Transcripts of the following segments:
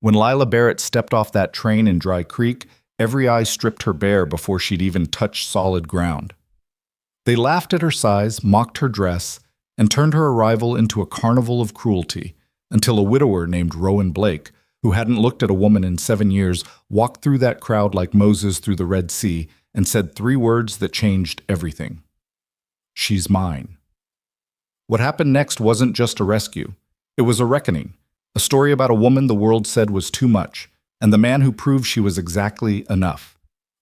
When Lila Barrett stepped off that train in Dry Creek, every eye stripped her bare before she'd even touched solid ground. They laughed at her size, mocked her dress, and turned her arrival into a carnival of cruelty, until a widower named Rowan Blake, who hadn't looked at a woman in 7 years, walked through that crowd like Moses through the Red Sea and said 3 words that changed everything. "She's mine." What happened next wasn't just a rescue. It was a reckoning, a story about a woman the world said was too much, and the man who proved she was exactly enough.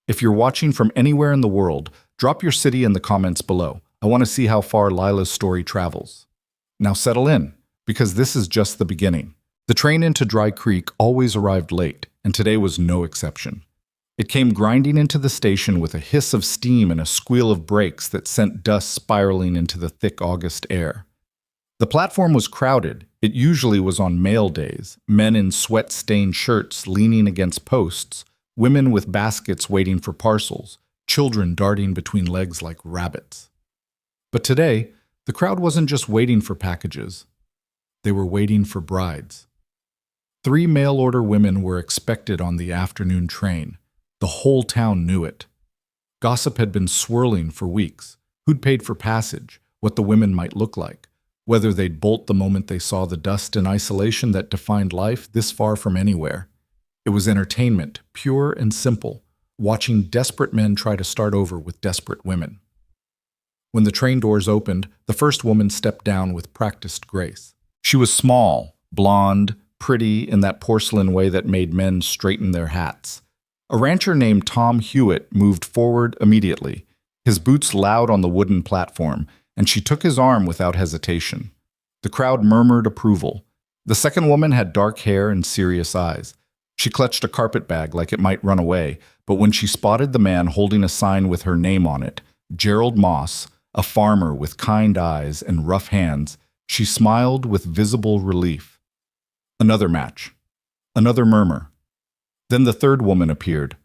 If you're watching from anywhere in the world, drop your city in the comments below. I want to see how far Lila's story travels. Now settle in, because this is just the beginning. The train into Dry Creek always arrived late, and today was no exception. It came grinding into the station with a hiss of steam and a squeal of brakes that sent dust spiraling into the thick August air. The platform was crowded. It usually was on mail days, men in sweat-stained shirts leaning against posts, women with baskets waiting for parcels, children darting between legs like rabbits. But today, the crowd wasn't just waiting for packages. They were waiting for brides. 3 mail-order women were expected on the afternoon train. The whole town knew it. Gossip had been swirling for weeks. Who'd paid for passage, what the women might look like, whether they'd bolt the moment they saw the dust and isolation that defined life this far from anywhere. It was entertainment, pure and simple, watching desperate men try to start over with desperate women. When the train doors opened, the first woman stepped down with practiced grace. She was small, blonde, pretty in that porcelain way that made men straighten their hats. A rancher named Tom Hewitt moved forward immediately, his boots loud on the wooden platform, and she took his arm without hesitation. The crowd murmured approval. The second woman had dark hair and serious eyes. She clutched a carpet bag like it might run away, but when she spotted the man holding a sign with her name on it, Gerald Moss, a farmer with kind eyes and rough hands, she smiled with visible relief. Another match. Another murmur. Then the third woman appeared.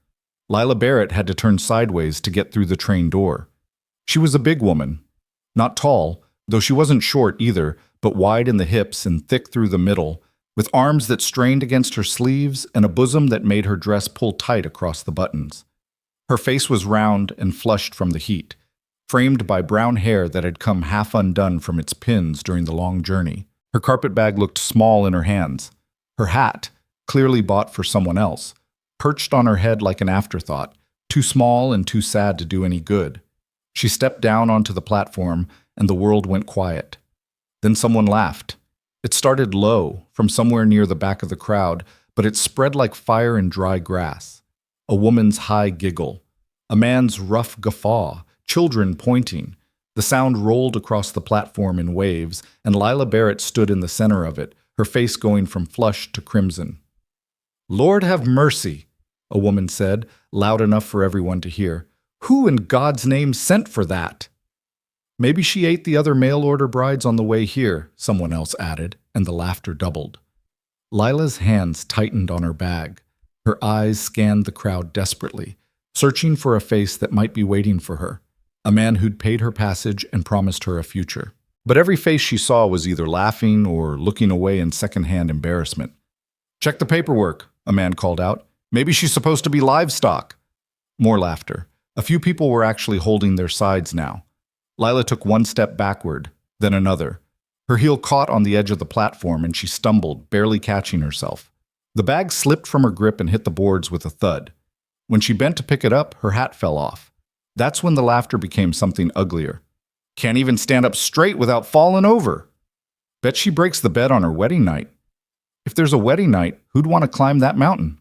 Lila Barrett had to turn sideways to get through the train door. She was a big woman. Not tall, though she wasn't short either, but wide in the hips and thick through the middle, with arms that strained against her sleeves and a bosom that made her dress pull tight across the buttons. Her face was round and flushed from the heat, framed by brown hair that had come half undone from its pins during the long journey. Her carpet bag looked small in her hands. Her hat, clearly bought for someone else, perched on her head like an afterthought, too small and too sad to do any good. She stepped down onto the platform, and the world went quiet. Then someone laughed. It started low, from somewhere near the back of the crowd, but it spread like fire in dry grass. A woman's high giggle, a man's rough guffaw, children pointing. The sound rolled across the platform in waves, and Lila Barrett stood in the center of it, her face going from flush to crimson. "Lord have mercy," a woman said, loud enough for everyone to hear. "Who in God's name sent for that?" "Maybe she ate the other mail-order brides on the way here," someone else added, and the laughter doubled. Lila's hands tightened on her bag. Her eyes scanned the crowd desperately, searching for a face that might be waiting for her, a man who'd paid her passage and promised her a future. But every face she saw was either laughing or looking away in secondhand embarrassment. "Check the paperwork," a man called out. "Maybe she's supposed to be livestock." More laughter. A few people were actually holding their sides now. Lila took one step backward, then another. Her heel caught on the edge of the platform and she stumbled, barely catching herself. The bag slipped from her grip and hit the boards with a thud. When she bent to pick it up, her hat fell off. That's when the laughter became something uglier. "Can't even stand up straight without falling over." "Bet she breaks the bed on her wedding night." "If there's a wedding night, who'd want to climb that mountain?"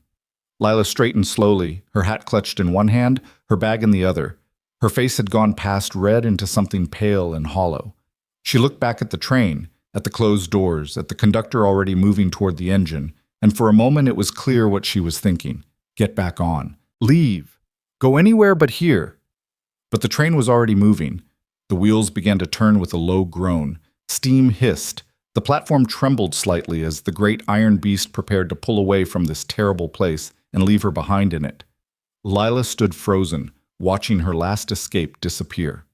Lila straightened slowly, her hat clutched in one hand, her bag in the other. Her face had gone past red into something pale and hollow. She looked back at the train, at the closed doors, at the conductor already moving toward the engine, and for a moment it was clear what she was thinking. Get back on. Leave. Go anywhere but here. But the train was already moving. The wheels began to turn with a low groan. Steam hissed. The platform trembled slightly as the great iron beast prepared to pull away from this terrible place and leave her behind in it. Lila stood frozen, watching her last escape disappear.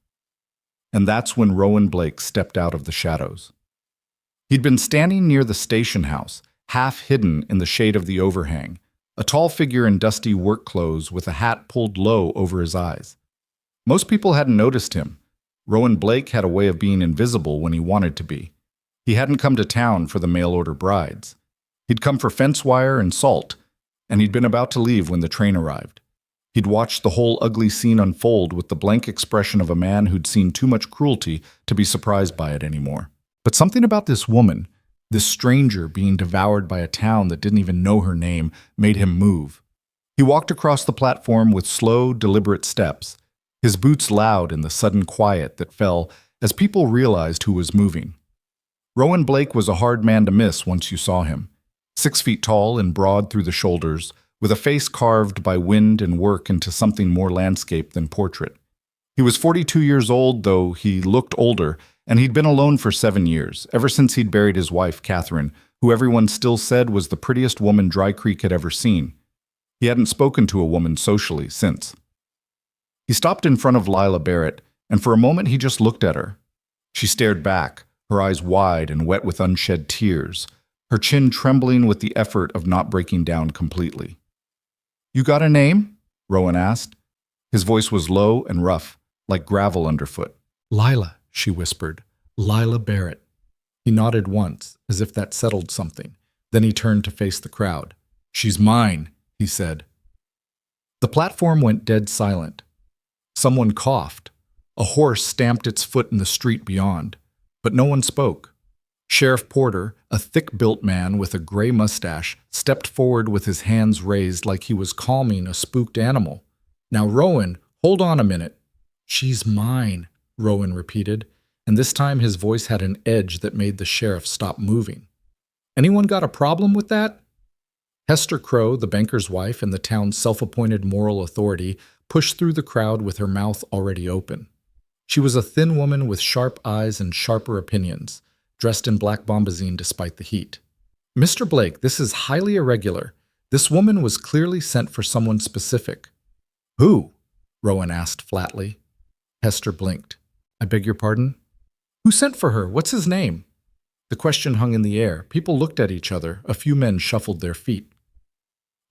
And that's when Rowan Blake stepped out of the shadows. He'd been standing near the station house, half hidden in the shade of the overhang, a tall figure in dusty work clothes with a hat pulled low over his eyes. Most people hadn't noticed him. Rowan Blake had a way of being invisible when he wanted to be. He hadn't come to town for the mail-order brides. He'd come for fence wire and salt, and he'd been about to leave when the train arrived. He'd watched the whole ugly scene unfold with the blank expression of a man who'd seen too much cruelty to be surprised by it anymore. But something about this woman, this stranger being devoured by a town that didn't even know her name, made him move. He walked across the platform with slow, deliberate steps, his boots loud in the sudden quiet that fell as people realized who was moving. Rowan Blake was a hard man to miss once you saw him. 6 feet tall and broad through the shoulders, with a face carved by wind and work into something more landscape than portrait. He was 42 years old, though he looked older, and he'd been alone for 7 years, ever since he'd buried his wife, Catherine, who everyone still said was the prettiest woman Dry Creek had ever seen. He hadn't spoken to a woman socially since. He stopped in front of Lila Barrett, and for a moment he just looked at her. She stared back, her eyes wide and wet with unshed tears, her chin trembling with the effort of not breaking down completely. "You got a name?" Rowan asked. His voice was low and rough, like gravel underfoot. "Lila," she whispered. "Lila Barrett." He nodded once, as if that settled something. Then he turned to face the crowd. "She's mine," he said. The platform went dead silent. Someone coughed. A horse stamped its foot in the street beyond, but no one spoke. Sheriff Porter, a thick-built man with a gray mustache, stepped forward with his hands raised like he was calming a spooked animal. "Now, Rowan, hold on a minute." "She's mine," Rowan repeated, and this time his voice had an edge that made the sheriff stop moving. "Anyone got a problem with that?" Hester Crow, the banker's wife and the town's self-appointed moral authority, pushed through the crowd with her mouth already open. She was a thin woman with sharp eyes and sharper opinions, dressed in black bombazine despite the heat. "Mr. Blake, this is highly irregular. This woman was clearly sent for someone specific." "Who?" Rowan asked flatly. Hester blinked. "I beg your pardon?" "Who sent for her? What's his name?" The question hung in the air. People looked at each other. A few men shuffled their feet.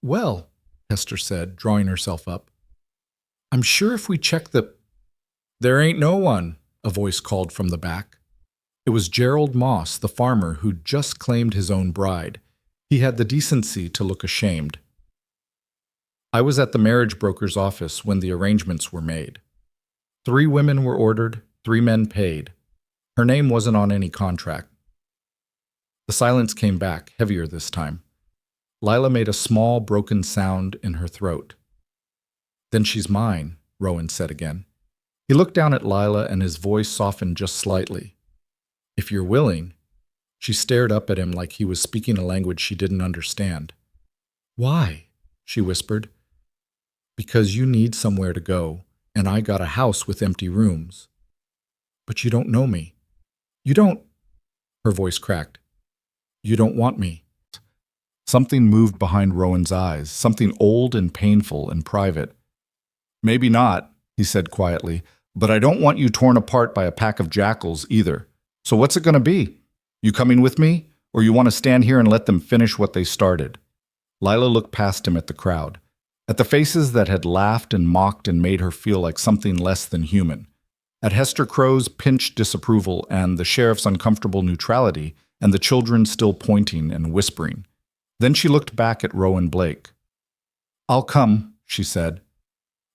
"Well," Hester said, drawing herself up, "I'm sure if we check the—" "There ain't no one," a voice called from the back. It was Gerald Moss, the farmer who'd just claimed his own bride. He had the decency to look ashamed. "I was at the marriage broker's office when the arrangements were made. 3 women were ordered, 3 men paid. Her name wasn't on any contract." The silence came back, heavier this time. Lila made a small, broken sound in her throat. "Then she's mine," Rowan said again. He looked down at Lila and his voice softened just slightly. "If you're willing." She stared up at him like he was speaking a language she didn't understand. "Why?" she whispered. "Because you need somewhere to go, and I got a house with empty rooms." "But you don't know me. You don't—" Her voice cracked. "You don't want me." Something moved behind Rowan's eyes, something old and painful and private. "Maybe not," he said quietly, "but I don't want you torn apart by a pack of jackals either. So what's it going to be? You coming with me, or you want to stand here and let them finish what they started?" Lila looked past him at the crowd, at the faces that had laughed and mocked and made her feel like something less than human, at Hester Crow's pinched disapproval and the sheriff's uncomfortable neutrality and the children still pointing and whispering. Then she looked back at Rowan Blake. "I'll come," she said.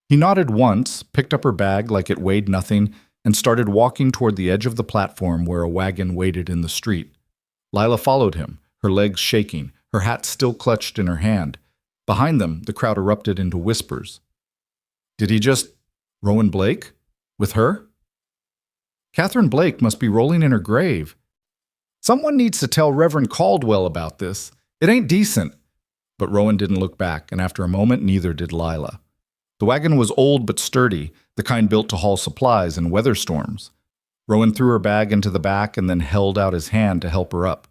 He nodded once, picked up her bag like it weighed nothing, and started walking toward the edge of the platform where a wagon waited in the street. Lila followed him, her legs shaking, her hat still clutched in her hand. Behind them, the crowd erupted into whispers. "Did he just— Rowan Blake? With her? Catherine Blake must be rolling in her grave. Someone needs to tell Reverend Caldwell about this. It ain't decent." But Rowan didn't look back, and after a moment, neither did Lila. The wagon was old but sturdy, the kind built to haul supplies in weather storms. Rowan threw her bag into the back and then held out his hand to help her up.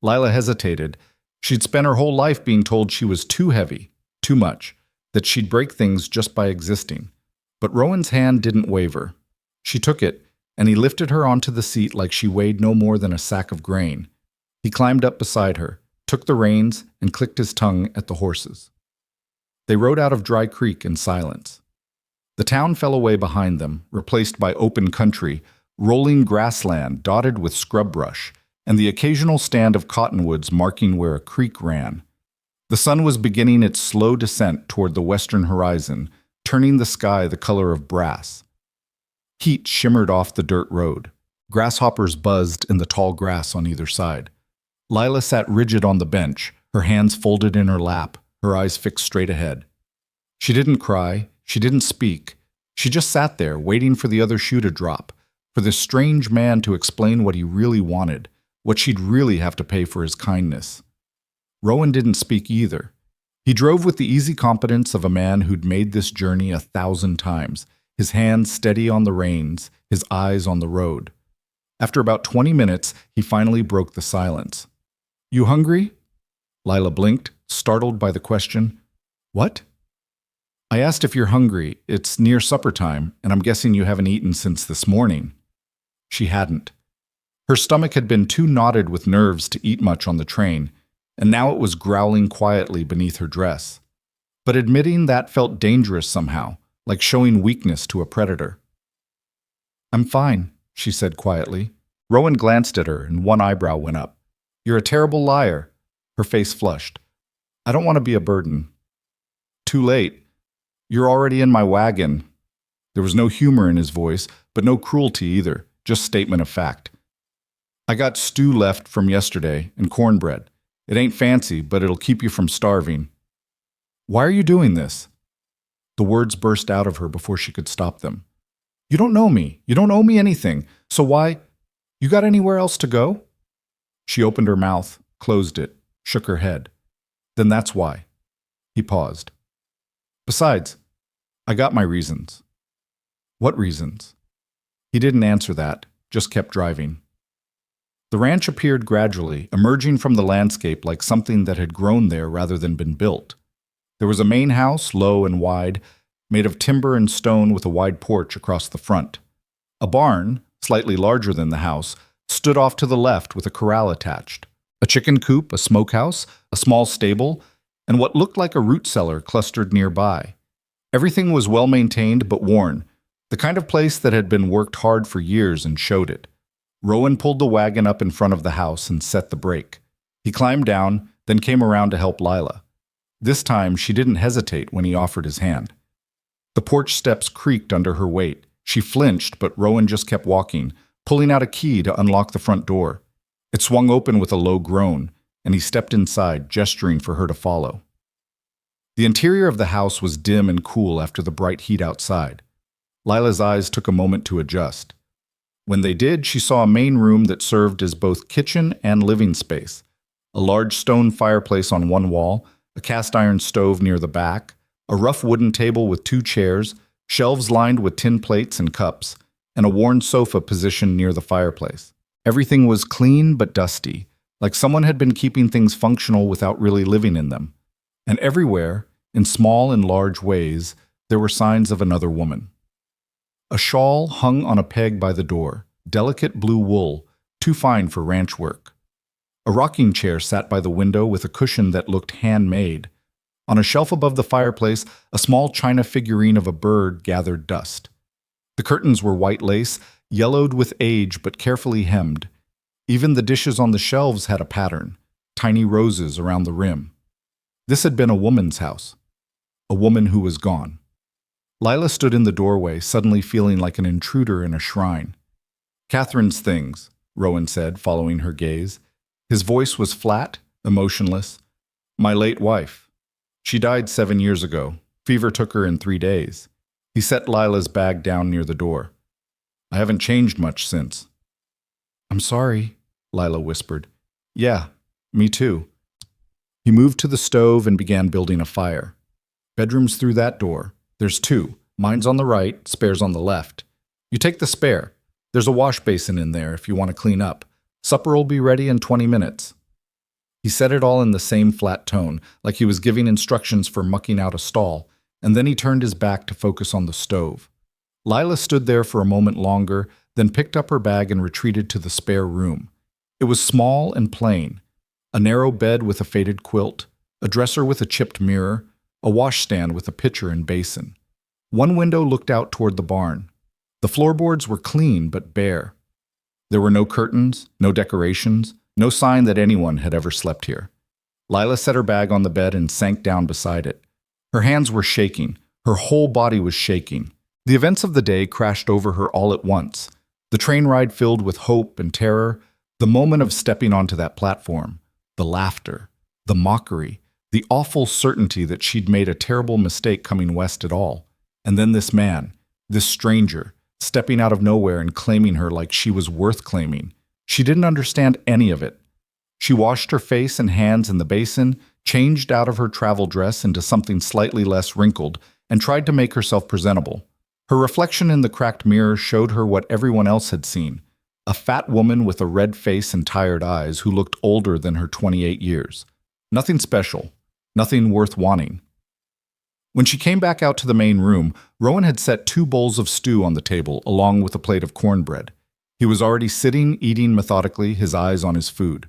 Lila hesitated. She'd spent her whole life being told she was too heavy, too much, that she'd break things just by existing. But Rowan's hand didn't waver. She took it, and he lifted her onto the seat like she weighed no more than a sack of grain. He climbed up beside her. took the reins, and clicked his tongue at the horses. They rode out of Dry Creek in silence. The town fell away behind them, replaced by open country, rolling grassland dotted with scrub brush, and the occasional stand of cottonwoods marking where a creek ran. The sun was beginning its slow descent toward the western horizon, turning the sky the color of brass. Heat shimmered off the dirt road. Grasshoppers buzzed in the tall grass on either side. Lila sat rigid on the bench, her hands folded in her lap, her eyes fixed straight ahead. She didn't cry, she didn't speak. She just sat there, waiting for the other shoe to drop, for this strange man to explain what he really wanted, what she'd really have to pay for his kindness. Rowan didn't speak either. He drove with the easy competence of a man who'd made this journey 1,000 times, his hands steady on the reins, his eyes on the road. After about 20 minutes, he finally broke the silence. "You hungry?" Lila blinked, startled by the question. "What?" "I asked if you're hungry. It's near supper time, and I'm guessing you haven't eaten since this morning." She hadn't. Her stomach had been too knotted with nerves to eat much on the train, and now it was growling quietly beneath her dress. But admitting that felt dangerous somehow, like showing weakness to a predator. "I'm fine," she said quietly. Rowan glanced at her, and one eyebrow went up. "You're a terrible liar." Her face flushed. "I don't want to be a burden." "Too late. You're already in my wagon." There was no humor in his voice, but no cruelty either, just statement of fact. "I got stew left from yesterday and cornbread. It ain't fancy, but it'll keep you from starving." "Why are you doing this?" The words burst out of her before she could stop them. "You don't know me. You don't owe me anything. So why? You got anywhere else to go?" She opened her mouth, closed it, shook her head. "Then that's why." He paused. "Besides, I got my reasons." "What reasons?" He didn't answer that, just kept driving. The ranch appeared gradually, emerging from the landscape like something that had grown there rather than been built. There was a main house, low and wide, made of timber and stone with a wide porch across the front. A barn, slightly larger than the house, stood off to the left with a corral attached. A chicken coop, a smokehouse, a small stable, and what looked like a root cellar clustered nearby. Everything was well maintained but worn, the kind of place that had been worked hard for years and showed it. Rowan pulled the wagon up in front of the house and set the brake. He climbed down, then came around to help Lila. This time, she didn't hesitate when he offered his hand. The porch steps creaked under her weight. She flinched, but Rowan just kept walking, pulling out a key to unlock the front door. It swung open with a low groan, and he stepped inside, gesturing for her to follow. The interior of the house was dim and cool after the bright heat outside. Lila's eyes took a moment to adjust. When they did, she saw a main room that served as both kitchen and living space. A large stone fireplace on one wall, a cast-iron stove near the back, a rough wooden table with 2 chairs, shelves lined with tin plates and cups, and a worn sofa positioned near the fireplace. Everything was clean but dusty, like someone had been keeping things functional without really living in them. And everywhere, in small and large ways, there were signs of another woman. A shawl hung on a peg by the door, delicate blue wool, too fine for ranch work. A rocking chair sat by the window with a cushion that looked handmade. On a shelf above the fireplace, a small china figurine of a bird gathered dust. The curtains were white lace, yellowed with age but carefully hemmed. Even the dishes on the shelves had a pattern, tiny roses around the rim. This had been a woman's house, a woman who was gone. Lila stood in the doorway, suddenly feeling like an intruder in a shrine. "Catherine's things," Rowan said, following her gaze. His voice was flat, emotionless. "My late wife. She died 7 years ago. Fever took her in 3 days." He set Lila's bag down near the door. "I haven't changed much since." "I'm sorry," Lila whispered. "Yeah, me too." He moved to the stove and began building a fire. "Bedroom's through that door. There's 2. Mine's on the right, spare's on the left. You take the spare. There's a wash basin in there if you want to clean up. Supper'll be ready in 20 minutes. He said it all in the same flat tone, like he was giving instructions for mucking out a stall, and then he turned his back to focus on the stove. Lila stood there for a moment longer, then picked up her bag and retreated to the spare room. It was small and plain. A narrow bed with a faded quilt, a dresser with a chipped mirror, a washstand with a pitcher and basin. One window looked out toward the barn. The floorboards were clean but bare. There were no curtains, no decorations, no sign that anyone had ever slept here. Lila set her bag on the bed and sank down beside it. Her hands were shaking. Her whole body was shaking. The events of the day crashed over her all at once. The train ride filled with hope and terror, the moment of stepping onto that platform, the laughter, the mockery, the awful certainty that she'd made a terrible mistake coming west at all. And then this man, this stranger, stepping out of nowhere and claiming her like she was worth claiming. She didn't understand any of it. She washed her face and hands in the basin, changed out of her travel dress into something slightly less wrinkled, and tried to make herself presentable. Her reflection in the cracked mirror showed her what everyone else had seen, a fat woman with a red face and tired eyes who looked older than her 28 years. Nothing special, nothing worth wanting. When she came back out to the main room, Rowan had set 2 bowls of stew on the table along with a plate of cornbread. He was already sitting, eating methodically, his eyes on his food.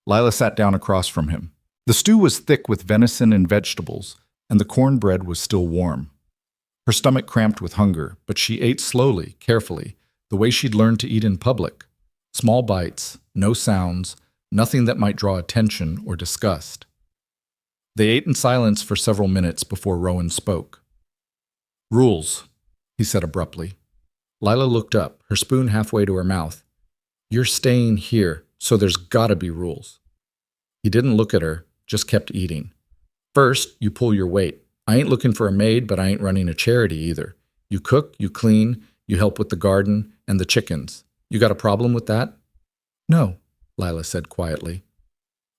Lila sat down across from him. The stew was thick with venison and vegetables, and the cornbread was still warm. Her stomach cramped with hunger, but she ate slowly, carefully, the way she'd learned to eat in public. Small bites, no sounds, nothing that might draw attention or disgust. They ate in silence for several minutes before Rowan spoke. "Rules," he said abruptly. Lila looked up, her spoon halfway to her mouth. "You're staying here, so there's gotta be rules." He didn't look at her, just kept eating. "First, you pull your weight. I ain't looking for a maid, but I ain't running a charity either. You cook, you clean, you help with the garden and the chickens. You got a problem with that?" "No," Lila said quietly.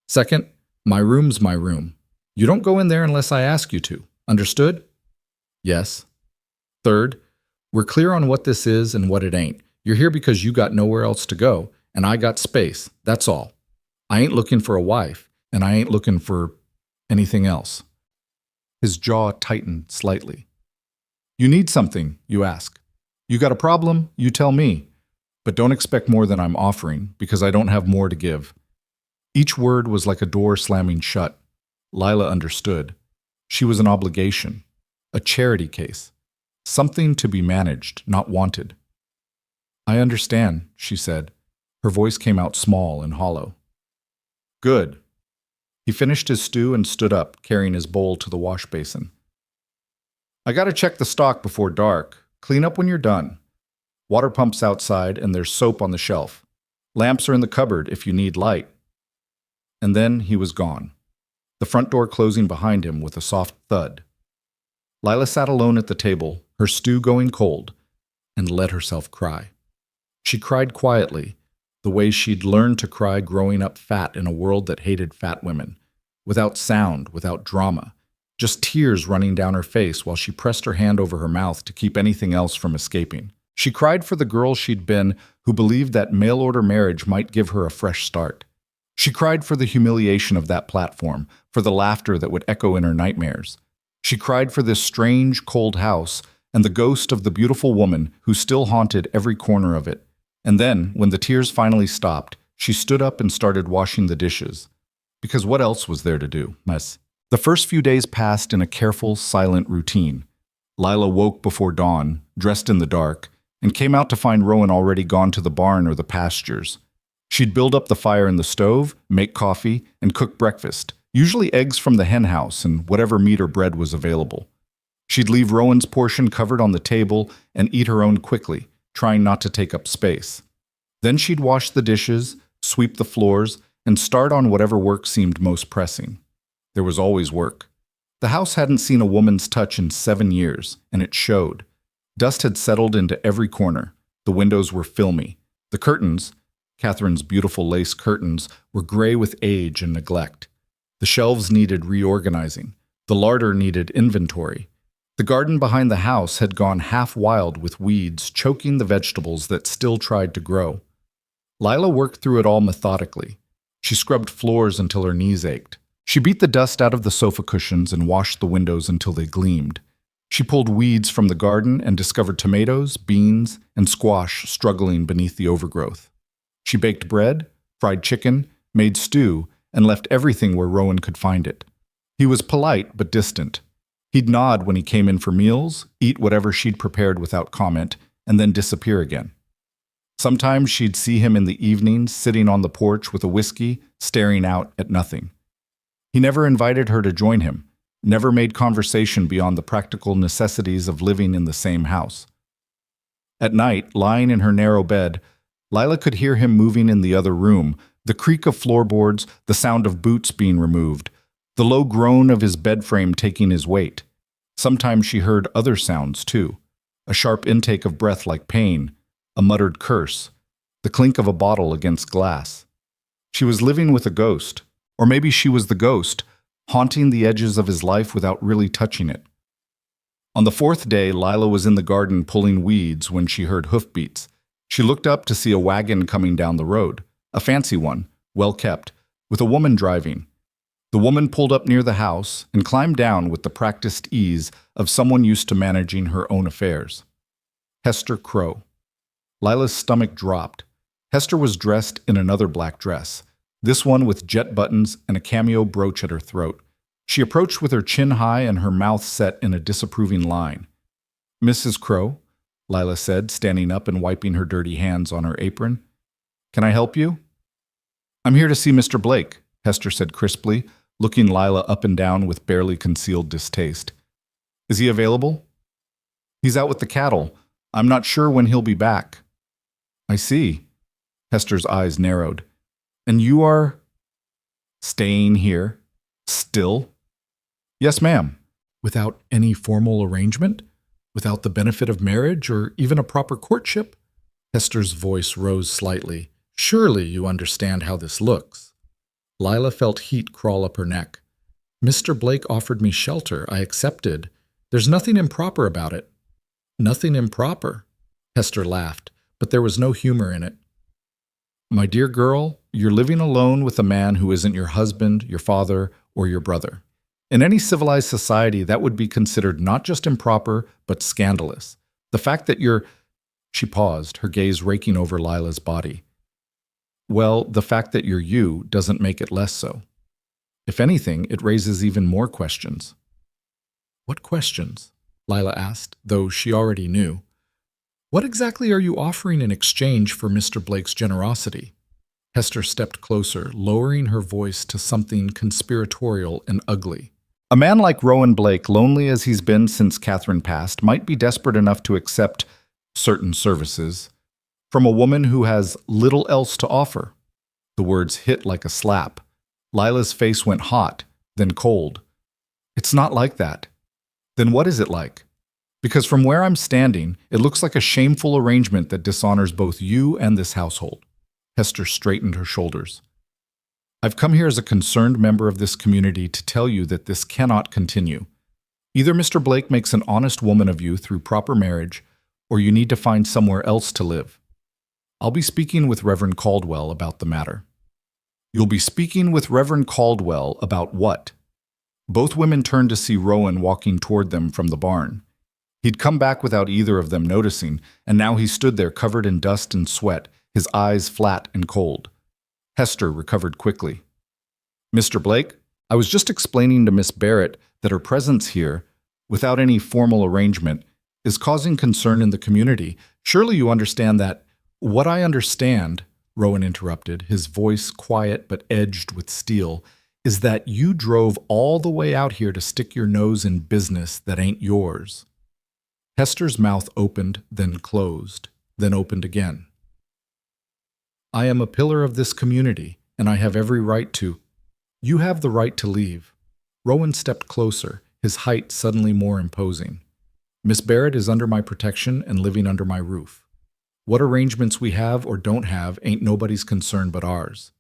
"Second, my room's my room. You don't go in there unless I ask you to. Understood?" "Yes." "Third, we're clear on what this is and what it ain't. You're here because you got nowhere else to go, and I got space. That's all. I ain't looking for a wife, and I ain't looking for anything else." His jaw tightened slightly. "You need something, you ask. You got a problem, you tell me. But don't expect more than I'm offering, because I don't have more to give." Each word was like a door slamming shut. Lila understood. She was an obligation, a charity case, something to be managed, not wanted. "I understand," she said. Her voice came out small and hollow. "Good." He finished his stew and stood up, carrying his bowl to the wash basin. "I gotta check the stock before dark. Clean up when you're done. Water pump's outside and there's soap on the shelf. Lamps are in the cupboard if you need light." And then he was gone, the front door closing behind him with a soft thud. Lila sat alone at the table, her stew going cold, and let herself cry. She cried quietly, the way she'd learned to cry growing up fat in a world that hated fat women, without sound, without drama, just tears running down her face while she pressed her hand over her mouth to keep anything else from escaping. She cried for the girl she'd been who believed that mail-order marriage might give her a fresh start. She cried for the humiliation of that platform, for the laughter that would echo in her nightmares. She cried for this strange, cold house and the ghost of the beautiful woman who still haunted every corner of it. And then, when the tears finally stopped, she stood up and started washing the dishes. Because what else was there to do? The first few days passed in a careful, silent routine. Lila woke before dawn, dressed in the dark, and came out to find Rowan already gone to the barn or the pastures. She'd build up the fire in the stove, make coffee, and cook breakfast, usually eggs from the hen house and whatever meat or bread was available. She'd leave Rowan's portion covered on the table and eat her own quickly, trying not to take up space. Then she'd wash the dishes, sweep the floors, and start on whatever work seemed most pressing. There was always work. The house hadn't seen a woman's touch in 7 years, and it showed. Dust had settled into every corner. The windows were filmy. The curtains, Catherine's beautiful lace curtains, were gray with age and neglect. The shelves needed reorganizing. The larder needed inventory. The garden behind the house had gone half wild with weeds choking the vegetables that still tried to grow. Lila worked through it all methodically. She scrubbed floors until her knees ached. She beat the dust out of the sofa cushions and washed the windows until they gleamed. She pulled weeds from the garden and discovered tomatoes, beans, and squash struggling beneath the overgrowth. She baked bread, fried chicken, made stew, and left everything where Rowan could find it. He was polite but distant. He'd nod when he came in for meals, eat whatever she'd prepared without comment, and then disappear again. Sometimes she'd see him in the evenings sitting on the porch with a whiskey, staring out at nothing. He never invited her to join him, never made conversation beyond the practical necessities of living in the same house. At night, lying in her narrow bed, Lila could hear him moving in the other room, the creak of floorboards, the sound of boots being removed, the low groan of his bed frame taking his weight. Sometimes she heard other sounds, too. A sharp intake of breath like pain, a muttered curse, the clink of a bottle against glass. She was living with a ghost, or maybe she was the ghost, haunting the edges of his life without really touching it. On the fourth day, Lila was in the garden pulling weeds when she heard hoofbeats. She looked up to see a wagon coming down the road, a fancy one, well kept, with a woman driving. The woman pulled up near the house and climbed down with the practiced ease of someone used to managing her own affairs. Hester Crow. Lila's stomach dropped. Hester was dressed in another black dress, this one with jet buttons and a cameo brooch at her throat. She approached with her chin high and her mouth set in a disapproving line. "Mrs. Crow," Lila said, standing up and wiping her dirty hands on her apron. "Can I help you?" "I'm here to see Mr. Blake," Hester said crisply, looking Lila up and down with barely concealed distaste. "Is he available?" "He's out with the cattle. I'm not sure when he'll be back." "I see." Hester's eyes narrowed. "And you are staying here? Still?" "Yes, ma'am." "Without any formal arrangement? Without the benefit of marriage or even a proper courtship?" Hester's voice rose slightly. "Surely you understand how this looks." Lila felt heat crawl up her neck. "Mr. Blake offered me shelter. I accepted. There's nothing improper about it." "Nothing improper?" Hester laughed, but there was no humor in it. "My dear girl, you're living alone with a man who isn't your husband, your father, or your brother. In any civilized society, that would be considered not just improper, but scandalous. The fact that you're—" She paused, her gaze raking over Lila's body. "Well, the fact that you're you doesn't make it less so. If anything, it raises even more questions." "What questions?" Lila asked, though she already knew. "What exactly are you offering in exchange for Mr. Blake's generosity?" Hester stepped closer, lowering her voice to something conspiratorial and ugly. "A man like Rowan Blake, lonely as he's been since Catherine passed, might be desperate enough to accept certain services from a woman who has little else to offer." The words hit like a slap. Lila's face went hot, then cold. "It's not like that." "Then what is it like? Because from where I'm standing, it looks like a shameful arrangement that dishonors both you and this household." Hester straightened her shoulders. "I've come here as a concerned member of this community to tell you that this cannot continue. Either Mr. Blake makes an honest woman of you through proper marriage, or you need to find somewhere else to live. I'll be speaking with Reverend Caldwell about the matter." "You'll be speaking with Reverend Caldwell about what?" Both women turned to see Rowan walking toward them from the barn. He'd come back without either of them noticing, and now he stood there covered in dust and sweat, his eyes flat and cold. Hester recovered quickly. "Mr. Blake, I was just explaining to Miss Barrett that her presence here, without any formal arrangement, is causing concern in the community. Surely you understand that—" "What I understand," Rowan interrupted, his voice quiet but edged with steel, "is that you drove all the way out here to stick your nose in business that ain't yours." Hester's mouth opened, then closed, then opened again. "I am a pillar of this community, and I have every right to—" "You have the right to leave." Rowan stepped closer, his height suddenly more imposing. "Miss Barrett is under my protection and living under my roof. What arrangements we have or don't have ain't nobody's concern but ours.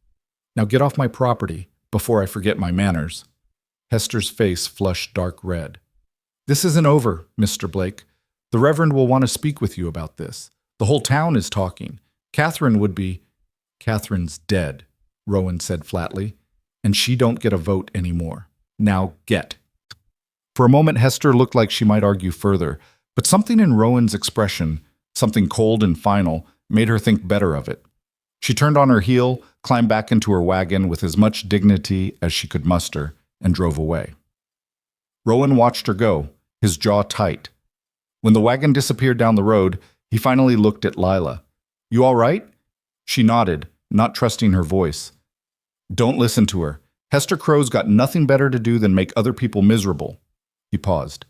Now get off my property before I forget my manners." Hester's face flushed dark red. "This isn't over, Mr. Blake. The Reverend will want to speak with you about this. The whole town is talking. Catherine would be—" "Catherine's dead," Rowan said flatly, "and she don't get a vote anymore. Now get." For a moment, Hester looked like she might argue further, but something in Rowan's expression, something cold and final, made her think better of it. She turned on her heel, climbed back into her wagon with as much dignity as she could muster, and drove away. Rowan watched her go, his jaw tight. When the wagon disappeared down the road, he finally looked at Lila. "You all right?" She nodded, not trusting her voice. "Don't listen to her. Hester Crow's got nothing better to do than make other people miserable." He paused.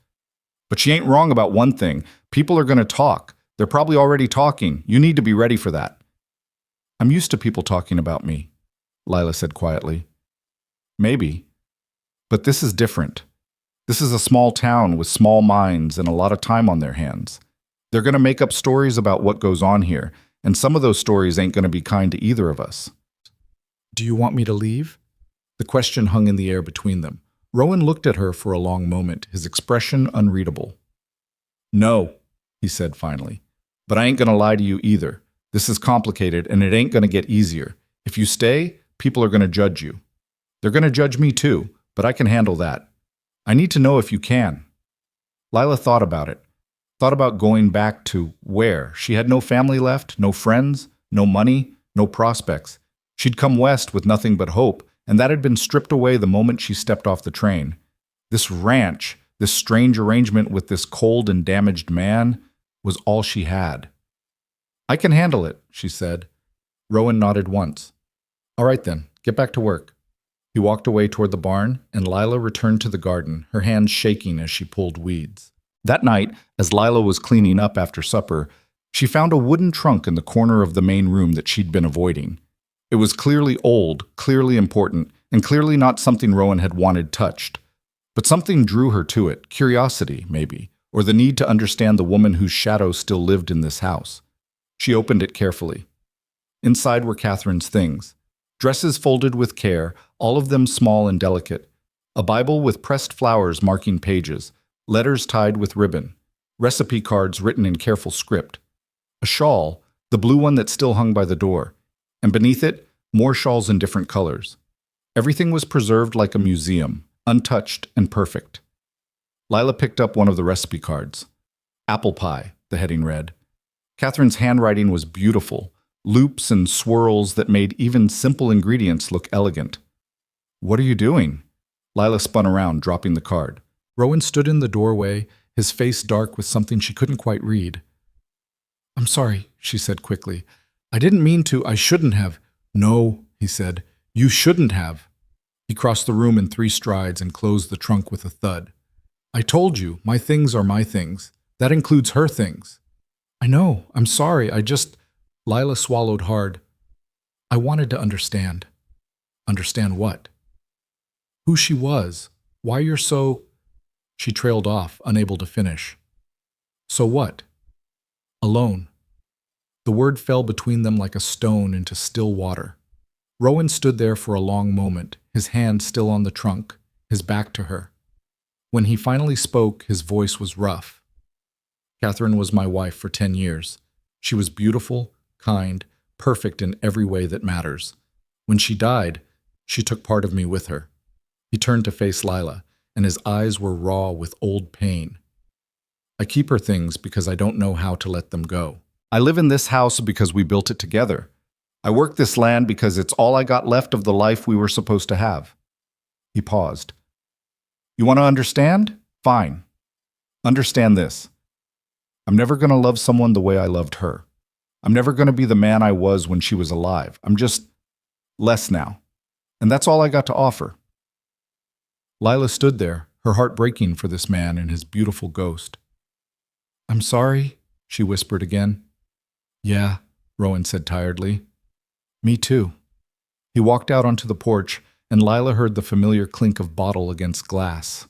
"But she ain't wrong about one thing. People are going to talk. They're probably already talking. You need to be ready for that." "I'm used to people talking about me," Lila said quietly. "Maybe. But this is different. This is a small town with small minds and a lot of time on their hands. They're going to make up stories about what goes on here, and some of those stories ain't going to be kind to either of us." "Do you want me to leave?" The question hung in the air between them. Rowan looked at her for a long moment, his expression unreadable. "No," he said finally. "But I ain't going to lie to you either. This is complicated, and it ain't going to get easier. If you stay, people are going to judge you. They're going to judge me too, but I can handle that. I need to know if you can." Lila thought about it. Thought about going back to where? She had no family left, no friends, no money, no prospects. She'd come west with nothing but hope, and that had been stripped away the moment she stepped off the train. This ranch, this strange arrangement with this cold and damaged man, was all she had. "I can handle it," she said. Rowan nodded once. "All right then, get back to work." He walked away toward the barn, and Lila returned to the garden, her hands shaking as she pulled weeds. That night, as Lila was cleaning up after supper, she found a wooden trunk in the corner of the main room that she'd been avoiding. It was clearly old, clearly important, and clearly not something Rowan had wanted touched. But something drew her to it, curiosity, maybe, or the need to understand the woman whose shadow still lived in this house. She opened it carefully. Inside were Catherine's things. Dresses folded with care, all of them small and delicate. A Bible with pressed flowers marking pages, letters tied with ribbon, recipe cards written in careful script. A shawl, the blue one that still hung by the door, and beneath it, more shawls in different colors. Everything was preserved like a museum, untouched and perfect. Lila picked up one of the recipe cards. "Apple pie," the heading read. Catherine's handwriting was beautiful, loops and swirls that made even simple ingredients look elegant. "What are you doing?" Lila spun around, dropping the card. Rowan stood in the doorway, his face dark with something she couldn't quite read. "I'm sorry," she said quickly. "I didn't mean to. I shouldn't have." "No," he said. "You shouldn't have." He crossed the room in 3 strides and closed the trunk with a thud. "I told you, my things are my things. That includes her things." "I know. I'm sorry. I just—" Lila swallowed hard. "I wanted to understand." "Understand what?" "Who she was. Why you're so—" She trailed off, unable to finish. "So what?" "Alone." The word fell between them like a stone into still water. Rowan stood there for a long moment, his hand still on the trunk, his back to her. When he finally spoke, his voice was rough. "Catherine was my wife for 10 years. She was beautiful, kind, perfect in every way that matters. When she died, she took part of me with her." He turned to face Lila, and his eyes were raw with old pain. "I keep her things because I don't know how to let them go. I live in this house because we built it together. I work this land because it's all I got left of the life we were supposed to have." He paused. "You want to understand? Fine. Understand this. I'm never going to love someone the way I loved her. I'm never going to be the man I was when she was alive. I'm just less now. And that's all I got to offer." Lila stood there, her heart breaking for this man and his beautiful ghost. "I'm sorry," she whispered again. "Yeah," Rowan said tiredly. "Me too." He walked out onto the porch, and Lila heard the familiar clink of bottle against glass.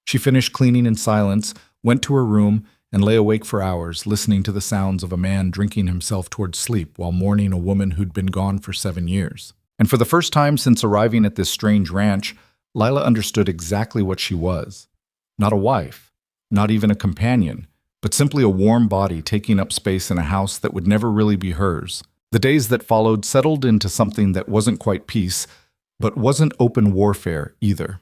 She finished cleaning in silence, went to her room, and lay awake for hours, listening to the sounds of a man drinking himself toward sleep while mourning a woman who'd been gone for 7 years. And for the first time since arriving at this strange ranch, Lila understood exactly what she was. Not a wife, not even a companion, but simply a warm body taking up space in a house that would never really be hers. The days that followed settled into something that wasn't quite peace, but wasn't open warfare either.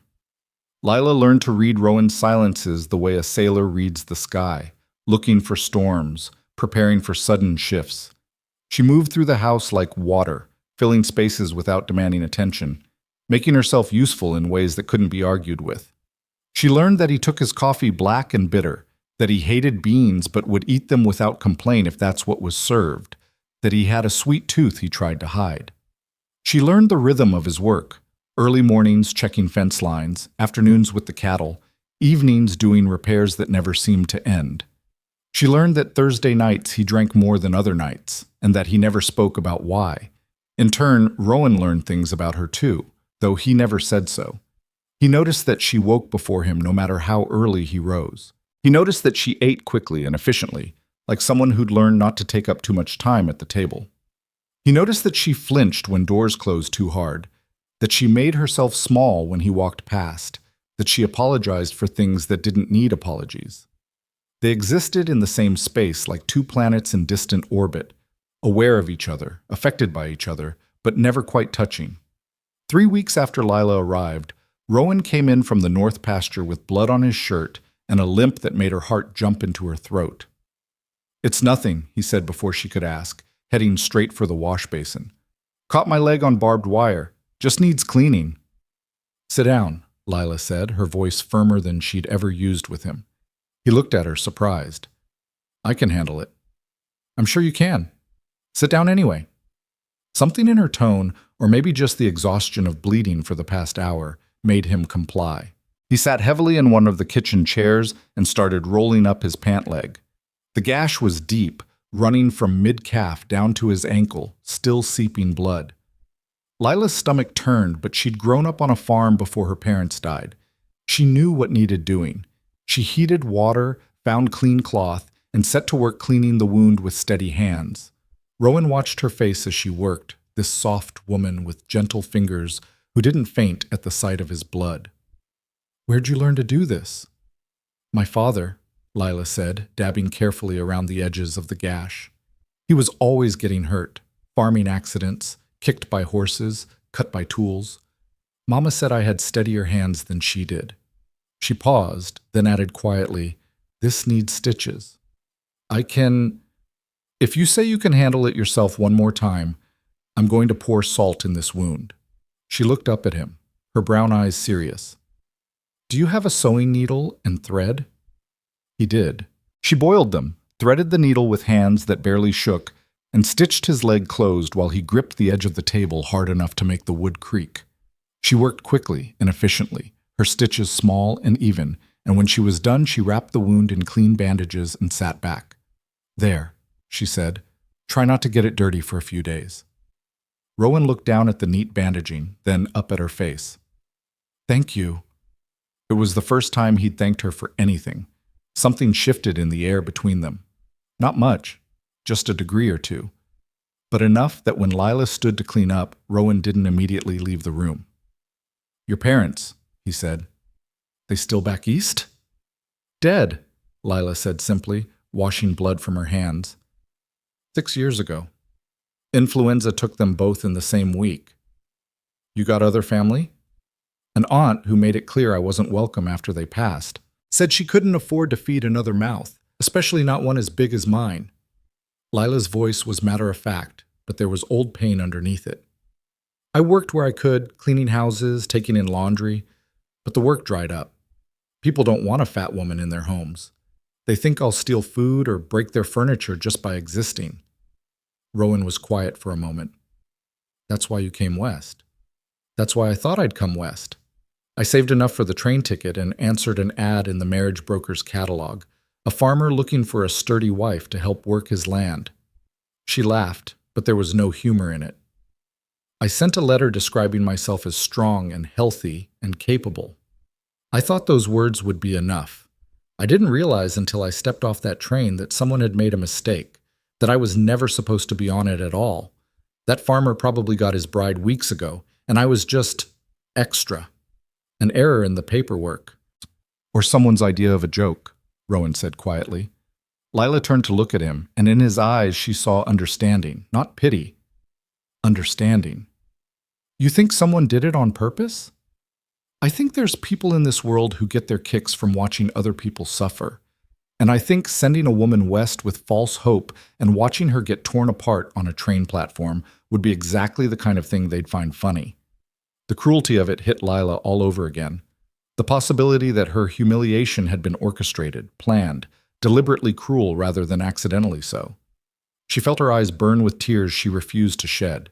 Lila learned to read Rowan's silences the way a sailor reads the sky, looking for storms, preparing for sudden shifts. She moved through the house like water, filling spaces without demanding attention, making herself useful in ways that couldn't be argued with. She learned that he took his coffee black and bitter, that he hated beans but would eat them without complaint if that's what was served, that he had a sweet tooth he tried to hide. She learned the rhythm of his work, early mornings checking fence lines, afternoons with the cattle, evenings doing repairs that never seemed to end. She learned that Thursday nights he drank more than other nights, and that he never spoke about why. In turn, Rowan learned things about her too, though he never said so. He noticed that she woke before him no matter how early he rose. He noticed that she ate quickly and efficiently, like someone who'd learned not to take up too much time at the table. He noticed that she flinched when doors closed too hard, that she made herself small when he walked past, that she apologized for things that didn't need apologies. They existed in the same space like two planets in distant orbit, aware of each other, affected by each other, but never quite touching. 3 weeks after Lila arrived, Rowan came in from the north pasture with blood on his shirt and a limp that made her heart jump into her throat. "It's nothing," he said before she could ask, heading straight for the wash basin. "Caught my leg on barbed wire. Just needs cleaning." "Sit down," Lila said, her voice firmer than she'd ever used with him. He looked at her, surprised. "I can handle it." "I'm sure you can. Sit down anyway." Something in her tone, or maybe just the exhaustion of bleeding for the past hour, made him comply. He sat heavily in one of the kitchen chairs and started rolling up his pant leg. The gash was deep, running from mid-calf down to his ankle, still seeping blood. Lila's stomach turned, but she'd grown up on a farm before her parents died. She knew what needed doing. She heated water, found clean cloth, and set to work cleaning the wound with steady hands. Rowan watched her face as she worked, this soft woman with gentle fingers who didn't faint at the sight of his blood. "Where'd you learn to do this?" "My father," Lila said, dabbing carefully around the edges of the gash. "He was always getting hurt, farming accidents, kicked by horses, cut by tools. Mama said I had steadier hands than she did." She paused, then added quietly, "This needs stitches. If you say you can handle it yourself one more time, I'm going to pour salt in this wound." She looked up at him, her brown eyes serious. "Do you have a sewing needle and thread?" He did. She boiled them, threaded the needle with hands that barely shook, and stitched his leg closed while he gripped the edge of the table hard enough to make the wood creak. She worked quickly and efficiently, her stitches small and even, and when she was done, she wrapped the wound in clean bandages and sat back. "There," she said. "Try not to get it dirty for a few days." Rowan looked down at the neat bandaging, then up at her face. "Thank you." It was the first time he'd thanked her for anything. Something shifted in the air between them. Not much, just a degree or two. But enough that when Lila stood to clean up, Rowan didn't immediately leave the room. "Your parents," he said. "They still back east?" "Dead," Lila said simply, washing blood from her hands. 6 years ago. Influenza took them both in the same week." "You got other family?" "An aunt who made it clear I wasn't welcome after they passed. Said she couldn't afford to feed another mouth, especially not one as big as mine." Lila's voice was matter-of-fact, but there was old pain underneath it. "I worked where I could, cleaning houses, taking in laundry, but the work dried up. People don't want a fat woman in their homes. They think I'll steal food or break their furniture just by existing." Rowan was quiet for a moment. "That's why you came west." "That's why I thought I'd come west. I saved enough for the train ticket and answered an ad in the marriage broker's catalog, a farmer looking for a sturdy wife to help work his land." She laughed, but there was no humor in it. "I sent a letter describing myself as strong and healthy and capable. I thought those words would be enough. I didn't realize until I stepped off that train that someone had made a mistake, that I was never supposed to be on it at all. That farmer probably got his bride weeks ago, and I was just extra. An error in the paperwork." "Or someone's idea of a joke," Rowan said quietly. Lila turned to look at him, and in his eyes she saw understanding, not pity. Understanding. "You think someone did it on purpose?" "I think there's people in this world who get their kicks from watching other people suffer. And I think sending a woman west with false hope and watching her get torn apart on a train platform would be exactly the kind of thing they'd find funny. The cruelty of it hit Lila all over again. The possibility that her humiliation had been orchestrated, planned, deliberately cruel rather than accidentally so. She felt her eyes burn with tears she refused to shed.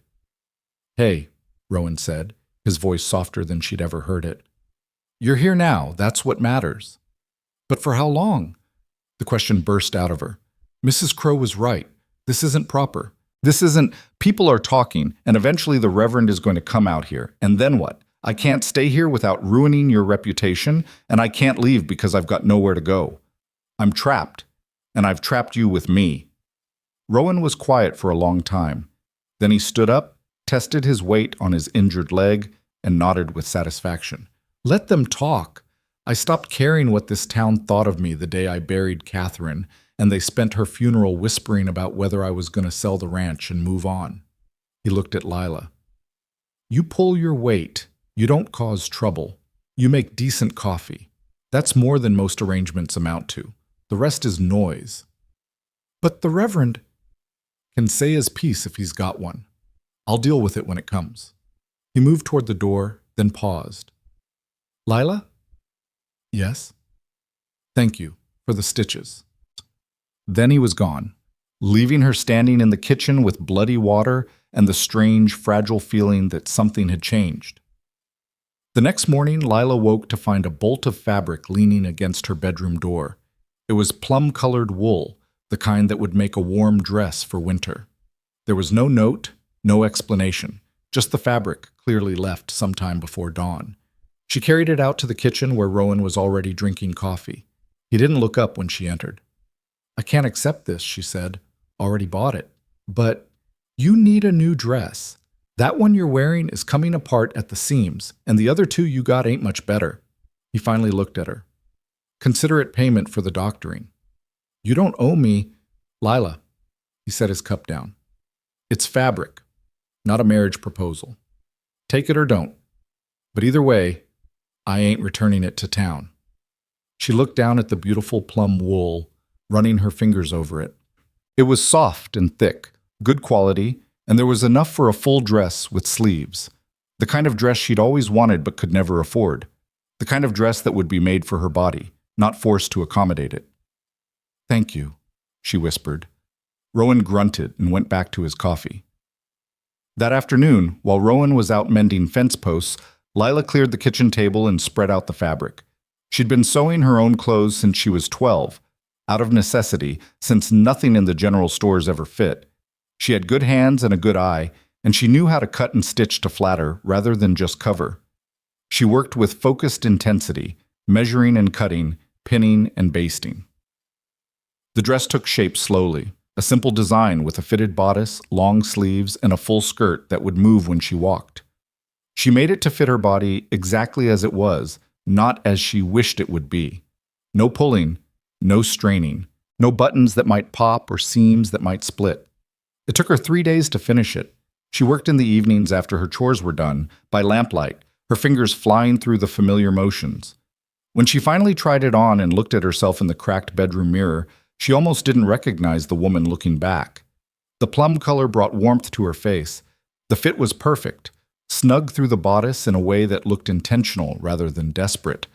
"Hey," Rowan said, his voice softer than she'd ever heard it. "You're here now, that's what matters." "But for how long?" The question burst out of her. Mrs. Crow was right. This isn't proper. This isn't, people are talking, and eventually the Reverend is going to come out here. And then what? I can't stay here without ruining your reputation, and I can't leave because I've got nowhere to go. I'm trapped, and I've trapped you with me. Rowan was quiet for a long time. Then he stood up, tested his weight on his injured leg, and nodded with satisfaction. Let them talk. I stopped caring what this town thought of me the day I buried Catherine, and they spent her funeral whispering about whether I was going to sell the ranch and move on. He looked at Lila. You pull your weight. You don't cause trouble. You make decent coffee. That's more than most arrangements amount to. The rest is noise. But the Reverend can say his piece if he's got one. I'll deal with it when it comes. He moved toward the door, then paused. Lila? Yes? Thank you for the stitches. Then he was gone, leaving her standing in the kitchen with bloody water and the strange, fragile feeling that something had changed. The next morning, Lila woke to find a bolt of fabric leaning against her bedroom door. It was plum-colored wool, the kind that would make a warm dress for winter. There was no note, no explanation, just the fabric clearly left sometime before dawn. She carried it out to the kitchen where Rowan was already drinking coffee. He didn't look up when she entered. I can't accept this, she said. Already bought it. But you need a new dress. That one you're wearing is coming apart at the seams, and the other two you got ain't much better. He finally looked at her. Consider it payment for the doctoring. You don't owe me, Lila. He set his cup down. It's fabric, not a marriage proposal. Take it or don't. But either way, I ain't returning it to town. She looked down at the beautiful plum wool, running her fingers over it. It was soft and thick, good quality, and there was enough for a full dress with sleeves. The kind of dress she'd always wanted but could never afford. The kind of dress that would be made for her body, not forced to accommodate it. Thank you, she whispered. Rowan grunted and went back to his coffee. That afternoon, while Rowan was out mending fence posts, Lila cleared the kitchen table and spread out the fabric. She'd been sewing her own clothes since she was 12, out of necessity, since nothing in the general stores ever fit. She had good hands and a good eye, and she knew how to cut and stitch to flatter rather than just cover. She worked with focused intensity, measuring and cutting, pinning and basting. The dress took shape slowly, a simple design with a fitted bodice, long sleeves, and a full skirt that would move when she walked. She made it to fit her body exactly as it was, not as she wished it would be. No pulling, no straining, no buttons that might pop or seams that might split. It took her 3 days to finish it. She worked in the evenings after her chores were done, by lamplight, her fingers flying through the familiar motions. When she finally tried it on and looked at herself in the cracked bedroom mirror, she almost didn't recognize the woman looking back. The plum color brought warmth to her face. The fit was perfect, snug through the bodice in a way that looked intentional rather than desperate,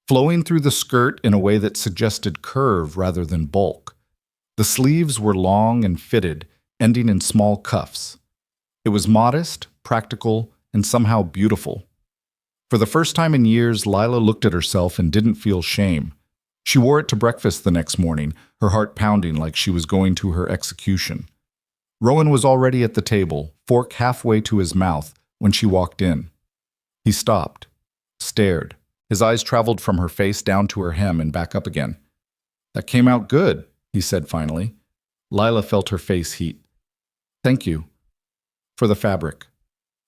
flowing through the skirt in a way that suggested curve rather than bulk. The sleeves were long and fitted, ending in small cuffs. It was modest, practical, and somehow beautiful. For the first time in years, Lila looked at herself and didn't feel shame. She wore it to breakfast the next morning, her heart pounding like she was going to her execution. Rowan was already at the table, fork halfway to his mouth, when she walked in. He stopped, stared. His eyes traveled from her face down to her hem and back up again. That came out good, he said finally. Lila felt her face heat. Thank you. For the fabric.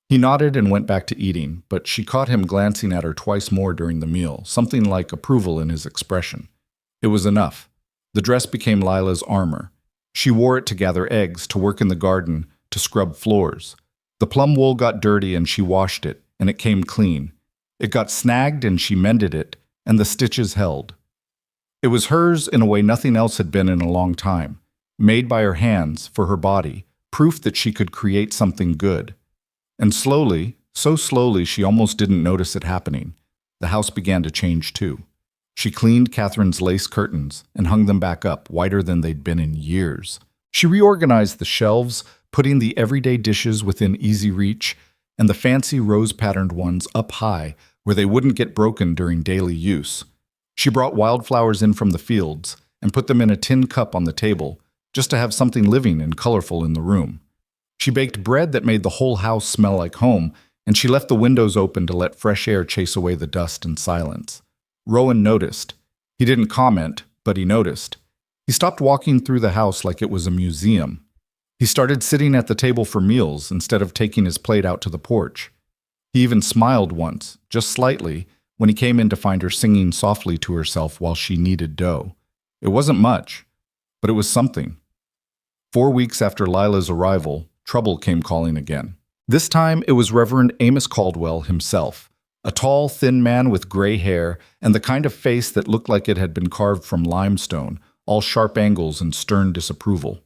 He nodded and went back to eating, but she caught him glancing at her twice more during the meal, something like approval in his expression. It was enough. The dress became Lila's armor. She wore it to gather eggs, to work in the garden, to scrub floors. The plum wool got dirty and she washed it, and it came clean. It got snagged and she mended it, and the stitches held. It was hers in a way nothing else had been in a long time, made by her hands, for her body, proof that she could create something good. And slowly, so slowly she almost didn't notice it happening, the house began to change too. She cleaned Catherine's lace curtains and hung them back up, whiter than they'd been in years. She reorganized the shelves, putting the everyday dishes within easy reach and the fancy rose-patterned ones up high where they wouldn't get broken during daily use. She brought wildflowers in from the fields and put them in a tin cup on the table, just to have something living and colorful in the room. She baked bread that made the whole house smell like home, and she left the windows open to let fresh air chase away the dust and silence. Rowan noticed. He didn't comment, but he noticed. He stopped walking through the house like it was a museum. He started sitting at the table for meals instead of taking his plate out to the porch. He even smiled once, just slightly, when he came in to find her singing softly to herself while she kneaded dough. It wasn't much, but it was something. 4 weeks after Lila's arrival, trouble came calling again. This time it was Reverend Amos Caldwell himself, a tall, thin man with gray hair and the kind of face that looked like it had been carved from limestone, all sharp angles and stern disapproval.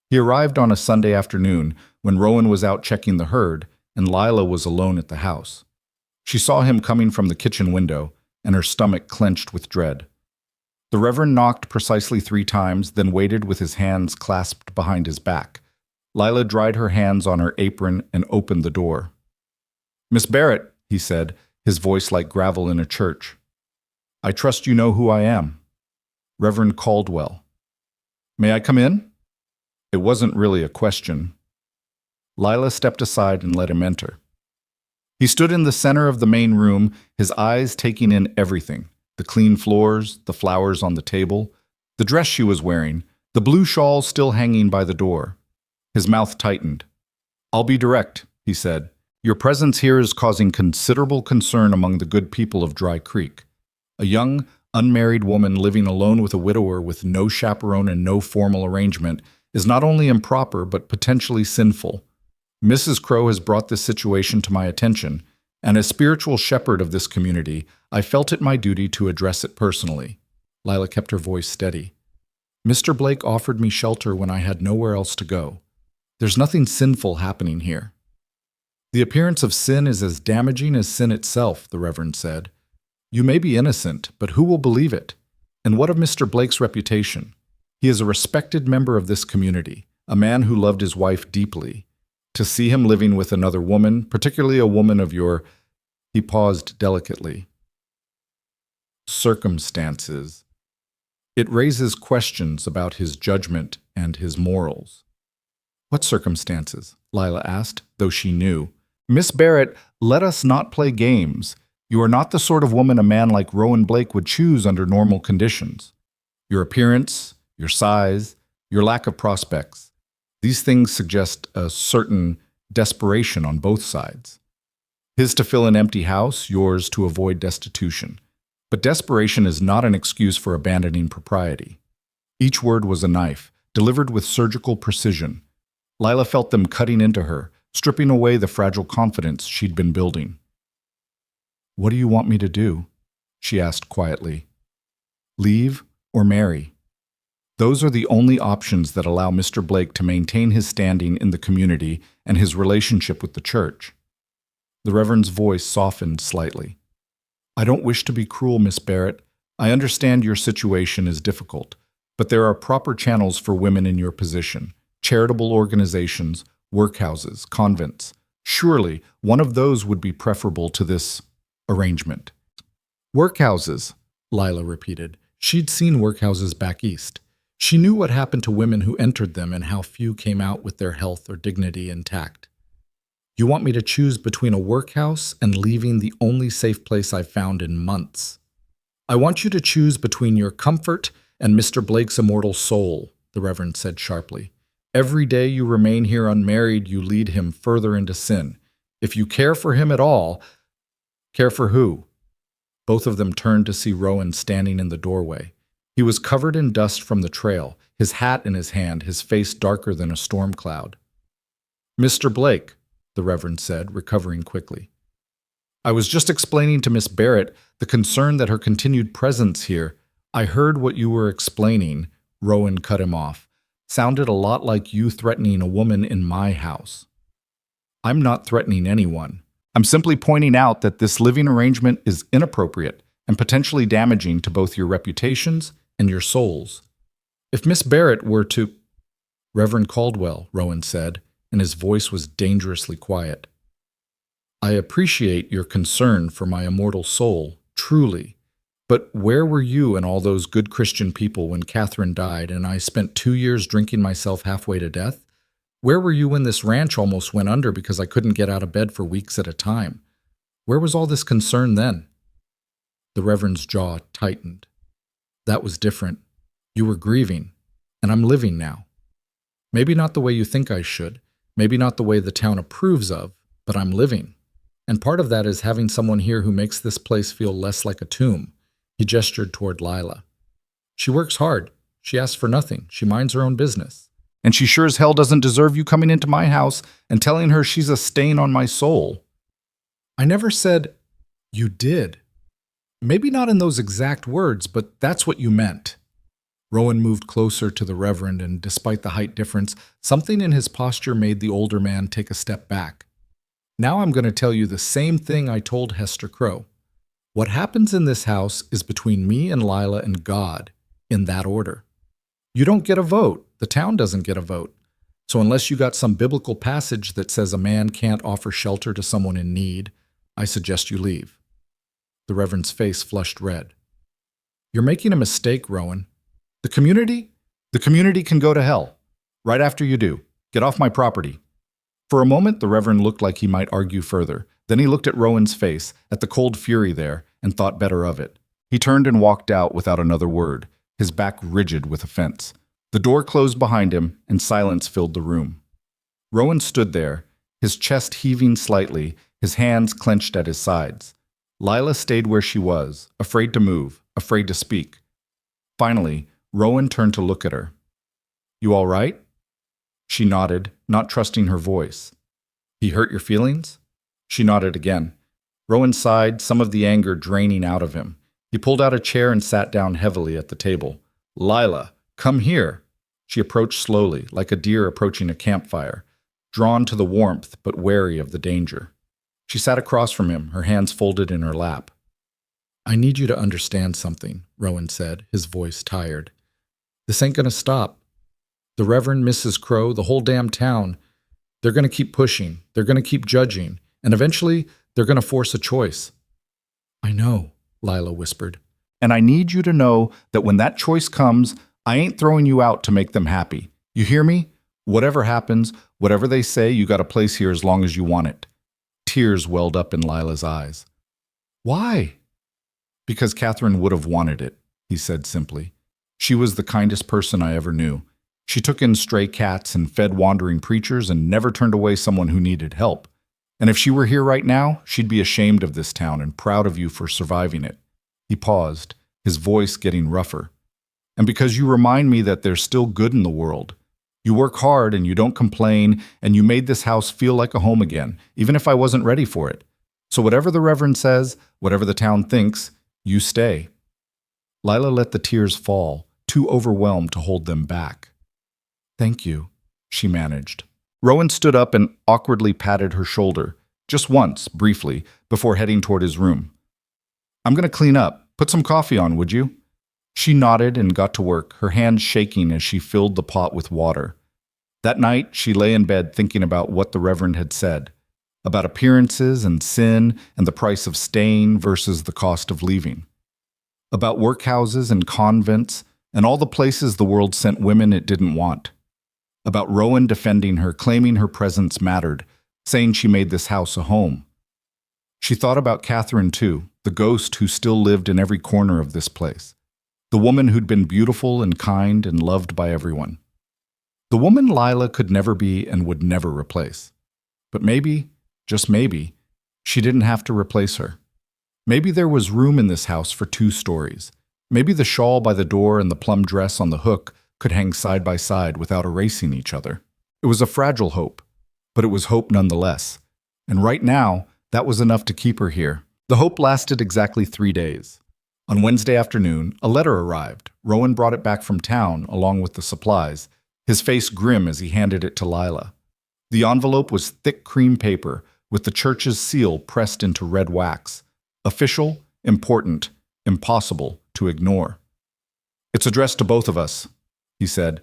He arrived on a Sunday afternoon when Rowan was out checking the herd and Lila was alone at the house. She saw him coming from the kitchen window, and her stomach clenched with dread. The Reverend knocked precisely 3 times, then waited with his hands clasped behind his back. Lila dried her hands on her apron and opened the door. "Miss Barrett," he said, his voice like gravel in a church. "I trust you know who I am. Reverend Caldwell. May I come in?" It wasn't really a question. Lila stepped aside and let him enter. He stood in the center of the main room, his eyes taking in everything: the clean floors, the flowers on the table, the dress she was wearing, the blue shawl still hanging by the door. His mouth tightened. "I'll be direct," he said. "Your presence here is causing considerable concern among the good people of Dry Creek. A young, unmarried woman living alone with a widower with no chaperone and no formal arrangement is not only improper but potentially sinful. Mrs. Crow has brought this situation to my attention, and as spiritual shepherd of this community, I felt it my duty to address it personally." Lila kept her voice steady. "Mr. Blake offered me shelter when I had nowhere else to go. There's nothing sinful happening here." "The appearance of sin is as damaging as sin itself," the Reverend said. "You may be innocent, but who will believe it? And what of Mr. Blake's reputation? He is a respected member of this community, a man who loved his wife deeply. To see him living with another woman, particularly a woman of your—" He paused delicately. "Circumstances. It raises questions about his judgment and his morals." "What circumstances?" Lila asked, though she knew. "Miss Barrett, let us not play games. You are not the sort of woman a man like Rowan Blake would choose under normal conditions. Your appearance, your size, your lack of prospects. These things suggest a certain desperation on both sides. His to fill an empty house, yours to avoid destitution. But desperation is not an excuse for abandoning propriety." Each word was a knife, delivered with surgical precision. Lila felt them cutting into her, stripping away the fragile confidence she'd been building. "What do you want me to do?" she asked quietly. "Leave or marry? Those are the only options that allow Mr. Blake to maintain his standing in the community and his relationship with the church." The Reverend's voice softened slightly. "I don't wish to be cruel, Miss Barrett. I understand your situation is difficult, but there are proper channels for women in your position: charitable organizations, workhouses, convents. Surely one of those would be preferable to this arrangement." "Workhouses," Lila repeated. She'd seen workhouses back east. She knew what happened to women who entered them and how few came out with their health or dignity intact. "You want me to choose between a workhouse and leaving the only safe place I've found in months. I want you to choose between your comfort and Mr. Blake's immortal soul," the Reverend said sharply. "Every day you remain here unmarried, you lead him further into sin. If you care for him at all—" "Care for who?" Both of them turned to see Rowan standing in the doorway. He was covered in dust from the trail, his hat in his hand, his face darker than a storm cloud. "Mr. Blake," the Reverend said, recovering quickly. "I was just explaining to Miss Barrett the concern that her continued presence here—" I heard what you were explaining, Rowan cut him off. Sounded a lot like you threatening a woman in my house. I'm not threatening anyone. I'm simply pointing out that this living arrangement is inappropriate and potentially damaging to both your reputations and your souls. If Miss Barrett were to— Reverend Caldwell, Rowan said, and his voice was dangerously quiet. I appreciate your concern for my immortal soul, truly. But where were you and all those good Christian people when Catherine died and I spent 2 years drinking myself halfway to death? Where were you when this ranch almost went under because I couldn't get out of bed for weeks at a time? Where was all this concern then? The Reverend's jaw tightened. That was different. You were grieving, and I'm living now. Maybe not the way you think I should, maybe not the way the town approves of, but I'm living. And part of that is having someone here who makes this place feel less like a tomb. He gestured toward Lila. She works hard. She asks for nothing. She minds her own business. And she sure as hell doesn't deserve you coming into my house and telling her she's a stain on my soul. I never said— You did. Maybe not in those exact words, but that's what you meant. Rowan moved closer to the Reverend, and despite the height difference, something in his posture made the older man take a step back. Now I'm going to tell you the same thing I told Hester Crow. What happens in this house is between me and Lila and God, in that order. You don't get a vote. The town doesn't get a vote. So unless you got some biblical passage that says a man can't offer shelter to someone in need, I suggest you leave. The Reverend's face flushed red. You're making a mistake, Rowan. The community can go to hell. Right after you do. Get off my property. For a moment, the Reverend looked like he might argue further. Then he looked at Rowan's face, at the cold fury there, and thought better of it. He turned and walked out without another word, his back rigid with offense. The door closed behind him, and silence filled the room. Rowan stood there, his chest heaving slightly, his hands clenched at his sides. Lila stayed where she was, afraid to move, afraid to speak. Finally, Rowan turned to look at her. You all right? She nodded, not trusting her voice. He hurt your feelings? She nodded again. Rowan sighed, some of the anger draining out of him. He pulled out a chair and sat down heavily at the table. Lila, come here. She approached slowly, like a deer approaching a campfire, drawn to the warmth but wary of the danger. She sat across from him, her hands folded in her lap. I need you to understand something, Rowan said, his voice tired. This ain't going to stop. The Reverend, Mrs. Crow, the whole damn town, they're going to keep pushing, they're going to keep judging, and eventually they're going to force a choice. I know, Lila whispered. And I need you to know that when that choice comes, I ain't throwing you out to make them happy. You hear me? Whatever happens, whatever they say, you got a place here as long as you want it. Tears welled up in Lila's eyes. Why? Because Catherine would have wanted it, he said simply. She was the kindest person I ever knew. She took in stray cats and fed wandering preachers and never turned away someone who needed help. And if she were here right now, she'd be ashamed of this town and proud of you for surviving it. He paused, his voice getting rougher. And because you remind me that there's still good in the world. You work hard and you don't complain, and you made this house feel like a home again, even if I wasn't ready for it. So whatever the Reverend says, whatever the town thinks, you stay. Lila let the tears fall, too overwhelmed to hold them back. Thank you, she managed. Rowan stood up and awkwardly patted her shoulder, just once, briefly, before heading toward his room. I'm going to clean up. Put some coffee on, would you? She nodded and got to work, her hands shaking as she filled the pot with water. That night, she lay in bed thinking about what the Reverend had said, about appearances and sin and the price of staying versus the cost of leaving, about workhouses and convents and all the places the world sent women it didn't want, about Rowan defending her, claiming her presence mattered, saying she made this house a home. She thought about Catherine, too, the ghost who still lived in every corner of this place. The woman who'd been beautiful and kind and loved by everyone. The woman Lila could never be and would never replace. But maybe, just maybe, she didn't have to replace her. Maybe there was room in this house for 2 stories. Maybe the shawl by the door and the plum dress on the hook could hang side by side without erasing each other. It was a fragile hope, but it was hope nonetheless. And right now, that was enough to keep her here. The hope lasted exactly 3 days. On Wednesday afternoon, a letter arrived. Rowan brought it back from town, along with the supplies, his face grim as he handed it to Lila. The envelope was thick cream paper, with the church's seal pressed into red wax. Official, important, impossible to ignore. "It's addressed to both of us," he said.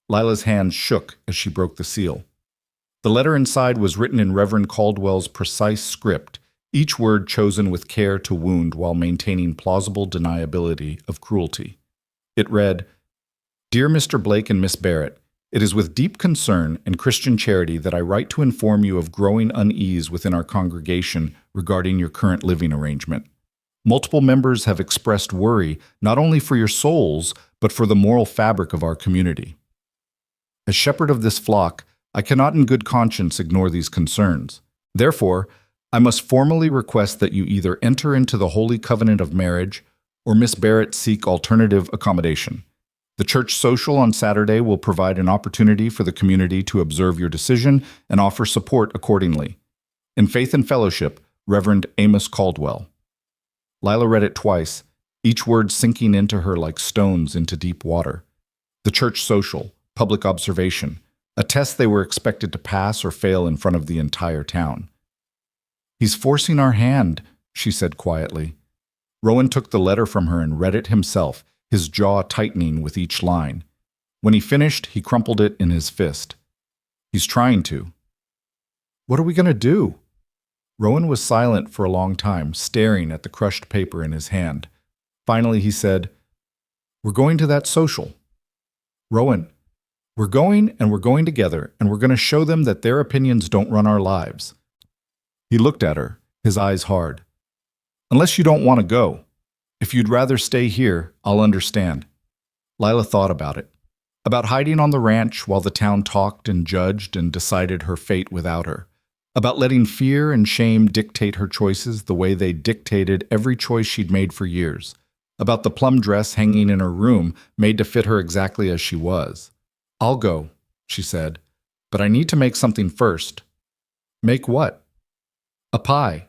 Lila's hand shook as she broke the seal. The letter inside was written in Reverend Caldwell's precise script, each word chosen with care to wound while maintaining plausible deniability of cruelty. It read, "Dear Mr. Blake and Miss Barrett, it is with deep concern and Christian charity that I write to inform you of growing unease within our congregation regarding your current living arrangement. Multiple members have expressed worry not only for your souls, but for the moral fabric of our community. As shepherd of this flock, I cannot in good conscience ignore these concerns. Therefore, I must formally request that you either enter into the holy covenant of marriage or Miss Barrett seek alternative accommodation. The church social on Saturday will provide an opportunity for the community to observe your decision and offer support accordingly. In faith and fellowship, Reverend Amos Caldwell." Lila read it twice, each word sinking into her like stones into deep water. The church social, public observation, a test they were expected to pass or fail in front of the entire town. "He's forcing our hand," she said quietly. Rowan took the letter from her and read it himself, his jaw tightening with each line. When he finished, he crumpled it in his fist. "He's trying to." "What are we going to do?" Rowan was silent for a long time, staring at the crushed paper in his hand. Finally, he said, "We're going to that social." "Rowan, we're going and we're going together, and we're going to show them that their opinions don't run our lives." He looked at her, his eyes hard. "Unless you don't want to go. If you'd rather stay here, I'll understand." Lila thought about it. About hiding on the ranch while the town talked and judged and decided her fate without her. About letting fear and shame dictate her choices the way they dictated every choice she'd made for years. About the plum dress hanging in her room, made to fit her exactly as she was. "I'll go," she said, "but I need to make something first." "Make what?" "A pie."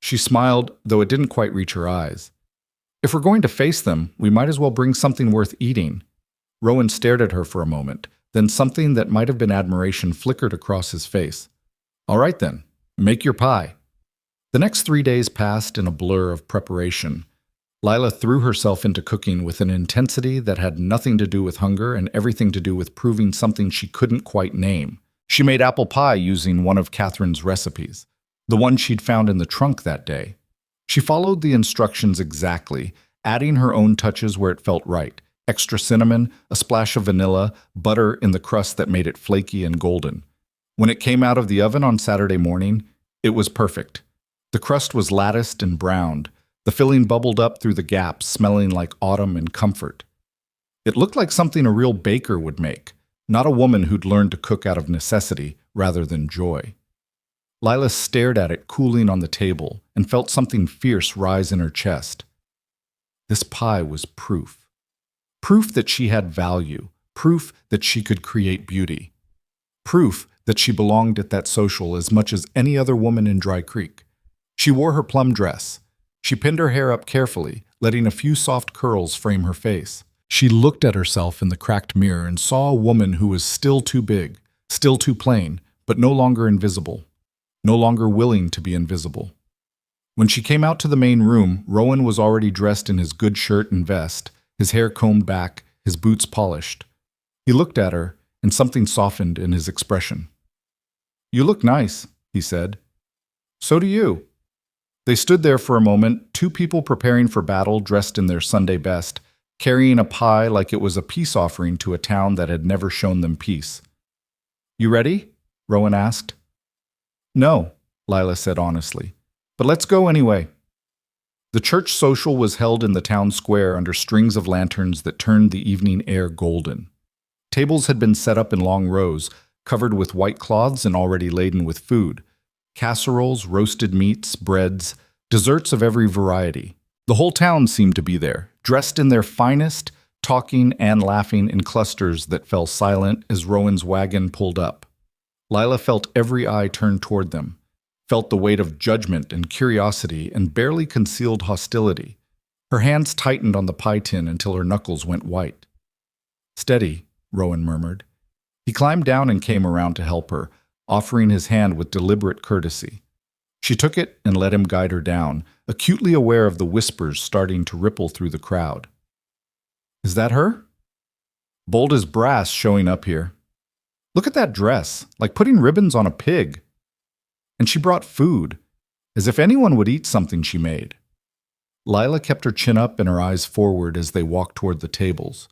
She smiled, though it didn't quite reach her eyes. "If we're going to face them, we might as well bring something worth eating." Rowan stared at her for a moment, then something that might have been admiration flickered across his face. "All right then, make your pie." The next 3 days passed in a blur of preparation. Lila threw herself into cooking with an intensity that had nothing to do with hunger and everything to do with proving something she couldn't quite name. She made apple pie using one of Catherine's recipes, the one she'd found in the trunk that day. She followed the instructions exactly, adding her own touches where it felt right. Extra cinnamon, a splash of vanilla, butter in the crust that made it flaky and golden. When it came out of the oven on Saturday morning, it was perfect. The crust was latticed and browned. The filling bubbled up through the gaps, smelling like autumn and comfort. It looked like something a real baker would make, not a woman who'd learned to cook out of necessity rather than joy. Lila stared at it cooling on the table and felt something fierce rise in her chest. This pie was proof. Proof that she had value. Proof that she could create beauty. Proof that she belonged at that social as much as any other woman in Dry Creek. She wore her plum dress. She pinned her hair up carefully, letting a few soft curls frame her face. She looked at herself in the cracked mirror and saw a woman who was still too big, still too plain, but no longer invisible. No longer willing to be invisible. When she came out to the main room, Rowan was already dressed in his good shirt and vest, his hair combed back, his boots polished. He looked at her, and something softened in his expression. "You look nice," he said. "So do you." They stood there for a moment, two people preparing for battle dressed in their Sunday best, carrying a pie like it was a peace offering to a town that had never shown them peace. "You ready?" Rowan asked. "No," Lila said honestly, "but let's go anyway." The church social was held in the town square under strings of lanterns that turned the evening air golden. Tables had been set up in long rows, covered with white cloths and already laden with food. Casseroles, roasted meats, breads, desserts of every variety. The whole town seemed to be there, dressed in their finest, talking and laughing in clusters that fell silent as Rowan's wagon pulled up. Lila felt every eye turned toward them, felt the weight of judgment and curiosity and barely concealed hostility. Her hands tightened on the pie tin until her knuckles went white. "Steady," Rowan murmured. He climbed down and came around to help her, offering his hand with deliberate courtesy. She took it and let him guide her down, acutely aware of the whispers starting to ripple through the crowd. "Is that her? Bold as brass showing up here. Look at that dress, like putting ribbons on a pig. And she brought food, as if anyone would eat something she made." Lila kept her chin up and her eyes forward as they walked toward the tables.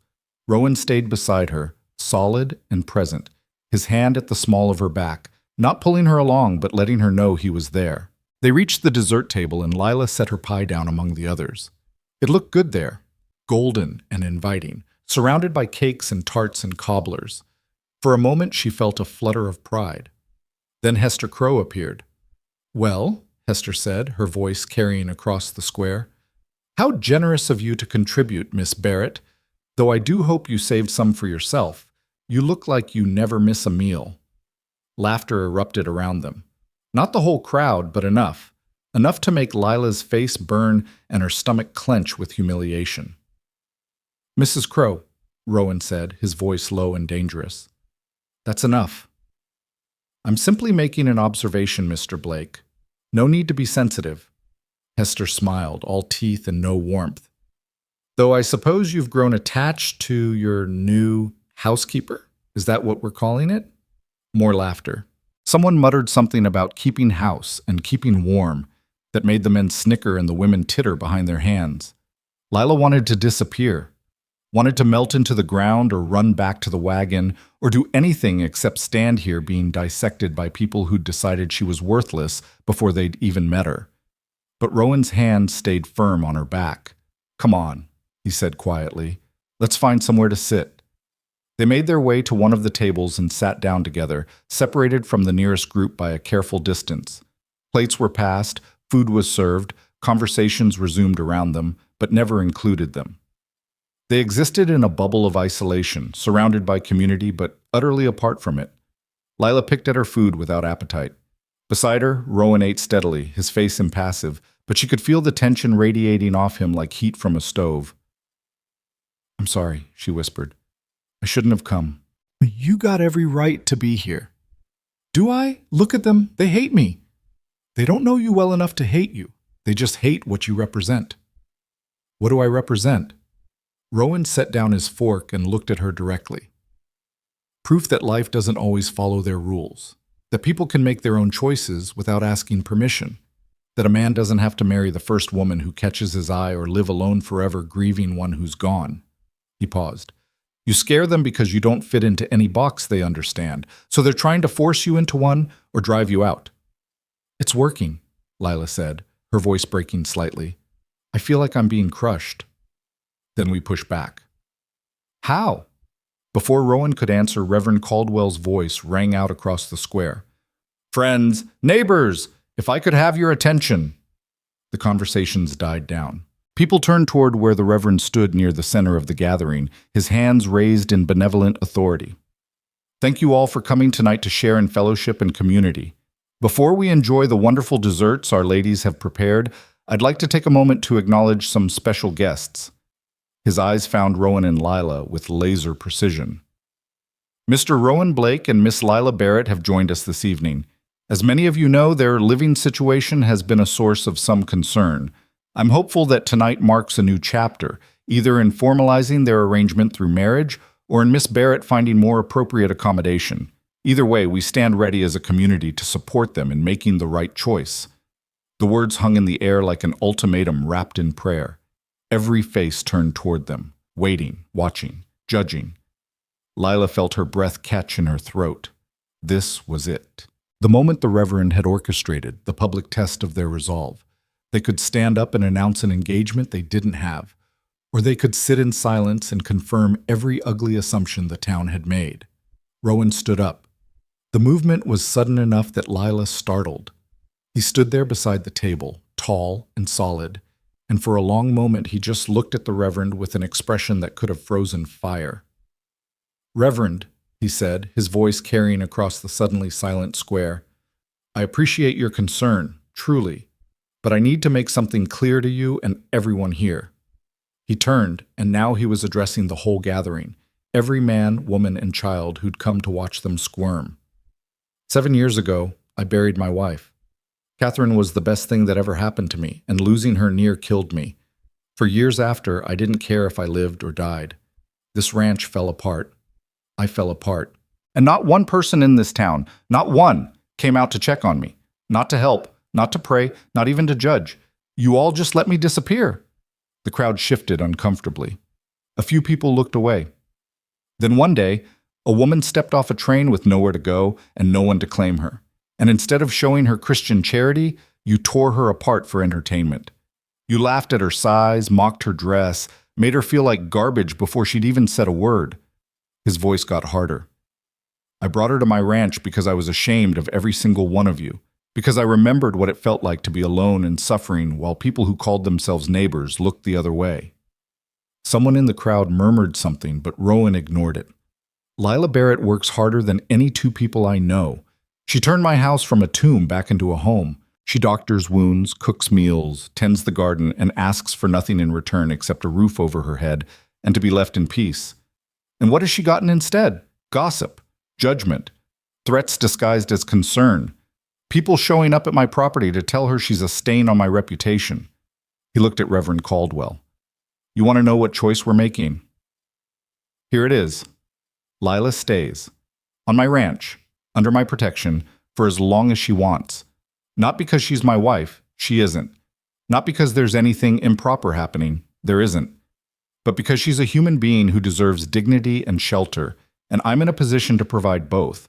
Rowan stayed beside her, solid and present, his hand at the small of her back, not pulling her along but letting her know he was there. They reached the dessert table and Lila set her pie down among the others. It looked good there, golden and inviting, surrounded by cakes and tarts and cobblers. For a moment she felt a flutter of pride. Then Hester Crow appeared. "Well," Hester said, her voice carrying across the square, "how generous of you to contribute, Miss Barrett. Though I do hope you saved some for yourself. You look like you never miss a meal." Laughter erupted around them. Not the whole crowd, but enough. Enough to make Lila's face burn and her stomach clench with humiliation. "Mrs. Crow," Rowan said, his voice low and dangerous. "That's enough. I'm simply making an observation, Mr. Blake. No need to be sensitive." Hester smiled, all teeth and no warmth. "Though I suppose you've grown attached to your new housekeeper? Is that what we're calling it?" More laughter. Someone muttered something about keeping house and keeping warm that made the men snicker and the women titter behind their hands. Lila wanted to disappear, wanted to melt into the ground or run back to the wagon or do anything except stand here being dissected by people who'd decided she was worthless before they'd even met her. But Rowan's hand stayed firm on her back. "Come on," he said quietly. "Let's find somewhere to sit." They made their way to one of the tables and sat down together, separated from the nearest group by a careful distance. Plates were passed, food was served, conversations resumed around them, but never included them. They existed in a bubble of isolation, surrounded by community but utterly apart from it. Lila picked at her food without appetite. Beside her, Rowan ate steadily, his face impassive, but she could feel the tension radiating off him like heat from a stove. "I'm sorry," she whispered. "I shouldn't have come." "You got every right to be here." "Do I? Look at them. They hate me." "They don't know you well enough to hate you. They just hate what you represent." "What do I represent?" Rowan set down his fork and looked at her directly. "Proof that life doesn't always follow their rules. That people can make their own choices without asking permission. That a man doesn't have to marry the first woman who catches his eye or live alone forever grieving one who's gone." He paused. "You scare them because you don't fit into any box they understand, so they're trying to force you into one or drive you out." "It's working," Lila said, her voice breaking slightly. "I feel like I'm being crushed." Then we push back. "How?" Before Rowan could answer, Reverend Caldwell's voice rang out across the square. "Friends, neighbors, if I could have your attention." The conversations died down. People turned toward where the Reverend stood near the center of the gathering, his hands raised in benevolent authority. "Thank you all for coming tonight to share in fellowship and community. Before we enjoy the wonderful desserts our ladies have prepared, I'd like to take a moment to acknowledge some special guests." His eyes found Rowan and Lila with laser precision. "Mr. Rowan Blake and Miss Lila Barrett have joined us this evening. As many of you know, their living situation has been a source of some concern. I'm hopeful that tonight marks a new chapter, either in formalizing their arrangement through marriage or in Miss Barrett finding more appropriate accommodation. Either way, we stand ready as a community to support them in making the right choice." The words hung in the air like an ultimatum wrapped in prayer. Every face turned toward them, waiting, watching, judging. Lila felt her breath catch in her throat. This was it. The moment the Reverend had orchestrated, the public test of their resolve. They could stand up and announce an engagement they didn't have, or they could sit in silence and confirm every ugly assumption the town had made. Rowan stood up. The movement was sudden enough that Lila startled. He stood there beside the table, tall and solid, and for a long moment he just looked at the Reverend with an expression that could have frozen fire. "Reverend," he said, his voice carrying across the suddenly silent square, "I appreciate your concern, truly, but I need to make something clear to you and everyone here. He turned, and now he was addressing the whole gathering, every man, woman, and child who'd come to watch them squirm. 7 years ago, I buried my wife. Catherine was the best thing that ever happened to me, and losing her near killed me. For years after, I didn't care if I lived or died. This ranch fell apart. I fell apart. And not one person in this town, not one, came out to check on me. Not to help, not to pray, not even to judge. You all just let me disappear. The crowd shifted uncomfortably. A few people looked away. Then one day, a woman stepped off a train with nowhere to go and no one to claim her. And instead of showing her Christian charity, you tore her apart for entertainment. You laughed at her size, mocked her dress, made her feel like garbage before she'd even said a word. His voice got harder. I brought her to my ranch because I was ashamed of every single one of you, because I remembered what it felt like to be alone and suffering while people who called themselves neighbors looked the other way. Someone in the crowd murmured something, but Rowan ignored it. Lila Barrett works harder than any two people I know. She turned my house from a tomb back into a home. She doctors wounds, cooks meals, tends the garden, and asks for nothing in return except a roof over her head and to be left in peace. And what has she gotten instead? Gossip, judgment, threats disguised as concern, people showing up at my property to tell her she's a stain on my reputation. He looked at Reverend Caldwell. You want to know what choice we're making? Here it is. Lila stays. On my ranch, under my protection, for as long as she wants. Not because she's my wife, she isn't. Not because there's anything improper happening, there isn't. But because she's a human being who deserves dignity and shelter, and I'm in a position to provide both.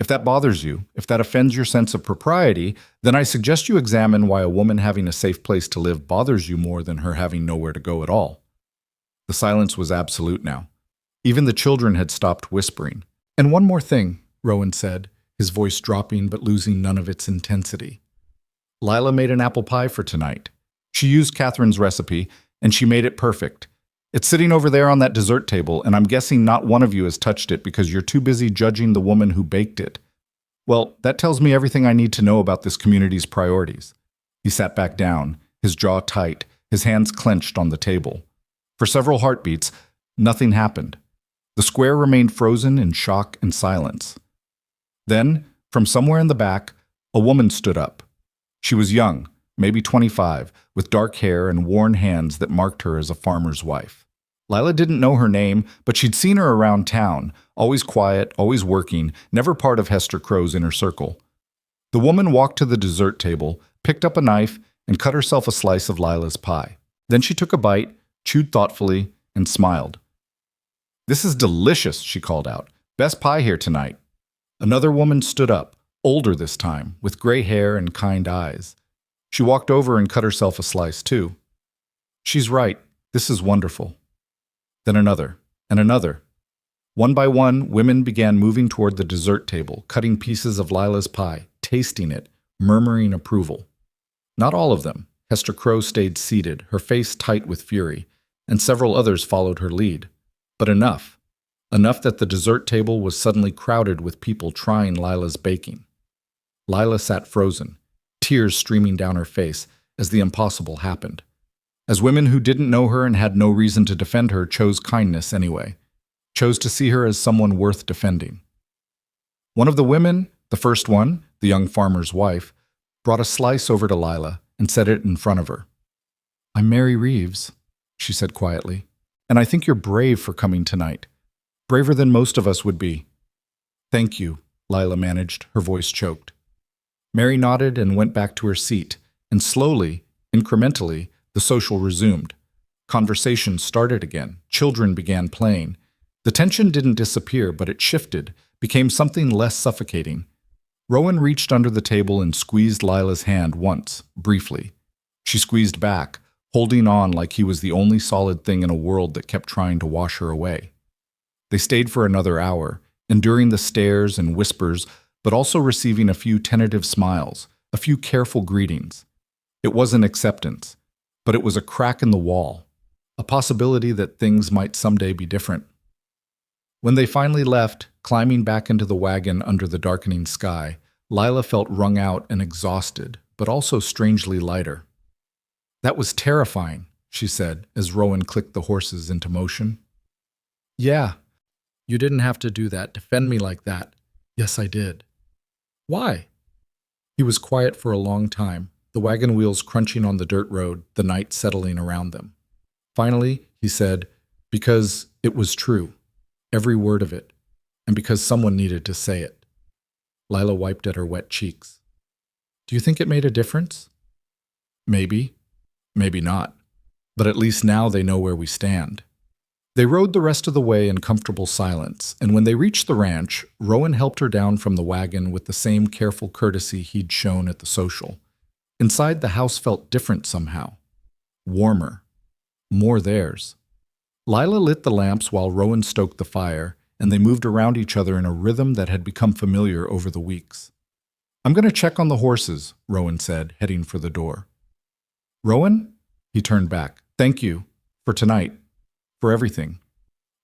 If that bothers you, if that offends your sense of propriety, then I suggest you examine why a woman having a safe place to live bothers you more than her having nowhere to go at all. The silence was absolute now. Even the children had stopped whispering. And one more thing, Rowan said, his voice dropping but losing none of its intensity. Lila made an apple pie for tonight. She used Catherine's recipe, and she made it perfect. It's sitting over there on that dessert table, and I'm guessing not one of you has touched it because you're too busy judging the woman who baked it. Well, that tells me everything I need to know about this community's priorities. He sat back down, his jaw tight, his hands clenched on the table. For several heartbeats, nothing happened. The square remained frozen in shock and silence. Then, from somewhere in the back, a woman stood up. She was young, maybe 25, with dark hair and worn hands that marked her as a farmer's wife. Lila didn't know her name, but she'd seen her around town, always quiet, always working, never part of Hester Crow's inner circle. The woman walked to the dessert table, picked up a knife, and cut herself a slice of Lila's pie. Then she took a bite, chewed thoughtfully, and smiled. "This is delicious," she called out. "Best pie here tonight." Another woman stood up, older this time, with gray hair and kind eyes. She walked over and cut herself a slice, too. "She's right. This is wonderful." Then another, and another. One by one, women began moving toward the dessert table, cutting pieces of Lila's pie, tasting it, murmuring approval. Not all of them. Hester Crow stayed seated, her face tight with fury, and several others followed her lead. But enough. Enough that the dessert table was suddenly crowded with people trying Lila's baking. Lila sat frozen, tears streaming down her face as the impossible happened. As women who didn't know her and had no reason to defend her chose kindness anyway, chose to see her as someone worth defending. One of the women, the first one, the young farmer's wife, brought a slice over to Lila and set it in front of her. "I'm Mary Reeves," she said quietly, "and I think you're brave for coming tonight. Braver than most of us would be." "Thank you," Lila managed, her voice choked. Mary nodded and went back to her seat, and slowly, incrementally, the social resumed. Conversation started again. Children began playing. The tension didn't disappear, but it shifted, became something less suffocating. Rowan reached under the table and squeezed Lila's hand once, briefly. She squeezed back, holding on like he was the only solid thing in a world that kept trying to wash her away. They stayed for another hour, enduring the stares and whispers, but also receiving a few tentative smiles, a few careful greetings. It wasn't acceptance, but it was a crack in the wall, a possibility that things might someday be different. When they finally left, climbing back into the wagon under the darkening sky, Lila felt wrung out and exhausted, but also strangely lighter. "That was terrifying," she said as Rowan clicked the horses into motion. Yeah, you didn't have to do that, defend me like that. Yes, I did. Why? He was quiet for a long time, the wagon wheels crunching on the dirt road, the night settling around them. Finally, he said, because it was true, every word of it, and because someone needed to say it. Lila wiped at her wet cheeks. Do you think it made a difference? Maybe. Maybe not. But at least now they know where we stand. They rode the rest of the way in comfortable silence, and when they reached the ranch, Rowan helped her down from the wagon with the same careful courtesy he'd shown at the social. Inside, the house felt different somehow. Warmer. More theirs. Lila lit the lamps while Rowan stoked the fire, and they moved around each other in a rhythm that had become familiar over the weeks. I'm going to check on the horses, Rowan said, heading for the door. Rowan? He turned back. Thank you. For tonight. For everything.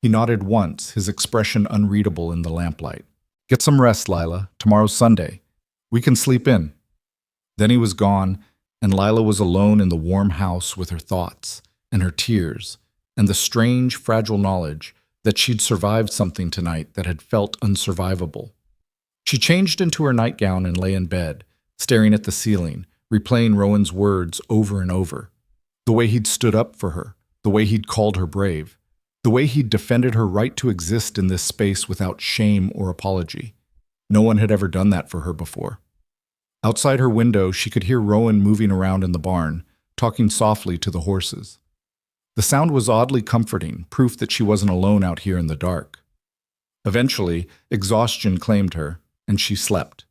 He nodded once, his expression unreadable in the lamplight. Get some rest, Lila. Tomorrow's Sunday. We can sleep in. Then he was gone, and Lila was alone in the warm house with her thoughts, and her tears, and the strange, fragile knowledge that she'd survived something tonight that had felt unsurvivable. She changed into her nightgown and lay in bed, staring at the ceiling, replaying Rowan's words over and over. The way he'd stood up for her, the way he'd called her brave, the way he'd defended her right to exist in this space without shame or apology. No one had ever done that for her before. Outside her window, she could hear Rowan moving around in the barn, talking softly to the horses. The sound was oddly comforting, proof that she wasn't alone out here in the dark. Eventually, exhaustion claimed her, and she slept.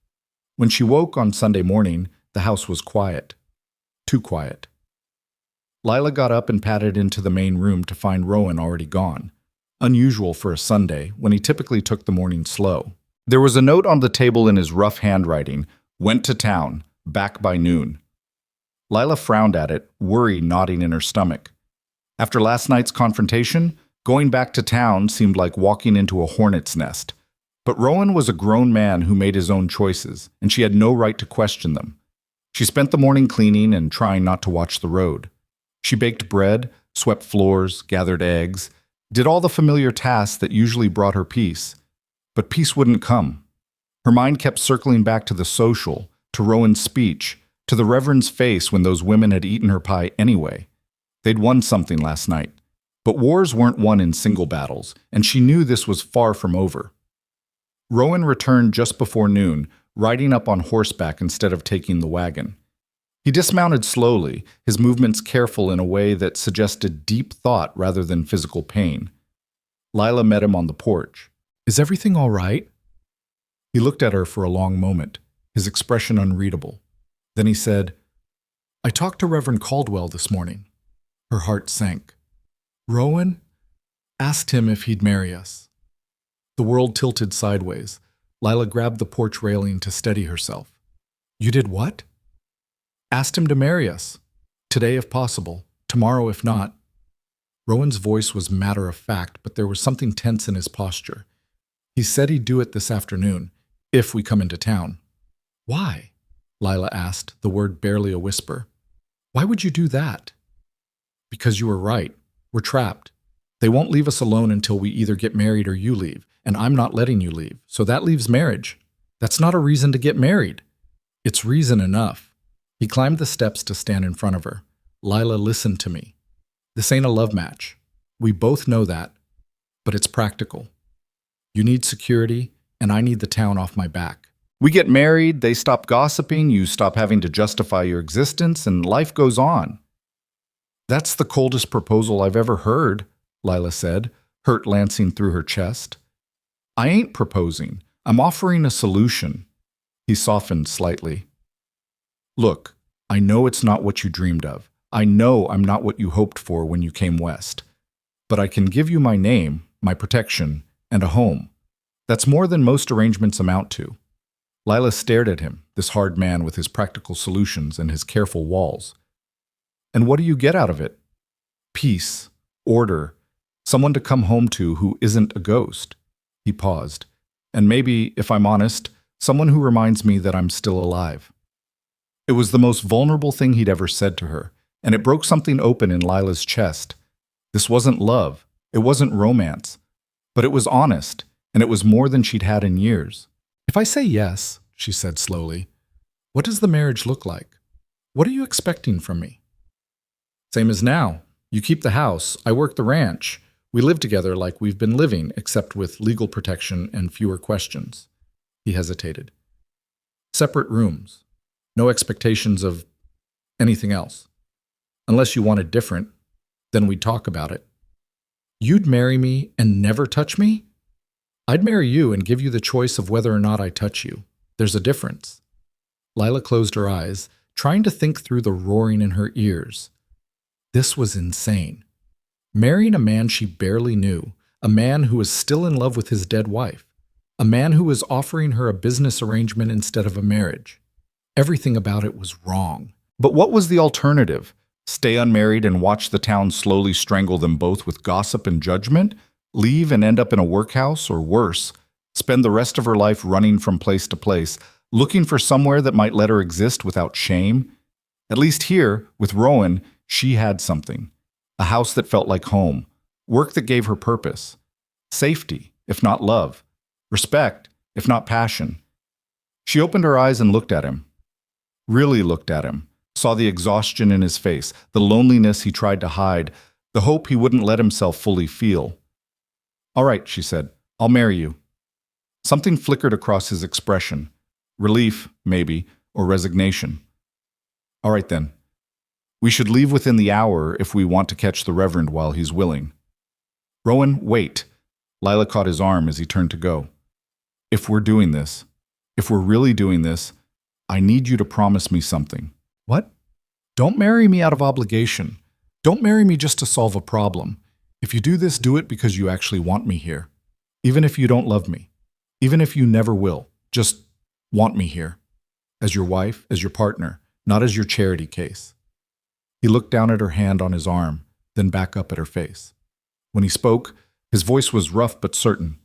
When she woke on Sunday morning, the house was quiet. Too quiet. Lila got up and padded into the main room to find Rowan already gone. Unusual for a Sunday, when he typically took the morning slow. There was a note on the table in his rough handwriting, "Went to town, back by noon." Lila frowned at it, worry knotting in her stomach. After last night's confrontation, going back to town seemed like walking into a hornet's nest. But Rowan was a grown man who made his own choices, and she had no right to question them. She spent the morning cleaning and trying not to watch the road. She baked bread, swept floors, gathered eggs, did all the familiar tasks that usually brought her peace. But peace wouldn't come. Her mind kept circling back to the social, to Rowan's speech, to the Reverend's face when those women had eaten her pie anyway. They'd won something last night. But wars weren't won in single battles, and she knew this was far from over. Rowan returned just before noon, riding up on horseback instead of taking the wagon. He dismounted slowly, his movements careful in a way that suggested deep thought rather than physical pain. Lila met him on the porch. Is everything all right? He looked at her for a long moment, his expression unreadable. Then he said, I talked to Reverend Caldwell this morning. Her heart sank. Rowan asked him if he'd marry us. The world tilted sideways. Lila grabbed the porch railing to steady herself. You did what? Asked him to marry us. Today if possible, tomorrow if not. Rowan's voice was matter of fact, but there was something tense in his posture. He said he'd do it this afternoon, if we come into town. Why? Lila asked, the word barely a whisper. Why would you do that? Because you were right. We're trapped. They won't leave us alone until we either get married or you leave, and I'm not letting you leave, so that leaves marriage. That's not a reason to get married. It's reason enough. He climbed the steps to stand in front of her. Lila, listen to me. This ain't a love match. We both know that, but it's practical. You need security, and I need the town off my back. We get married, they stop gossiping, you stop having to justify your existence, and life goes on. That's the coldest proposal I've ever heard, Lila said, hurt lancing through her chest. I ain't proposing. I'm offering a solution. He softened slightly. Look, I know it's not what you dreamed of. I know I'm not what you hoped for when you came west. But I can give you my name, my protection, and a home. That's more than most arrangements amount to. Lila stared at him, this hard man with his practical solutions and his careful walls. And what do you get out of it? Peace, order, someone to come home to who isn't a ghost. He paused. And maybe, if I'm honest, someone who reminds me that I'm still alive. It was the most vulnerable thing he'd ever said to her, and it broke something open in Lila's chest. This wasn't love, it wasn't romance, but it was honest, and it was more than she'd had in years. "If I say yes," she said slowly, "what does the marriage look like? What are you expecting from me?" "Same as now. You keep the house, I work the ranch. We live together like we've been living, except with legal protection and fewer questions." He hesitated. "Separate rooms. No expectations of anything else. Unless you wanted different, then we'd talk about it." "You'd marry me and never touch me?" "I'd marry you and give you the choice of whether or not I touch you. There's a difference." Lila closed her eyes, trying to think through the roaring in her ears. This was insane. Marrying a man she barely knew, a man who was still in love with his dead wife, a man who was offering her a business arrangement instead of a marriage. Everything about it was wrong. But what was the alternative? Stay unmarried and watch the town slowly strangle them both with gossip and judgment? Leave and end up in a workhouse, or worse, spend the rest of her life running from place to place, looking for somewhere that might let her exist without shame? At least here, with Rowan, she had something. A house that felt like home, work that gave her purpose, safety, if not love, respect, if not passion. She opened her eyes and looked at him. Really looked at him, saw the exhaustion in his face, the loneliness he tried to hide, the hope he wouldn't let himself fully feel. "All right," she said, "I'll marry you." Something flickered across his expression. Relief, maybe, or resignation. "All right then. We should leave within the hour if we want to catch the Reverend while he's willing." "Rowan, wait." Lila caught his arm as he turned to go. If we're really doing this, I need you to promise me something." "What?" "Don't marry me out of obligation. Don't marry me just to solve a problem. If you do this, do it because you actually want me here. Even if you don't love me. Even if you never will. Just want me here. As your wife, as your partner, not as your charity case." He looked down at her hand on his arm, then back up at her face. When he spoke, his voice was rough but certain.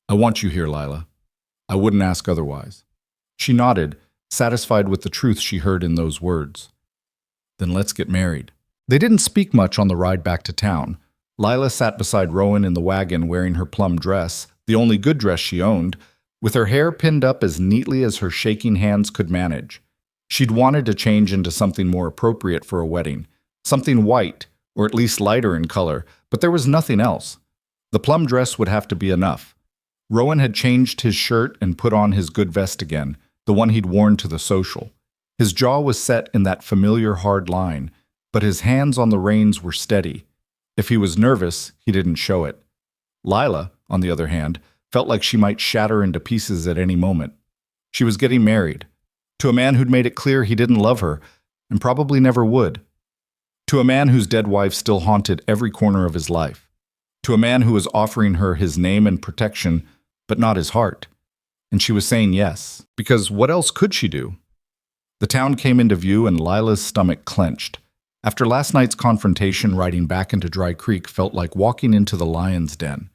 "I want you here, Lila. I wouldn't ask otherwise." She nodded, satisfied with the truth she heard in those words. "Then let's get married." They didn't speak much on the ride back to town. Lila sat beside Rowan in the wagon wearing her plum dress, the only good dress she owned, with her hair pinned up as neatly as her shaking hands could manage. She'd wanted to change into something more appropriate for a wedding, something white, or at least lighter in color, but there was nothing else. The plum dress would have to be enough. Rowan had changed his shirt and put on his good vest again, the one he'd worn to the social. His jaw was set in that familiar hard line, but his hands on the reins were steady. If he was nervous, he didn't show it. Lila, on the other hand, felt like she might shatter into pieces at any moment. She was getting married. To a man who'd made it clear he didn't love her, and probably never would. To a man whose dead wife still haunted every corner of his life. To a man who was offering her his name and protection, but not his heart. And she was saying yes, because what else could she do? The town came into view and Lila's stomach clenched. After last night's confrontation, riding back into Dry Creek felt like walking into the lion's den.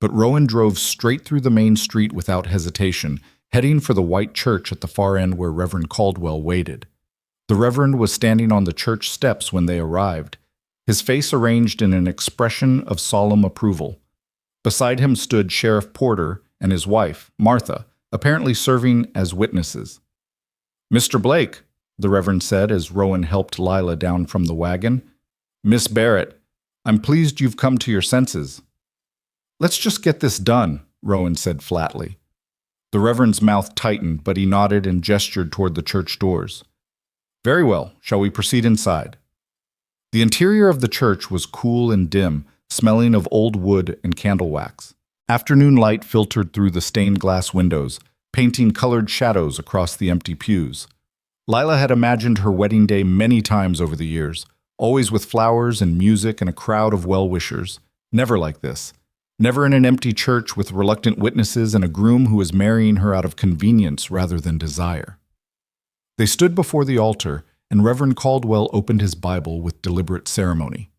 But Rowan drove straight through the main street without hesitation, heading for the white church at the far end where Reverend Caldwell waited. The Reverend was standing on the church steps when they arrived, his face arranged in an expression of solemn approval. Beside him stood Sheriff Porter and his wife, Martha, apparently serving as witnesses. "Mr. Blake," the Reverend said as Rowan helped Lila down from the wagon. "Miss Barrett, I'm pleased you've come to your senses." "Let's just get this done," Rowan said flatly. The Reverend's mouth tightened, but he nodded and gestured toward the church doors. "Very well, shall we proceed inside?" The interior of the church was cool and dim, smelling of old wood and candle wax. Afternoon light filtered through the stained glass windows, painting colored shadows across the empty pews. Lila had imagined her wedding day many times over the years, always with flowers and music and a crowd of well-wishers. Never like this. Never in an empty church with reluctant witnesses and a groom who was marrying her out of convenience rather than desire. They stood before the altar, and Reverend Caldwell opened his Bible with deliberate ceremony.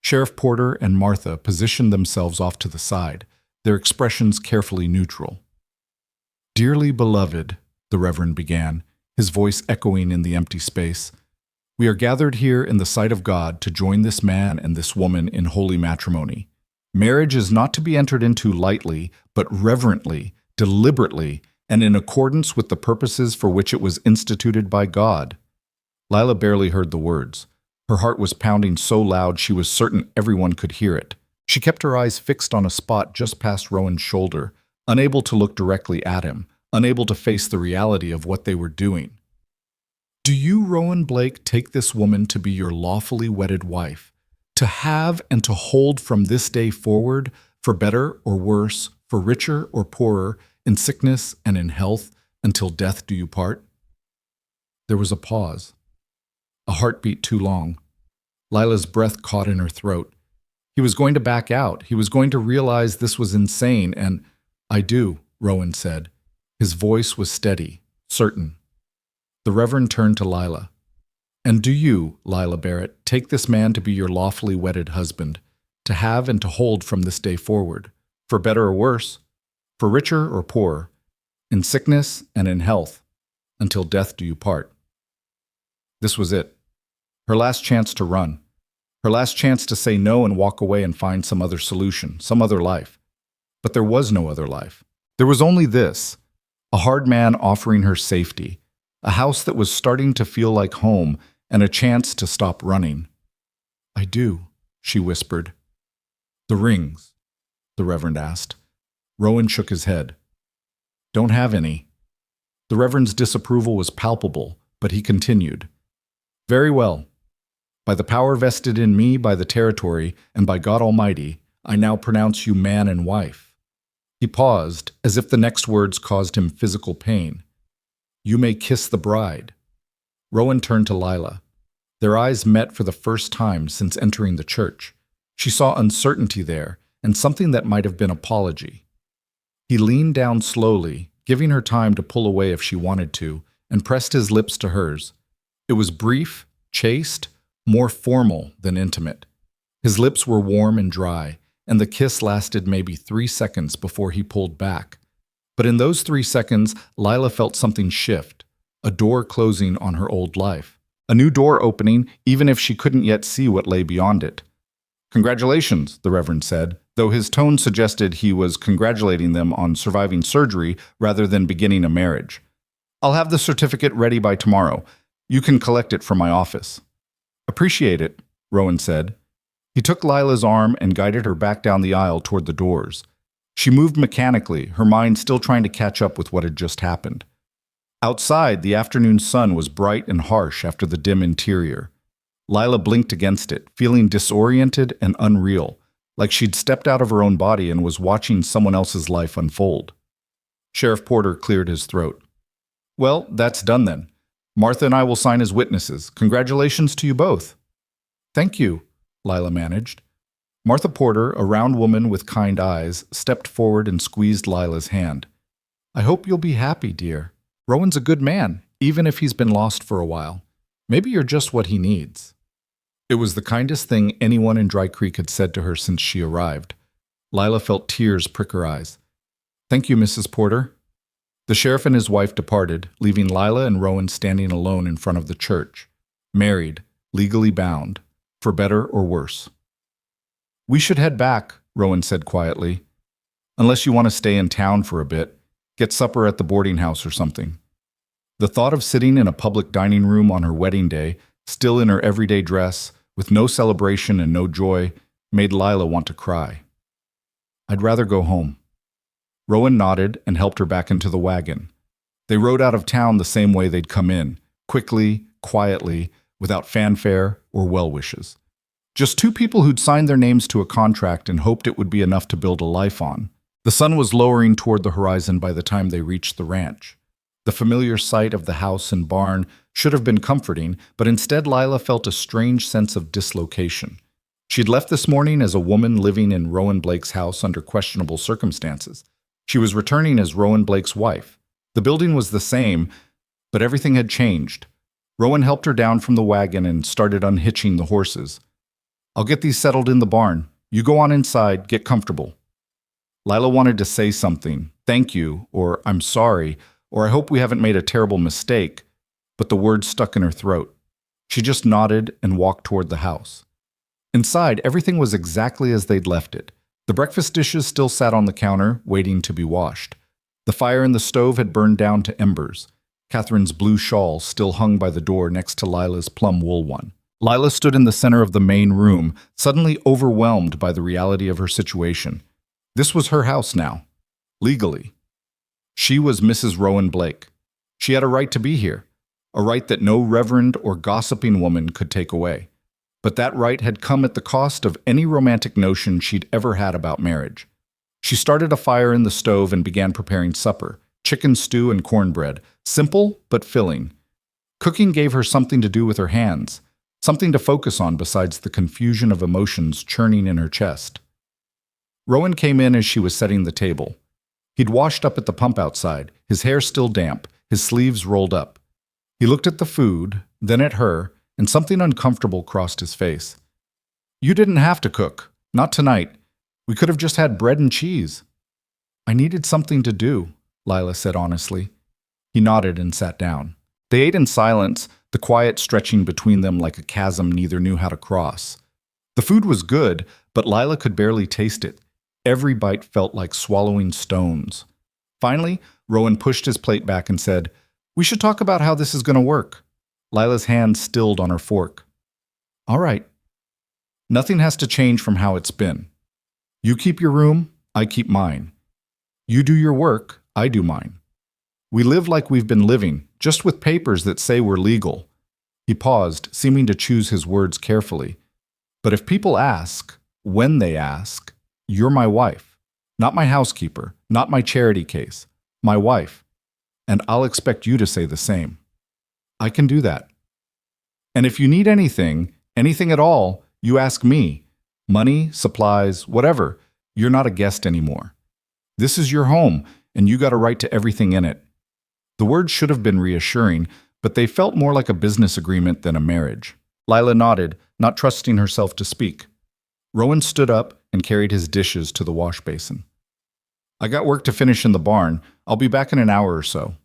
Sheriff Porter and Martha positioned themselves off to the side, their expressions carefully neutral. "Dearly beloved," the Reverend began, his voice echoing in the empty space, We are gathered here in the sight of God to join this man and this woman in holy matrimony. Marriage is not to be entered into lightly, but reverently, deliberately, and in accordance with the purposes for which it was instituted by God. Lila barely heard the words. Her heart was pounding so loud she was certain everyone could hear it. She kept her eyes fixed on a spot just past Rowan's shoulder, unable to look directly at him, unable to face the reality of what they were doing. Do you, Rowan Blake, take this woman to be your lawfully wedded wife, to have and to hold from this day forward, for better or worse, for richer or poorer, in sickness and in health, until death do you part? There was a pause. A heartbeat too long. Lila's breath caught in her throat. He was going to back out. He was going to realize this was insane, and I do, Rowan said. His voice was steady, certain. The Reverend turned to Lila. And do you, Lila Barrett, take this man to be your lawfully wedded husband, to have and to hold from this day forward, for better or worse, for richer or poorer, in sickness and in health, until death do you part? This was it. Her last chance to run. Her last chance to say no and walk away and find some other solution, some other life. But there was no other life. There was only this, a hard man offering her safety, a house that was starting to feel like home, and a chance to stop running. I do, she whispered. The rings, the Reverend asked. Rowan shook his head. Don't have any. The Reverend's disapproval was palpable, but he continued. Very well. By the power vested in me by the territory and by God Almighty, I now pronounce you man and wife. He paused, as if the next words caused him physical pain. You may kiss the bride. Rowan turned to Lila. Their eyes met for the first time since entering the church. She saw uncertainty there, and something that might have been apology. He leaned down slowly, giving her time to pull away if she wanted to, and pressed his lips to hers. It was brief, chaste, more formal than intimate. His lips were warm and dry, and the kiss lasted maybe 3 seconds before he pulled back. But in those 3 seconds, Lila felt something shift, a door closing on her old life. A new door opening, even if she couldn't yet see what lay beyond it. Congratulations, the Reverend said, though his tone suggested he was congratulating them on surviving surgery rather than beginning a marriage. I'll have the certificate ready by tomorrow. You can collect it from my office. Appreciate it, Rowan said. He took Lila's arm and guided her back down the aisle toward the doors. She moved mechanically, her mind still trying to catch up with what had just happened. Outside, the afternoon sun was bright and harsh after the dim interior. Lila blinked against it, feeling disoriented and unreal, like she'd stepped out of her own body and was watching someone else's life unfold. Sheriff Porter cleared his throat. Well, that's done then. Martha and I will sign as witnesses. Congratulations to you both. Thank you, Lila managed. Martha Porter, a round woman with kind eyes, stepped forward and squeezed Lila's hand. I hope you'll be happy, dear. Rowan's a good man, even if he's been lost for a while. Maybe you're just what he needs. It was the kindest thing anyone in Dry Creek had said to her since she arrived. Lila felt tears prick her eyes. Thank you, Mrs. Porter. The sheriff and his wife departed, leaving Lila and Rowan standing alone in front of the church, married, legally bound, for better or worse. We should head back, Rowan said quietly. Unless you want to stay in town for a bit, get supper at the boarding house or something. The thought of sitting in a public dining room on her wedding day, still in her everyday dress, with no celebration and no joy, made Lila want to cry. I'd rather go home. Rowan nodded and helped her back into the wagon. They rode out of town the same way they'd come in, quickly, quietly, without fanfare or well wishes. Just two people who'd signed their names to a contract and hoped it would be enough to build a life on. The sun was lowering toward the horizon by the time they reached the ranch. The familiar sight of the house and barn should have been comforting, but instead Lila felt a strange sense of dislocation. She'd left this morning as a woman living in Rowan Blake's house under questionable circumstances. She was returning as Rowan Blake's wife. The building was the same, but everything had changed. Rowan helped her down from the wagon and started unhitching the horses. I'll get these settled in the barn. You go on inside, get comfortable. Lila wanted to say something, thank you, or I'm sorry, or I hope we haven't made a terrible mistake, but the words stuck in her throat. She just nodded and walked toward the house. Inside, everything was exactly as they'd left it. The breakfast dishes still sat on the counter, waiting to be washed. The fire in the stove had burned down to embers. Catherine's blue shawl still hung by the door next to Lila's plum wool one. Lila stood in the center of the main room, suddenly overwhelmed by the reality of her situation. This was her house now. Legally. She was Mrs. Rowan Blake. She had a right to be here, a right that no reverend or gossiping woman could take away. But that right had come at the cost of any romantic notion she'd ever had about marriage. She started a fire in the stove and began preparing supper, chicken stew and cornbread, simple but filling. Cooking gave her something to do with her hands, something to focus on besides the confusion of emotions churning in her chest. Rowan came in as she was setting the table. He'd washed up at the pump outside, his hair still damp, his sleeves rolled up. He looked at the food, then at her, and something uncomfortable crossed his face. "You didn't have to cook. Not tonight. We could have just had bread and cheese." "I needed something to do," Lila said honestly. He nodded and sat down. They ate in silence, the quiet stretching between them like a chasm neither knew how to cross. The food was good, but Lila could barely taste it. Every bite felt like swallowing stones. Finally, Rowan pushed his plate back and said, "We should talk about how this is going to work." Lila's hand stilled on her fork. "All right. Nothing has to change from how it's been. You keep your room, I keep mine. You do your work, I do mine. We live like we've been living, just with papers that say we're legal." He paused, seeming to choose his words carefully. "But if people ask, when they ask, you're my wife. Not my housekeeper, not my charity case. My wife. And I'll expect you to say the same." "I can do that. And if you need anything, anything at all, you ask me. Money, supplies, whatever. You're not a guest anymore. This is your home, and you got a right to everything in it." The words should have been reassuring, but they felt more like a business agreement than a marriage. Lila nodded, not trusting herself to speak. Rowan stood up and carried his dishes to the wash basin. "I got work to finish in the barn. I'll be back in an hour or so."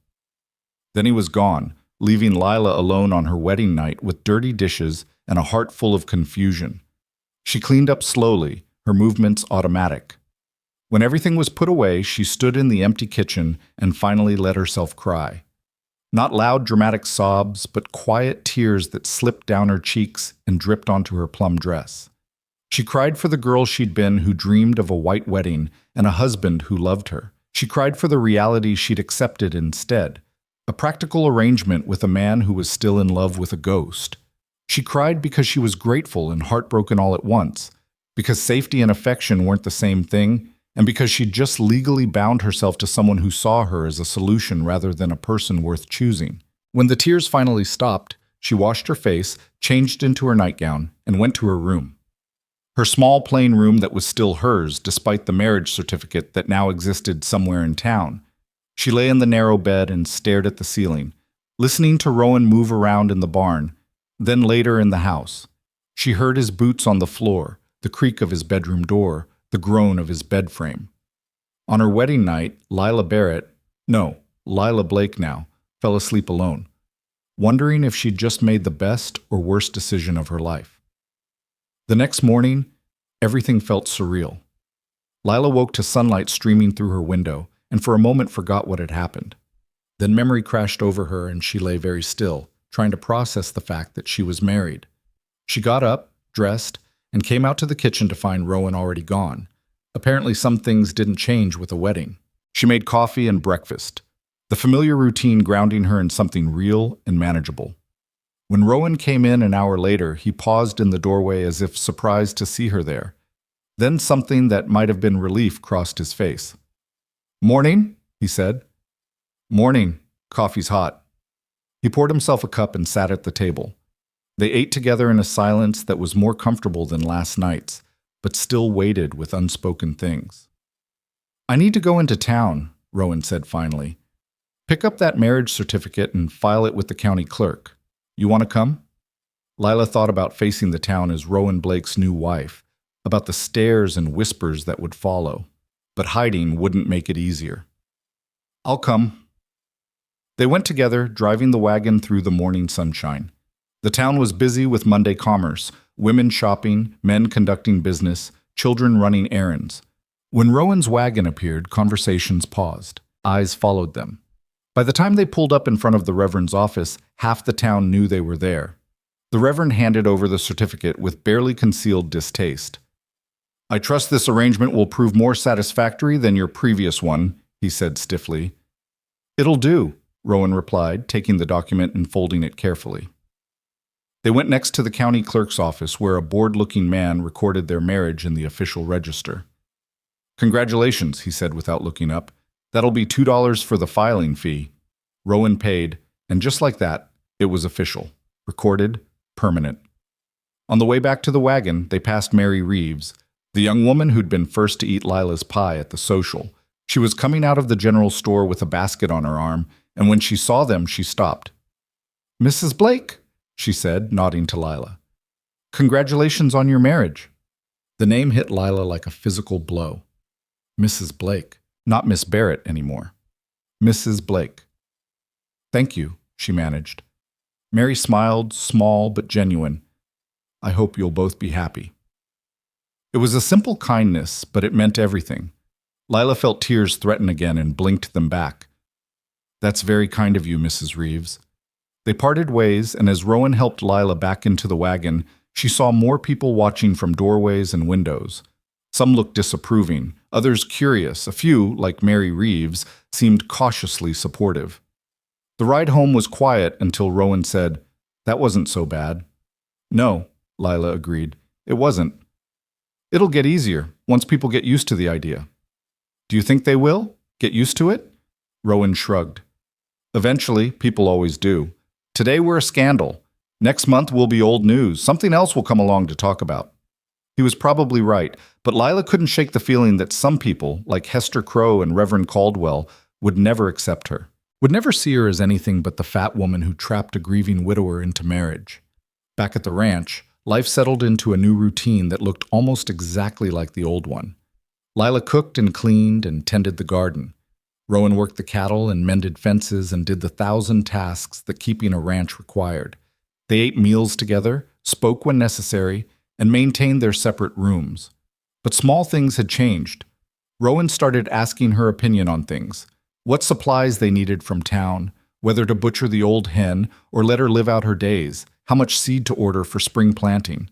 Then he was gone, leaving Lila alone on her wedding night with dirty dishes and a heart full of confusion. She cleaned up slowly, her movements automatic. When everything was put away, she stood in the empty kitchen and finally let herself cry. Not loud, dramatic sobs, but quiet tears that slipped down her cheeks and dripped onto her plum dress. She cried for the girl she'd been who dreamed of a white wedding and a husband who loved her. She cried for the reality she'd accepted instead, a practical arrangement with a man who was still in love with a ghost. She cried because she was grateful and heartbroken all at once, because safety and affection weren't the same thing, and because she'd just legally bound herself to someone who saw her as a solution rather than a person worth choosing. When the tears finally stopped, she washed her face, changed into her nightgown, and went to her room. Her small, plain room that was still hers, despite the marriage certificate that now existed somewhere in town. She lay in the narrow bed and stared at the ceiling, listening to Rowan move around in the barn, then later in the house. She heard his boots on the floor, the creak of his bedroom door, the groan of his bed frame. On her wedding night, Lila Blake now, fell asleep alone, wondering if she'd just made the best or worst decision of her life. The next morning, everything felt surreal. Lila woke to sunlight streaming through her window, and for a moment forgot what had happened. Then memory crashed over her and she lay very still, trying to process the fact that she was married. She got up, dressed, and came out to the kitchen to find Rowan already gone. Apparently some things didn't change with a wedding. She made coffee and breakfast, the familiar routine grounding her in something real and manageable. When Rowan came in an hour later, he paused in the doorway as if surprised to see her there. Then something that might have been relief crossed his face. "Morning," he said. "Morning. Coffee's hot." He poured himself a cup and sat at the table. They ate together in a silence that was more comfortable than last night's, but still weighted with unspoken things. "I need to go into town," Rowan said finally. "Pick up that marriage certificate and file it with the county clerk. You want to come?" Lila thought about facing the town as Rowan Blake's new wife, about the stares and whispers that would follow, but hiding wouldn't make it easier. "I'll come." They went together, driving the wagon through the morning sunshine. The town was busy with Monday commerce, women shopping, men conducting business, children running errands. When Rowan's wagon appeared, conversations paused. Eyes followed them. By the time they pulled up in front of the Reverend's office, half the town knew they were there. The Reverend handed over the certificate with barely concealed distaste. "I trust this arrangement will prove more satisfactory than your previous one," he said stiffly. "It'll do," Rowan replied, taking the document and folding it carefully. They went next to the county clerk's office, where a bored-looking man recorded their marriage in the official register. "Congratulations," he said without looking up. "That'll be $2 for the filing fee." Rowan paid, and just like that, it was official. Recorded, permanent. On the way back to the wagon, they passed Mary Reeves, the young woman who'd been first to eat Lila's pie at the social. She was coming out of the general store with a basket on her arm, and when she saw them, she stopped. "Mrs. Blake," she said, nodding to Lila. "Congratulations on your marriage." The name hit Lila like a physical blow. Mrs. Blake, not Miss Barrett anymore. Mrs. Blake. "Thank you," she managed. Mary smiled, small but genuine. "I hope you'll both be happy." It was a simple kindness, but it meant everything. Lila felt tears threaten again and blinked them back. "That's very kind of you, Mrs. Reeves." They parted ways, and as Rowan helped Lila back into the wagon, she saw more people watching from doorways and windows. Some looked disapproving, others curious. A few, like Mary Reeves, seemed cautiously supportive. The ride home was quiet until Rowan said, "That wasn't so bad." "No," Lila agreed. "It wasn't. It'll get easier once people get used to the idea." "Do you think they will? Get used to it?" Rowan shrugged. "Eventually, people always do. Today we're a scandal. Next month we'll be old news. Something else will come along to talk about." He was probably right, but Lila couldn't shake the feeling that some people, like Hester Crow and Reverend Caldwell, would never accept her, would never see her as anything but the fat woman who trapped a grieving widower into marriage. Back at the ranch, life settled into a new routine that looked almost exactly like the old one. Lila cooked and cleaned and tended the garden. Rowan worked the cattle and mended fences and did the 1,000 tasks that keeping a ranch required. They ate meals together, spoke when necessary, and maintained their separate rooms. But small things had changed. Rowan started asking her opinion on things: what supplies they needed from town, whether to butcher the old hen or let her live out her days, how much seed to order for spring planting.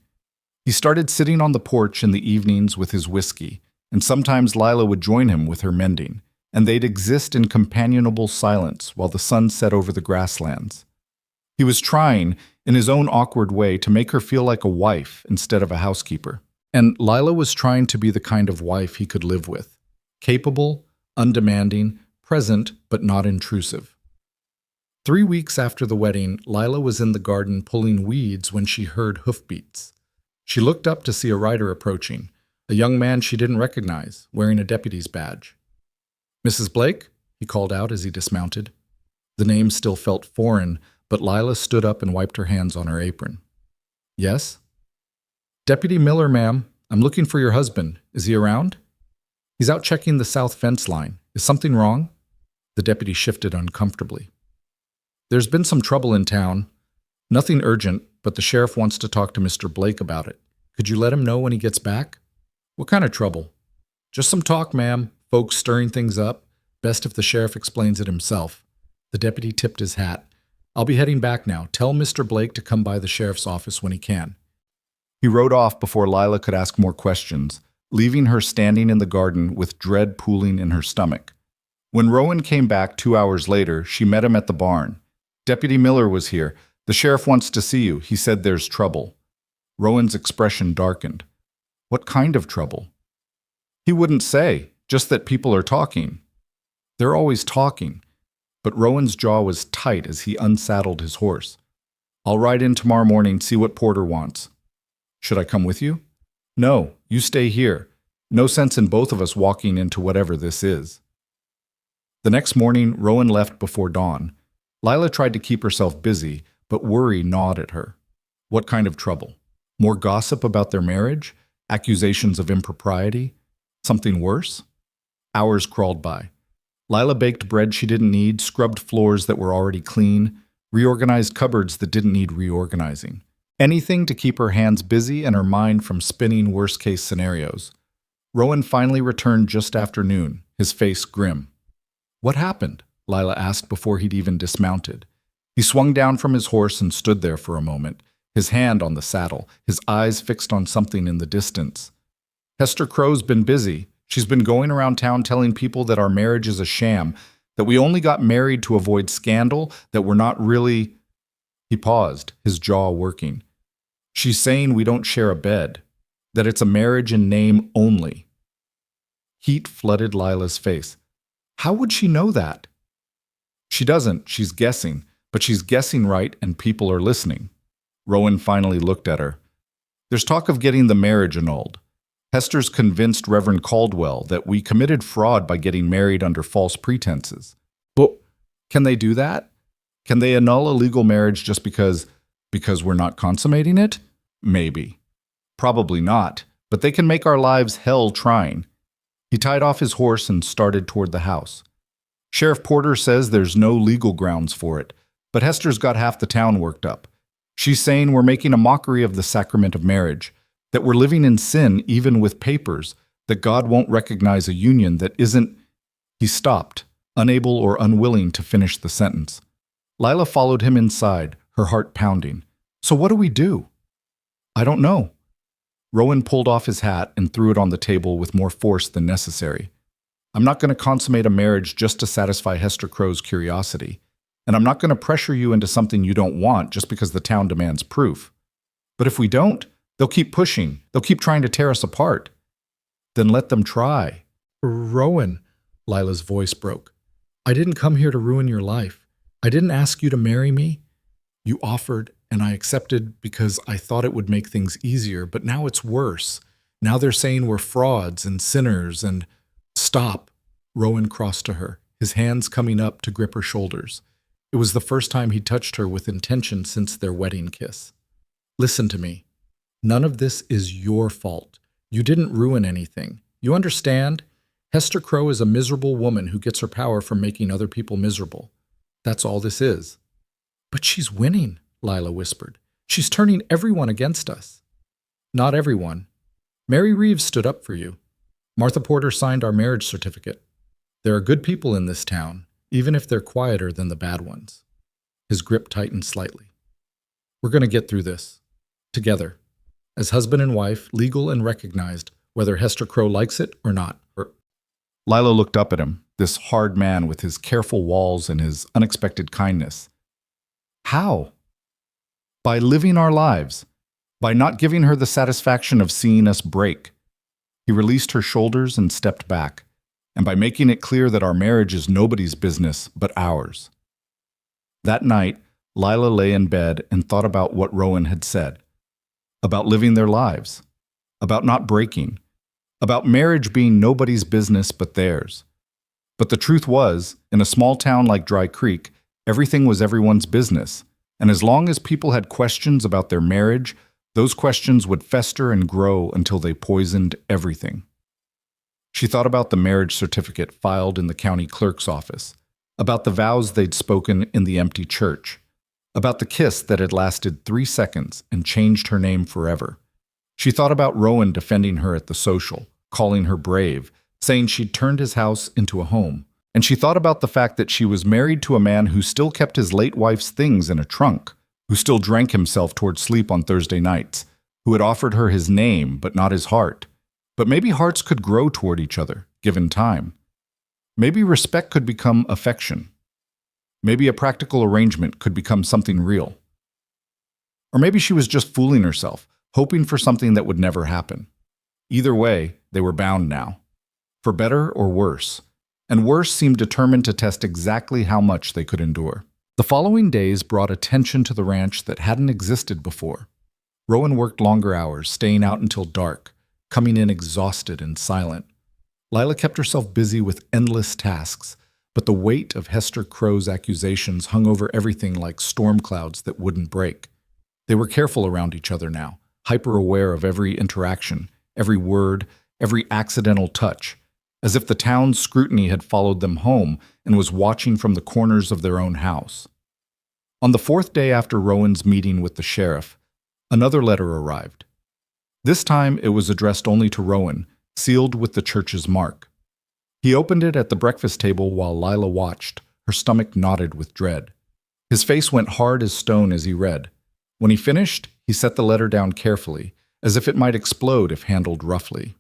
He started sitting on the porch in the evenings with his whiskey, and sometimes Lila would join him with her mending, and they'd exist in companionable silence while the sun set over the grasslands. He was trying, in his own awkward way, to make her feel like a wife instead of a housekeeper. And Lila was trying to be the kind of wife he could live with. Capable, undemanding, present, but not intrusive. 3 weeks after the wedding, Lila was in the garden pulling weeds when she heard hoofbeats. She looked up to see a rider approaching, a young man she didn't recognize, wearing a deputy's badge. "Mrs. Blake?" he called out as he dismounted. The name still felt foreign, but Lila stood up and wiped her hands on her apron. "Yes?" "Deputy Miller, ma'am. I'm looking for your husband. Is he around?" "He's out checking the south fence line. Is something wrong?" The deputy shifted uncomfortably. "There's been some trouble in town. Nothing urgent, but the sheriff wants to talk to Mr. Blake about it. Could you let him know when he gets back?" "What kind of trouble?" "Just some talk, ma'am. Folks stirring things up. Best if the sheriff explains it himself." The deputy tipped his hat. "I'll be heading back now. Tell Mr. Blake to come by the sheriff's office when he can." He rode off before Lila could ask more questions, leaving her standing in the garden with dread pooling in her stomach. When Rowan came back 2 hours later, she met him at the barn. "Deputy Miller was here. The sheriff wants to see you. He said there's trouble." Rowan's expression darkened. "What kind of trouble?" "He wouldn't say, just that people are talking." "They're always talking." But Rowan's jaw was tight as he unsaddled his horse. "I'll ride in tomorrow morning, see what Porter wants." "Should I come with you?" "No, you stay here. No sense in both of us walking into whatever this is." The next morning, Rowan left before dawn. Lila tried to keep herself busy, but worry gnawed at her. What kind of trouble? More gossip about their marriage? Accusations of impropriety? Something worse? Hours crawled by. Lila baked bread she didn't need, scrubbed floors that were already clean, reorganized cupboards that didn't need reorganizing. Anything to keep her hands busy and her mind from spinning worst-case scenarios. Rowan finally returned just after noon, his face grim. "What happened?" Lila asked before he'd even dismounted. He swung down from his horse and stood there for a moment, his hand on the saddle, his eyes fixed on something in the distance. "Hester Crow's been busy. She's been going around town telling people that our marriage is a sham, that we only got married to avoid scandal, that we're not really—" He paused, his jaw working. "She's saying we don't share a bed, that it's a marriage in name only." Heat flooded Lila's face. How would she know that? She doesn't, she's guessing, but she's guessing right and people are listening. Rowan finally looked at her. "There's talk of getting the marriage annulled. Hester's convinced Reverend Caldwell that we committed fraud by getting married under false pretenses." "But can they do that? Can they annul a legal marriage just because we're not consummating it? Maybe. Probably not, but they can make our lives hell trying." He tied off his horse and started toward the house. "Sheriff Porter says there's no legal grounds for it, but Hester's got half the town worked up. She's saying we're making a mockery of the sacrament of marriage, that we're living in sin even with papers, that God won't recognize a union that isn't—" He stopped, unable or unwilling to finish the sentence. Lila followed him inside, her heart pounding. "So what do we do?" "I don't know." Rowan pulled off his hat and threw it on the table with more force than necessary. "I'm not going to consummate a marriage just to satisfy Hester Crow's curiosity, and I'm not going to pressure you into something you don't want just because the town demands proof. But if we don't, they'll keep pushing. They'll keep trying to tear us apart." "Then let them try." "Rowan," Lila's voice broke. "I didn't come here to ruin your life. I didn't ask you to marry me. You offered, and I accepted because I thought it would make things easier, but now it's worse. Now they're saying we're frauds and sinners and—" "Stop." Rowan crossed to her, his hands coming up to grip her shoulders. It was the first time he touched her with intention since their wedding kiss. "Listen to me. None of this is your fault. You didn't ruin anything. You understand? Hester Crow is a miserable woman who gets her power from making other people miserable. That's all this is." "But she's winning," Lila whispered. "She's turning everyone against us." "Not everyone. Mary Reeves stood up for you. Martha Porter signed our marriage certificate. There are good people in this town, even if they're quieter than the bad ones." His grip tightened slightly. "We're going to get through this. Together. As husband and wife, legal and recognized, whether Hester Crow likes it or not." Lila looked up at him, this hard man with his careful walls and his unexpected kindness. "How?" "By living our lives. By not giving her the satisfaction of seeing us break." He released her shoulders and stepped back. "And by making it clear that our marriage is nobody's business but ours." That night, Lila lay in bed and thought about what Rowan had said. About living their lives. About not breaking. About marriage being nobody's business but theirs. But the truth was, in a small town like Dry Creek, everything was everyone's business, and as long as people had questions about their marriage, those questions would fester and grow until they poisoned everything. She thought about the marriage certificate filed in the county clerk's office, about the vows they'd spoken in the empty church, about the kiss that had lasted 3 seconds and changed her name forever. She thought about Rowan defending her at the social, calling her brave, saying she'd turned his house into a home. And she thought about the fact that she was married to a man who still kept his late wife's things in a trunk, who still drank himself toward sleep on Thursday nights, who had offered her his name but not his heart. But maybe hearts could grow toward each other, given time. Maybe respect could become affection. Maybe a practical arrangement could become something real. Or maybe she was just fooling herself, hoping for something that would never happen. Either way, they were bound now. For better or worse. And worse seemed determined to test exactly how much they could endure. The following days brought a tension to the ranch that hadn't existed before. Rowan worked longer hours, staying out until dark, coming in exhausted and silent. Lila kept herself busy with endless tasks, but the weight of Hester Crow's accusations hung over everything like storm clouds that wouldn't break. They were careful around each other now, hyper-aware of every interaction, every word, every accidental touch, as if the town's scrutiny had followed them home and was watching from the corners of their own house. On the fourth day after Rowan's meeting with the sheriff, another letter arrived. This time it was addressed only to Rowan, sealed with the church's mark. He opened it at the breakfast table while Lila watched, her stomach knotted with dread. His face went hard as stone as he read. When he finished, he set the letter down carefully, as if it might explode if handled roughly.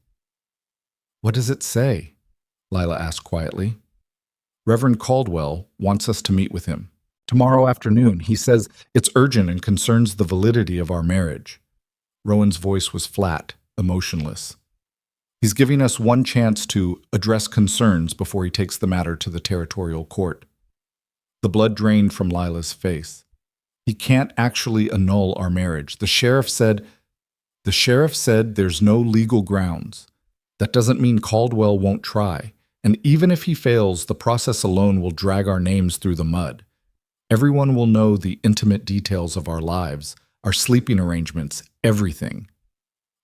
"What does it say?" Lila asked quietly. "Reverend Caldwell wants us to meet with him. Tomorrow afternoon, he says it's urgent and concerns the validity of our marriage." Rowan's voice was flat, emotionless. "He's giving us one chance to address concerns before he takes the matter to the territorial court." The blood drained from Lila's face. "He can't actually annul our marriage. The sheriff said there's no legal grounds. That doesn't mean Caldwell won't try. And even if he fails, the process alone will drag our names through the mud. Everyone will know the intimate details of our lives, our sleeping arrangements, everything."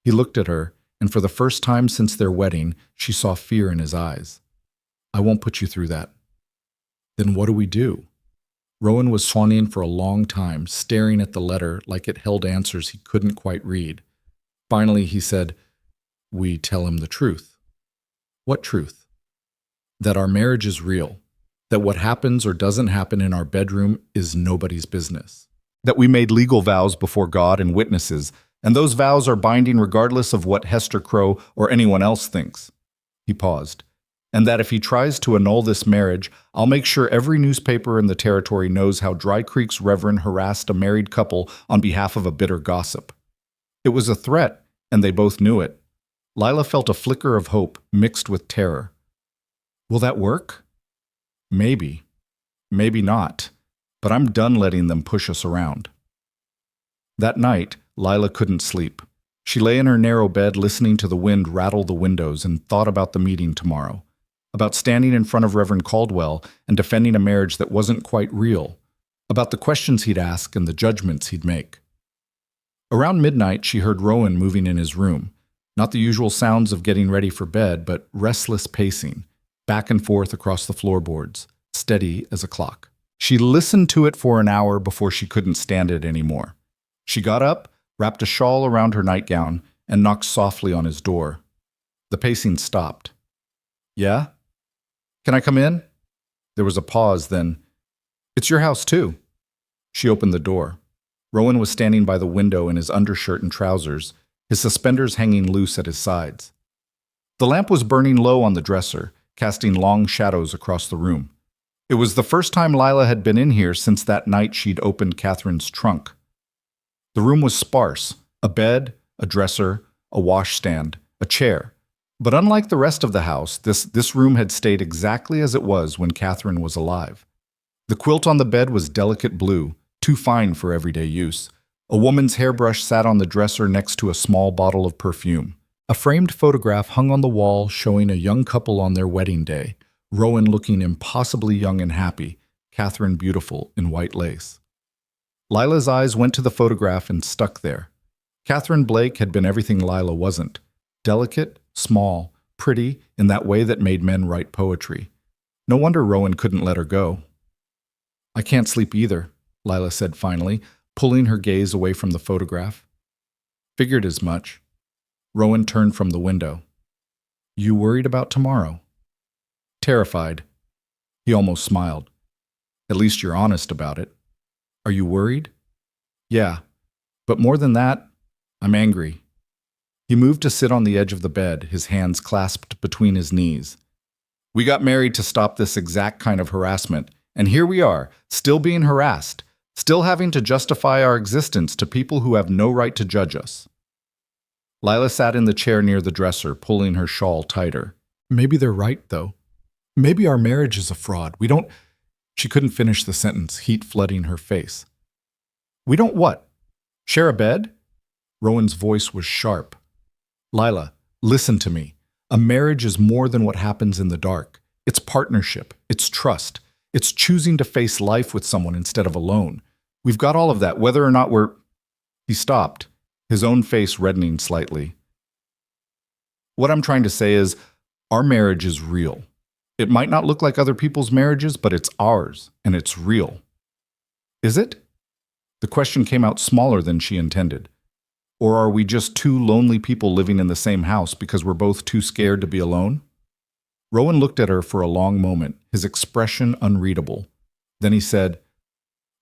He looked at her, and for the first time since their wedding, she saw fear in his eyes. "I won't put you through that." "Then what do we do?" Rowan was fawning for a long time, staring at the letter like it held answers he couldn't quite read. Finally, he said, "We tell him the truth." "What truth?" "That our marriage is real. That what happens or doesn't happen in our bedroom is nobody's business. That we made legal vows before God and witnesses, and those vows are binding regardless of what Hester Crow or anyone else thinks." He paused. "And that if he tries to annul this marriage, I'll make sure every newspaper in the territory knows how Dry Creek's Reverend harassed a married couple on behalf of a bitter gossip." It was a threat, and they both knew it. Lila felt a flicker of hope mixed with terror. "Will that work?" "Maybe. Maybe not. But I'm done letting them push us around." That night, Lila couldn't sleep. She lay in her narrow bed listening to the wind rattle the windows and thought about the meeting tomorrow. About standing in front of Reverend Caldwell and defending a marriage that wasn't quite real. About the questions he'd ask and the judgments he'd make. Around midnight, she heard Rowan moving in his room. Not the usual sounds of getting ready for bed, but restless pacing, back and forth across the floorboards, steady as a clock. She listened to it for an hour before she couldn't stand it anymore. She got up, wrapped a shawl around her nightgown, and knocked softly on his door. The pacing stopped. "Yeah? Can I come in?" There was a pause, then, "It's your house, too." She opened the door. Rowan was standing by the window in his undershirt and trousers, his suspenders hanging loose at his sides. The lamp was burning low on the dresser, casting long shadows across the room. It was the first time Lila had been in here since that night she'd opened Catherine's trunk. The room was sparse: a bed, a dresser, a washstand, a chair. But unlike the rest of the house, this room had stayed exactly as it was when Catherine was alive. The quilt on the bed was delicate blue, too fine for everyday use. A woman's hairbrush sat on the dresser next to a small bottle of perfume. A framed photograph hung on the wall showing a young couple on their wedding day, Rowan looking impossibly young and happy, Catherine beautiful in white lace. Lila's eyes went to the photograph and stuck there. Catherine Blake had been everything Lila wasn't. Delicate, small, pretty, in that way that made men write poetry. No wonder Rowan couldn't let her go. "I can't sleep either," Lila said finally, pulling her gaze away from the photograph. "Figured as much." Rowan turned from the window. "You worried about tomorrow?" "Terrified." He almost smiled. "At least you're honest about it." "Are you worried?" "Yeah. But more than that, I'm angry." He moved to sit on the edge of the bed, his hands clasped between his knees. "We got married to stop this exact kind of harassment, and here we are, still being harassed, still having to justify our existence to people who have no right to judge us." Lila sat in the chair near the dresser, pulling her shawl tighter. "Maybe they're right, though. Maybe our marriage is a fraud. We don't—" She couldn't finish the sentence, heat flooding her face. "We don't what? Share a bed?" Rowan's voice was sharp. "Lila, listen to me. A marriage is more than what happens in the dark. It's partnership. It's trust. It's choosing to face life with someone instead of alone. We've got all of that, whether or not we're—" He stopped, his own face reddening slightly. "What I'm trying to say is, our marriage is real. It might not look like other people's marriages, but it's ours, and it's real." "Is it?" The question came out smaller than she intended. Or are we just two lonely people living in the same house because we're both too scared to be alone? Rowan looked at her for a long moment, his expression unreadable. Then he said,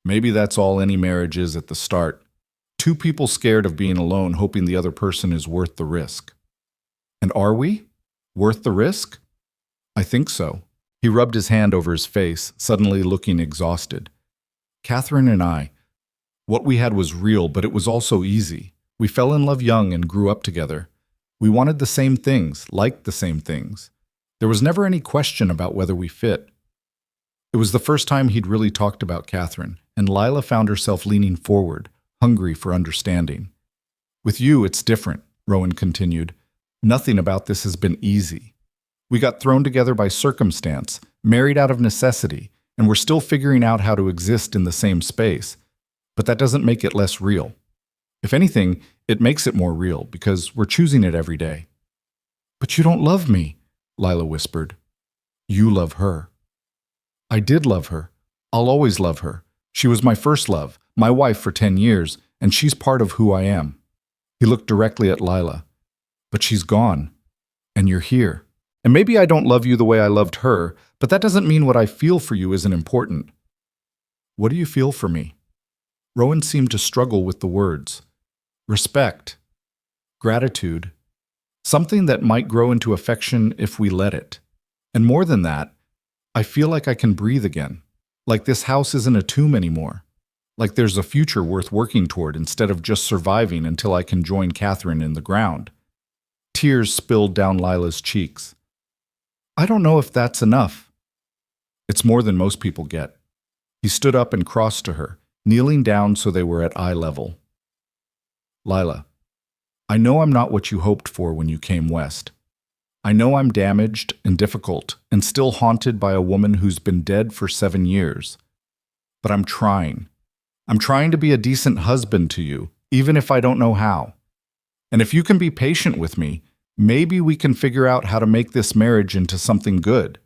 "Maybe that's all any marriage is at the start. Two people scared of being alone, hoping the other person is worth the risk." And are we? Worth the risk? I think so. He rubbed his hand over his face, suddenly looking exhausted. Catherine and I, what we had was real, but it was also easy. We fell in love young and grew up together. We wanted the same things, liked the same things. There was never any question about whether we fit. It was the first time he'd really talked about Catherine, and Lila found herself leaning forward, hungry for understanding. With you, it's different, Rowan continued. Nothing about this has been easy. We got thrown together by circumstance, married out of necessity, and we're still figuring out how to exist in the same space. But that doesn't make it less real. If anything, it makes it more real because we're choosing it every day. But you don't love me, Lila whispered. You love her. I did love her. I'll always love her. She was my first love, my wife for 10 years, and she's part of who I am. He looked directly at Lila. But she's gone, and you're here. And maybe I don't love you the way I loved her, but that doesn't mean what I feel for you isn't important. What do you feel for me? Rowan seemed to struggle with the words. Respect. Gratitude. Something that might grow into affection if we let it. And more than that, I feel like I can breathe again. Like this house isn't a tomb anymore. Like there's a future worth working toward instead of just surviving until I can join Catherine in the ground. Tears spilled down Lila's cheeks. I don't know if that's enough. It's more than most people get. He stood up and crossed to her, kneeling down so they were at eye level. Lila, I know I'm not what you hoped for when you came west. I know I'm damaged and difficult and still haunted by a woman who's been dead for 7 years. But I'm trying. I'm trying to be a decent husband to you, even if I don't know how. And if you can be patient with me, maybe we can figure out how to make this marriage into something good.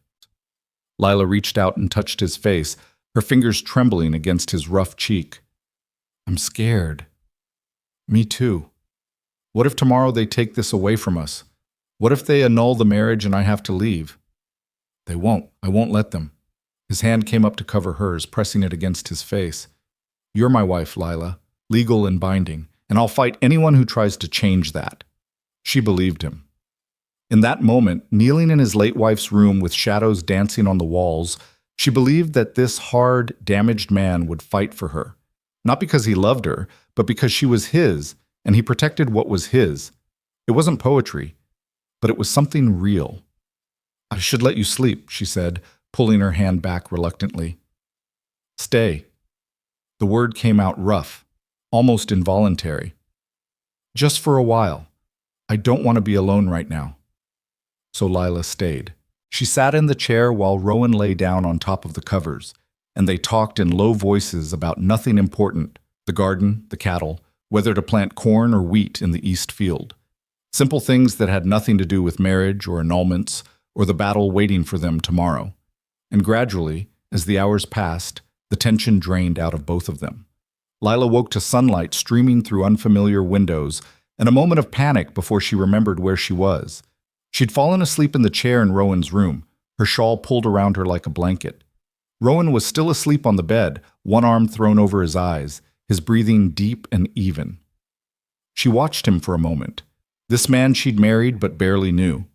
Lila reached out and touched his face, her fingers trembling against his rough cheek. I'm scared. Me too. What if tomorrow they take this away from us? What if they annul the marriage and I have to leave? They won't. I won't let them. His hand came up to cover hers, pressing it against his face. You're my wife, Lila, legal and binding, and I'll fight anyone who tries to change that. She believed him. In that moment, kneeling in his late wife's room with shadows dancing on the walls, she believed that this hard, damaged man would fight for her. Not because he loved her, but because she was his, and he protected what was his. It wasn't poetry, but it was something real. I should let you sleep, she said, pulling her hand back reluctantly. Stay. The word came out rough, almost involuntary. Just for a while. I don't want to be alone right now. So Lila stayed. She sat in the chair while Rowan lay down on top of the covers, and they talked in low voices about nothing important, the garden, the cattle, whether to plant corn or wheat in the east field. Simple things that had nothing to do with marriage or annulments or the battle waiting for them tomorrow. And gradually, as the hours passed, the tension drained out of both of them. Lila woke to sunlight streaming through unfamiliar windows and a moment of panic before she remembered where she was. She'd fallen asleep in the chair in Rowan's room, her shawl pulled around her like a blanket. Rowan was still asleep on the bed, one arm thrown over his eyes, his breathing deep and even. She watched him for a moment, this man she'd married but barely knew.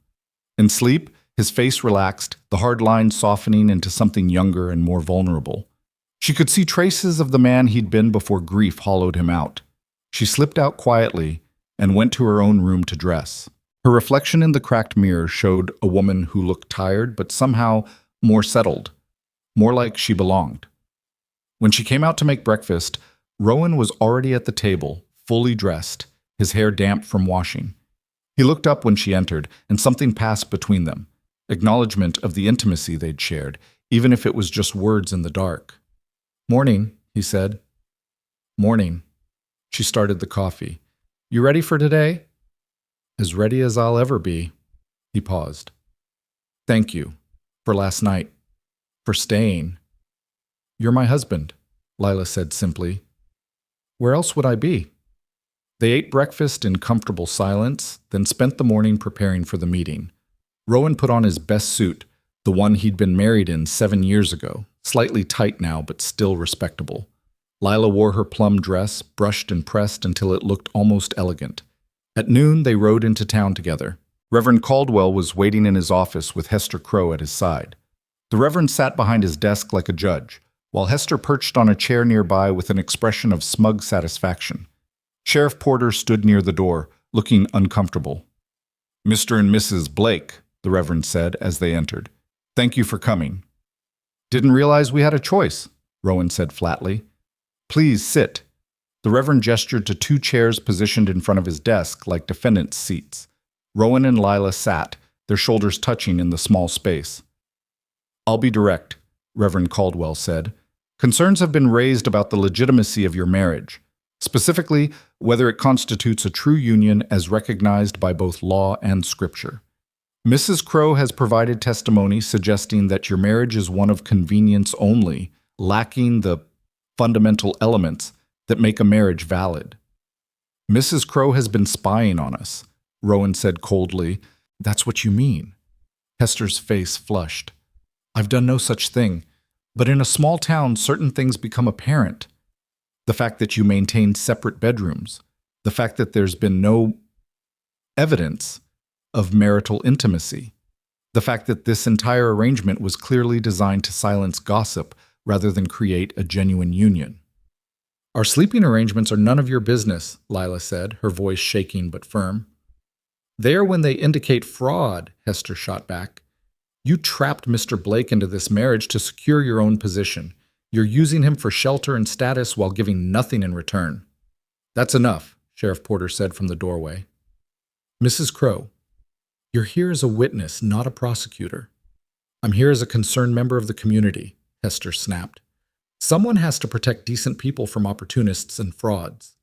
In sleep, his face relaxed, the hard lines softening into something younger and more vulnerable. She could see traces of the man he'd been before grief hollowed him out. She slipped out quietly and went to her own room to dress. Her reflection in the cracked mirror showed a woman who looked tired but somehow more settled, more like she belonged. When she came out to make breakfast, Rowan was already at the table, fully dressed, his hair damp from washing. He looked up when she entered, and something passed between them, acknowledgement of the intimacy they'd shared, even if it was just words in the dark. Morning, he said. Morning. She started the coffee. You ready for today? As ready as I'll ever be. He paused. Thank you. For last night. For staying. You're my husband, Lila said simply. Where else would I be? They ate breakfast in comfortable silence, then spent the morning preparing for the meeting. Rowan put on his best suit, the one he'd been married in 7 years ago, slightly tight now but still respectable. Lila wore her plum dress, brushed and pressed until it looked almost elegant. At noon, they rode into town together. Reverend Caldwell was waiting in his office with Hester Crow at his side. The Reverend sat behind his desk like a judge, while Hester perched on a chair nearby with an expression of smug satisfaction. Sheriff Porter stood near the door, looking uncomfortable. "Mr. and Mrs. Blake," the Reverend said as they entered. "Thank you for coming." "Didn't realize we had a choice," Rowan said flatly. "Please sit." The Reverend gestured to 2 chairs positioned in front of his desk like defendants' seats. Rowan and Lila sat, their shoulders touching in the small space. "I'll be direct," Reverend Caldwell said. "Concerns have been raised about the legitimacy of your marriage, specifically whether it constitutes a true union as recognized by both law and Scripture. Mrs. Crow has provided testimony suggesting that your marriage is one of convenience only, lacking the fundamental elements that make a marriage valid." "Mrs. Crow has been spying on us," Rowan said coldly. "That's what you mean." Hester's face flushed. "I've done no such thing, but in a small town certain things become apparent. The fact that you maintain separate bedrooms, the fact that there's been no evidence of marital intimacy, the fact that this entire arrangement was clearly designed to silence gossip rather than create a genuine union." "Our sleeping arrangements are none of your business," Lila said, her voice shaking but firm. "They are when they indicate fraud," Hester shot back. "You trapped Mr. Blake into this marriage to secure your own position. You're using him for shelter and status while giving nothing in return." "That's enough," Sheriff Porter said from the doorway. "Mrs. Crow, you're here as a witness, not a prosecutor." "I'm here as a concerned member of the community," Hester snapped. "Someone has to protect decent people from opportunists and frauds."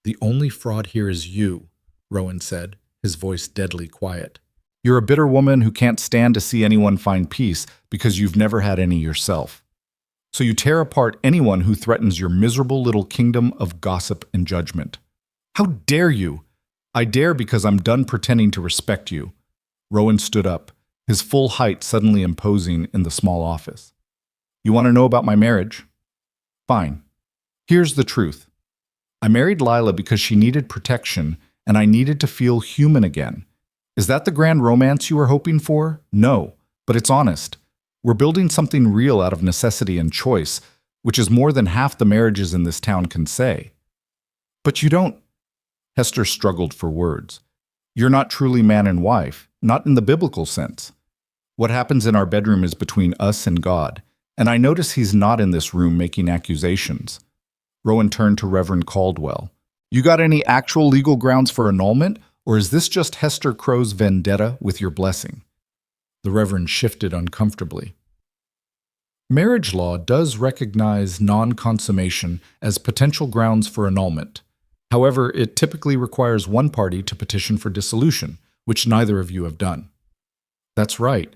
"The only fraud here is you," Rowan said, his voice deadly quiet. "You're a bitter woman who can't stand to see anyone find peace because you've never had any yourself. So you tear apart anyone who threatens your miserable little kingdom of gossip and judgment. How dare you? I dare because I'm done pretending to respect you." Rowan stood up, his full height suddenly imposing in the small office. "You want to know about my marriage? Fine. Here's the truth. I married Lila because she needed protection, and I needed to feel human again. Is that the grand romance you were hoping for? No, but it's honest. We're building something real out of necessity and choice, which is more than half the marriages in this town can say." "But you don't—" Hester struggled for words. "You're not truly man and wife, not in the biblical sense. What happens in our bedroom is between us and God, and I notice he's not in this room making accusations." Rowan turned to Reverend Caldwell. "You got any actual legal grounds for annulment, or is this just Hester Crow's vendetta with your blessing?" The Reverend shifted uncomfortably. "Marriage law does recognize non-consummation as potential grounds for annulment. However, it typically requires one party to petition for dissolution, which neither of you have done." "That's right,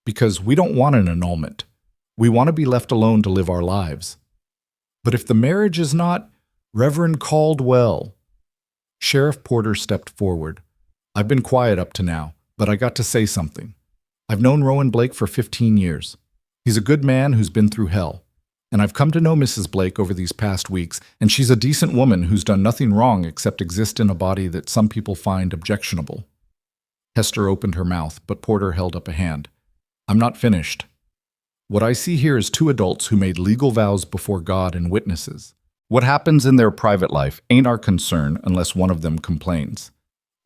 because we don't want an annulment. We want to be left alone to live our lives." "But if the marriage is not—" "Reverend Caldwell." Sheriff Porter stepped forward. "I've been quiet up to now, but I got to say something. I've known Rowan Blake for 15 years. He's a good man who's been through hell. And I've come to know Mrs. Blake over these past weeks, and she's a decent woman who's done nothing wrong except exist in a body that some people find objectionable." Hester opened her mouth, but Porter held up a hand. "I'm not finished. What I see here is 2 adults who made legal vows before God and witnesses. What happens in their private life ain't our concern unless one of them complains.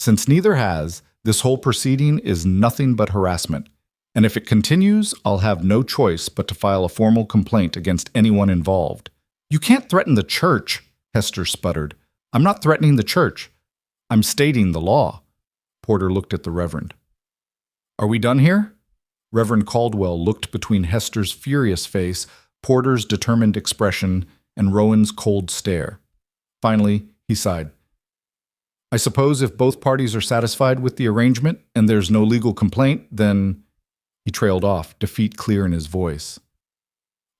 Since neither has, this whole proceeding is nothing but harassment, and if it continues, I'll have no choice but to file a formal complaint against anyone involved." "You can't threaten the church," Hester sputtered. "I'm not threatening the church. I'm stating the law." Porter looked at the Reverend. "Are we done here?" Reverend Caldwell looked between Hester's furious face, Porter's determined expression, and Rowan's cold stare. Finally, he sighed. "I suppose if both parties are satisfied with the arrangement and there's no legal complaint, then—" He trailed off, defeat clear in his voice.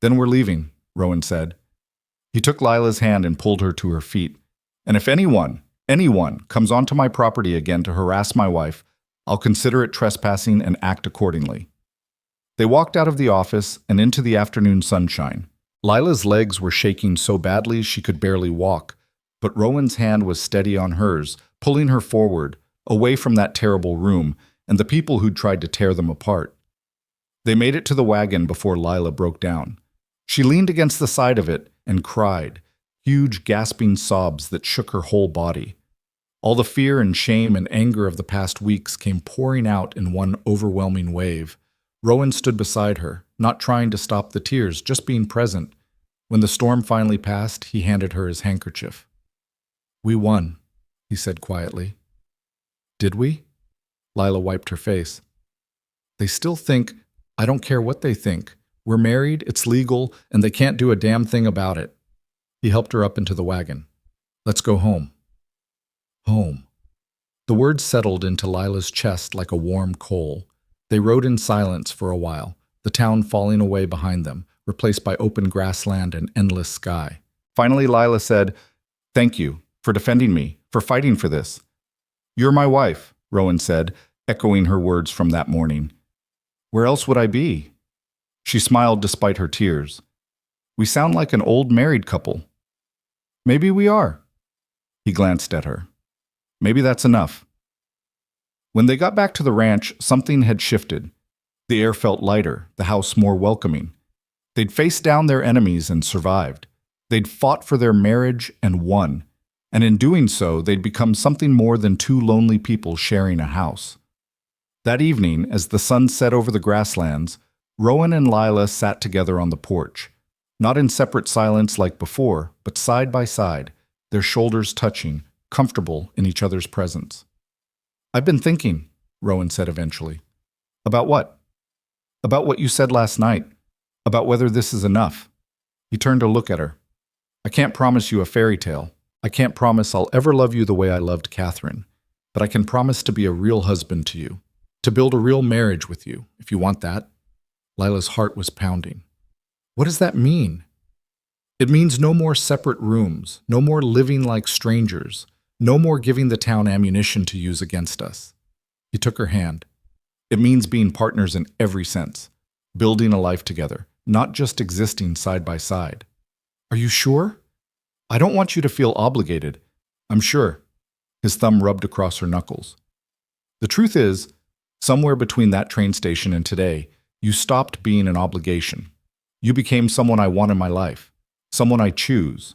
"Then we're leaving," Rowan said. He He took Lila's hand and pulled her to her feet. "And if anyone comes onto my property again to harass my wife, I'll consider it trespassing and act accordingly." They walked out of the office and into the afternoon sunshine. Lila's legs were shaking so badly she could barely walk, but Rowan's hand was steady on hers, pulling her forward, away from that terrible room and the people who'd tried to tear them apart. They made it to the wagon before Lila broke down. She leaned against the side of it and cried, huge gasping sobs that shook her whole body. All the fear and shame and anger of the past weeks came pouring out in one overwhelming wave. Rowan stood beside her, not trying to stop the tears, just being present. When the storm finally passed, he handed her his handkerchief. "We won," he said quietly. "Did we?" Lila wiped her face. "They still think, I don't care what they think. We're married, it's legal, and they can't do a damn thing about it." He helped her up into the wagon. "Let's go home." Home. The words settled into Lila's chest like a warm coal. They rode in silence for a while, the town falling away behind them, replaced by open grassland and endless sky. Finally, Lila said, "Thank you for defending me, for fighting for this." "You're my wife," Rowan said, echoing her words from that morning. "Where else would I be?" She smiled despite her tears. "We sound like an old married couple." "Maybe we are." He glanced at her. "Maybe that's enough." When they got back to the ranch, something had shifted. The air felt lighter, the house more welcoming. They'd faced down their enemies and survived. They'd fought for their marriage and won. And in doing so, they'd become something more than two lonely people sharing a house. That evening, as the sun set over the grasslands, Rowan and Lila sat together on the porch, not in separate silence like before, but side by side, their shoulders touching, comfortable in each other's presence. "I've been thinking," Rowan said eventually. "About what?" "About what you said last night. About whether this is enough." He turned to look at her. "I can't promise you a fairy tale. I can't promise I'll ever love you the way I loved Catherine. But I can promise to be a real husband to you, to build a real marriage with you, if you want that." Lila's heart was pounding. "What does that mean?" "It means no more separate rooms, no more living like strangers, no more giving the town ammunition to use against us." He took her hand. "It means being partners in every sense, building a life together, not just existing side by side." "Are you sure?" "I don't want you to feel obligated. I'm sure." His thumb rubbed across her knuckles. "The truth is, somewhere between that train station and today, you stopped being an obligation. You became someone I want in my life, someone I choose.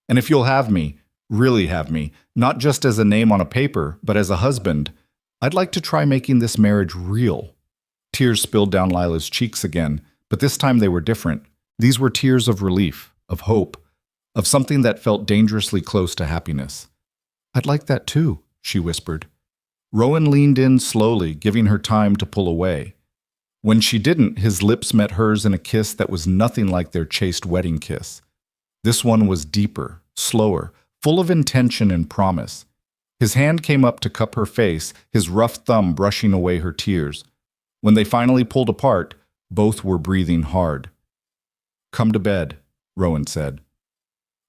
And if you'll have me, really have me, not just as a name on a paper, but as a husband, I'd like to try making this marriage real." Tears spilled down Lila's cheeks again, but this time they were different. These were tears of relief, of hope, of something that felt dangerously close to happiness. "I'd like that too," she whispered. Rowan leaned in slowly, giving her time to pull away. When she didn't, his lips met hers in a kiss that was nothing like their chaste wedding kiss. This one was deeper, slower, full of intention and promise. His hand came up to cup her face, his rough thumb brushing away her tears. When they finally pulled apart, both were breathing hard. "Come to bed," Rowan said.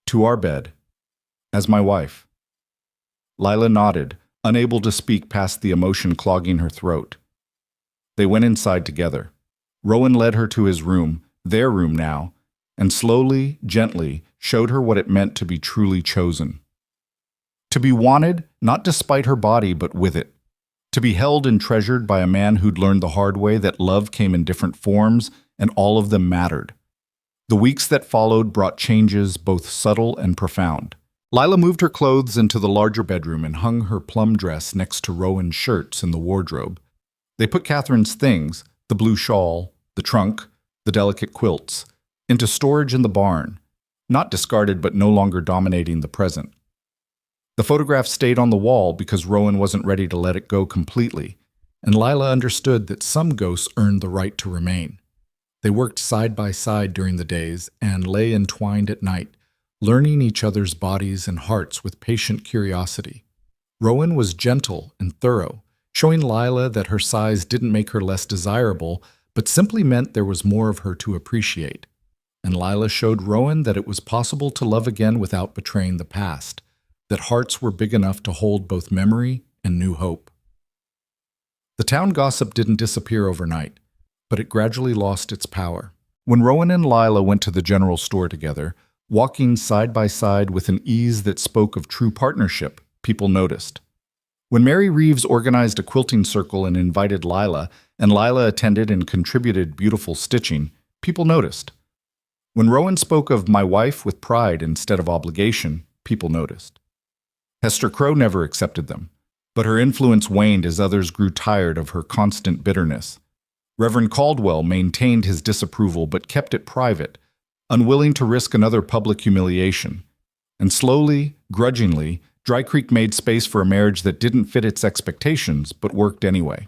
"To our bed. As my wife." Lila nodded, unable to speak past the emotion clogging her throat. They went inside together. Rowan led her to his room, their room now, and slowly, gently, showed her what it meant to be truly chosen. To be wanted, not despite her body, but with it. To be held and treasured by a man who'd learned the hard way that love came in different forms, and all of them mattered. The weeks that followed brought changes both subtle and profound. Lila moved her clothes into the larger bedroom and hung her plum dress next to Rowan's shirts in the wardrobe. They put Catherine's things, the blue shawl, the trunk, the delicate quilts, into storage in the barn, not discarded but no longer dominating the present. The photograph stayed on the wall because Rowan wasn't ready to let it go completely, and Lila understood that some ghosts earned the right to remain. They worked side by side during the days and lay entwined at night, learning each other's bodies and hearts with patient curiosity. Rowan was gentle and thorough, showing Lila that her size didn't make her less desirable, but simply meant there was more of her to appreciate. and Lila showed Rowan that it was possible to love again without betraying the past, that hearts were big enough to hold both memory and new hope. The town gossip didn't disappear overnight, but it gradually lost its power. When Rowan and Lila went to the general store together, walking side by side with an ease that spoke of true partnership, people noticed. When Mary Reeves organized a quilting circle and invited Lila, and Lila attended and contributed beautiful stitching, people noticed. When Rowan spoke of my wife with pride instead of obligation, people noticed. Hester Crow never accepted them, but her influence waned as others grew tired of her constant bitterness. Reverend Caldwell maintained his disapproval but kept it private, unwilling to risk another public humiliation. And slowly, grudgingly, Dry Creek made space for a marriage that didn't fit its expectations but worked anyway.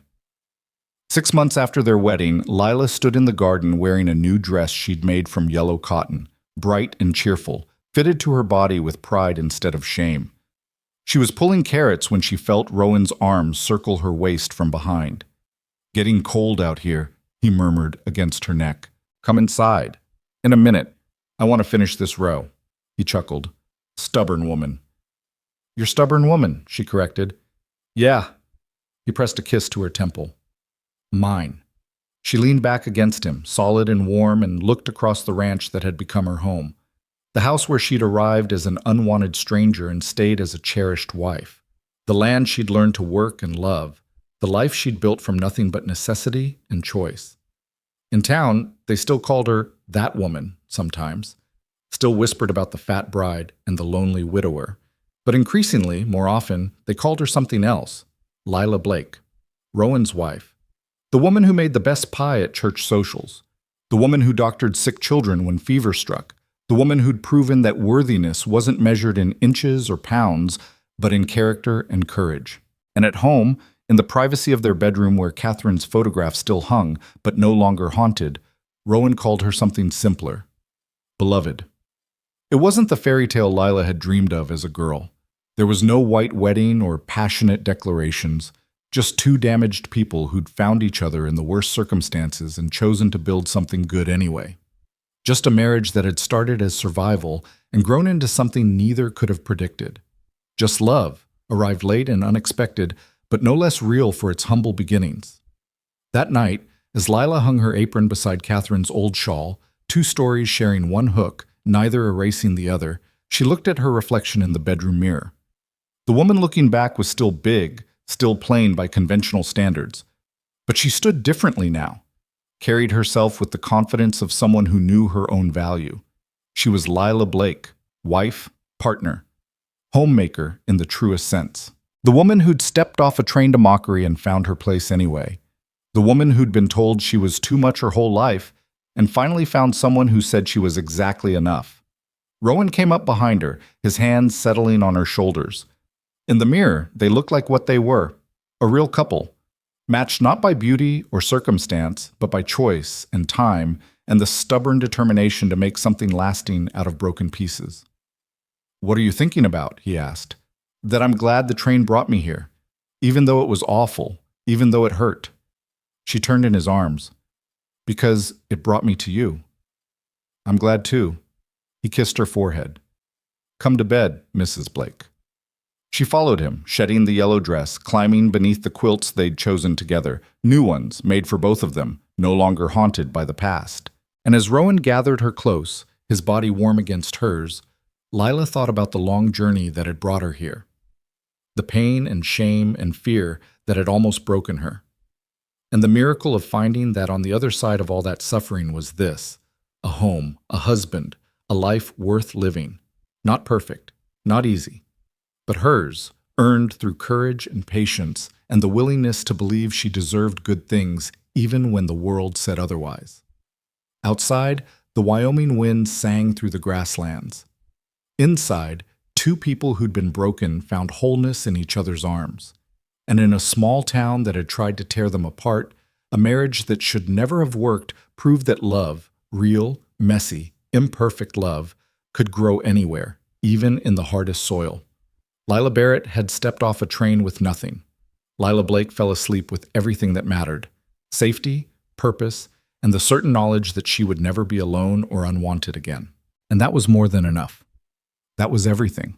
6 months after their wedding, Lila stood in the garden wearing a new dress she'd made from yellow cotton, bright and cheerful, fitted to her body with pride instead of shame. She was pulling carrots when she felt Rowan's arms circle her waist from behind. "Getting cold out here," he murmured against her neck. "Come inside." "In a minute. I want to finish this row." He chuckled. "Stubborn woman." "You're stubborn woman," she corrected. "Yeah." He pressed a kiss to her temple. "Mine." She leaned back against him, solid and warm, and looked across the ranch that had become her home. The house where she'd arrived as an unwanted stranger and stayed as a cherished wife. The land she'd learned to work and love. The life she'd built from nothing but necessity and choice. In town, they still called her that woman sometimes, still whispered about the fat bride and the lonely widower. But increasingly, more often, they called her something else, Lila Blake, Rowan's wife. The woman who made the best pie at church socials. The woman who doctored sick children when fever struck. The woman who'd proven that worthiness wasn't measured in inches or pounds, but in character and courage. And at home, in the privacy of their bedroom where Catherine's photograph still hung, but no longer haunted, Rowan called her something simpler. Beloved. It wasn't the fairy tale Lila had dreamed of as a girl. There was no white wedding or passionate declarations, just two damaged people who'd found each other in the worst circumstances and chosen to build something good anyway. Just a marriage that had started as survival and grown into something neither could have predicted. Just love, arrived late and unexpected, but no less real for its humble beginnings. That night, as Lila hung her apron beside Catherine's old shawl, two stories sharing one hook, neither erasing the other, she looked at her reflection in the bedroom mirror. The woman looking back was still big, still plain by conventional standards. But she stood differently now, carried herself with the confidence of someone who knew her own value. She was Lila Blake, wife, partner, homemaker in the truest sense. The woman who'd stepped off a train to mockery and found her place anyway. The woman who'd been told she was too much her whole life and finally found someone who said she was exactly enough. Rowan came up behind her, his hands settling on her shoulders. In the mirror, they looked like what they were, a real couple, matched not by beauty or circumstance, but by choice and time and the stubborn determination to make something lasting out of broken pieces. "What are you thinking about?" he asked. "That I'm glad the train brought me here, even though it was awful, even though it hurt." She turned in his arms. "Because it brought me to you." "I'm glad too." He kissed her forehead. "Come to bed, Mrs. Blake." She followed him, shedding the yellow dress, climbing beneath the quilts they'd chosen together, new ones made for both of them, no longer haunted by the past. And as Rowan gathered her close, his body warm against hers, Lila thought about the long journey that had brought her here. The pain and shame and fear that had almost broken her. And the miracle of finding that on the other side of all that suffering was this: a home, a husband, a life worth living. Not perfect, not easy, but hers, earned through courage and patience and the willingness to believe she deserved good things even when the world said otherwise. Outside, the Wyoming wind sang through the grasslands. Inside, two people who'd been broken found wholeness in each other's arms. And in a small town that had tried to tear them apart, a marriage that should never have worked proved that love, real, messy, imperfect love, could grow anywhere, even in the hardest soil. Lila Barrett had stepped off a train with nothing. Lila Blake fell asleep with everything that mattered: safety, purpose, and the certain knowledge that she would never be alone or unwanted again. And that was more than enough. That was everything.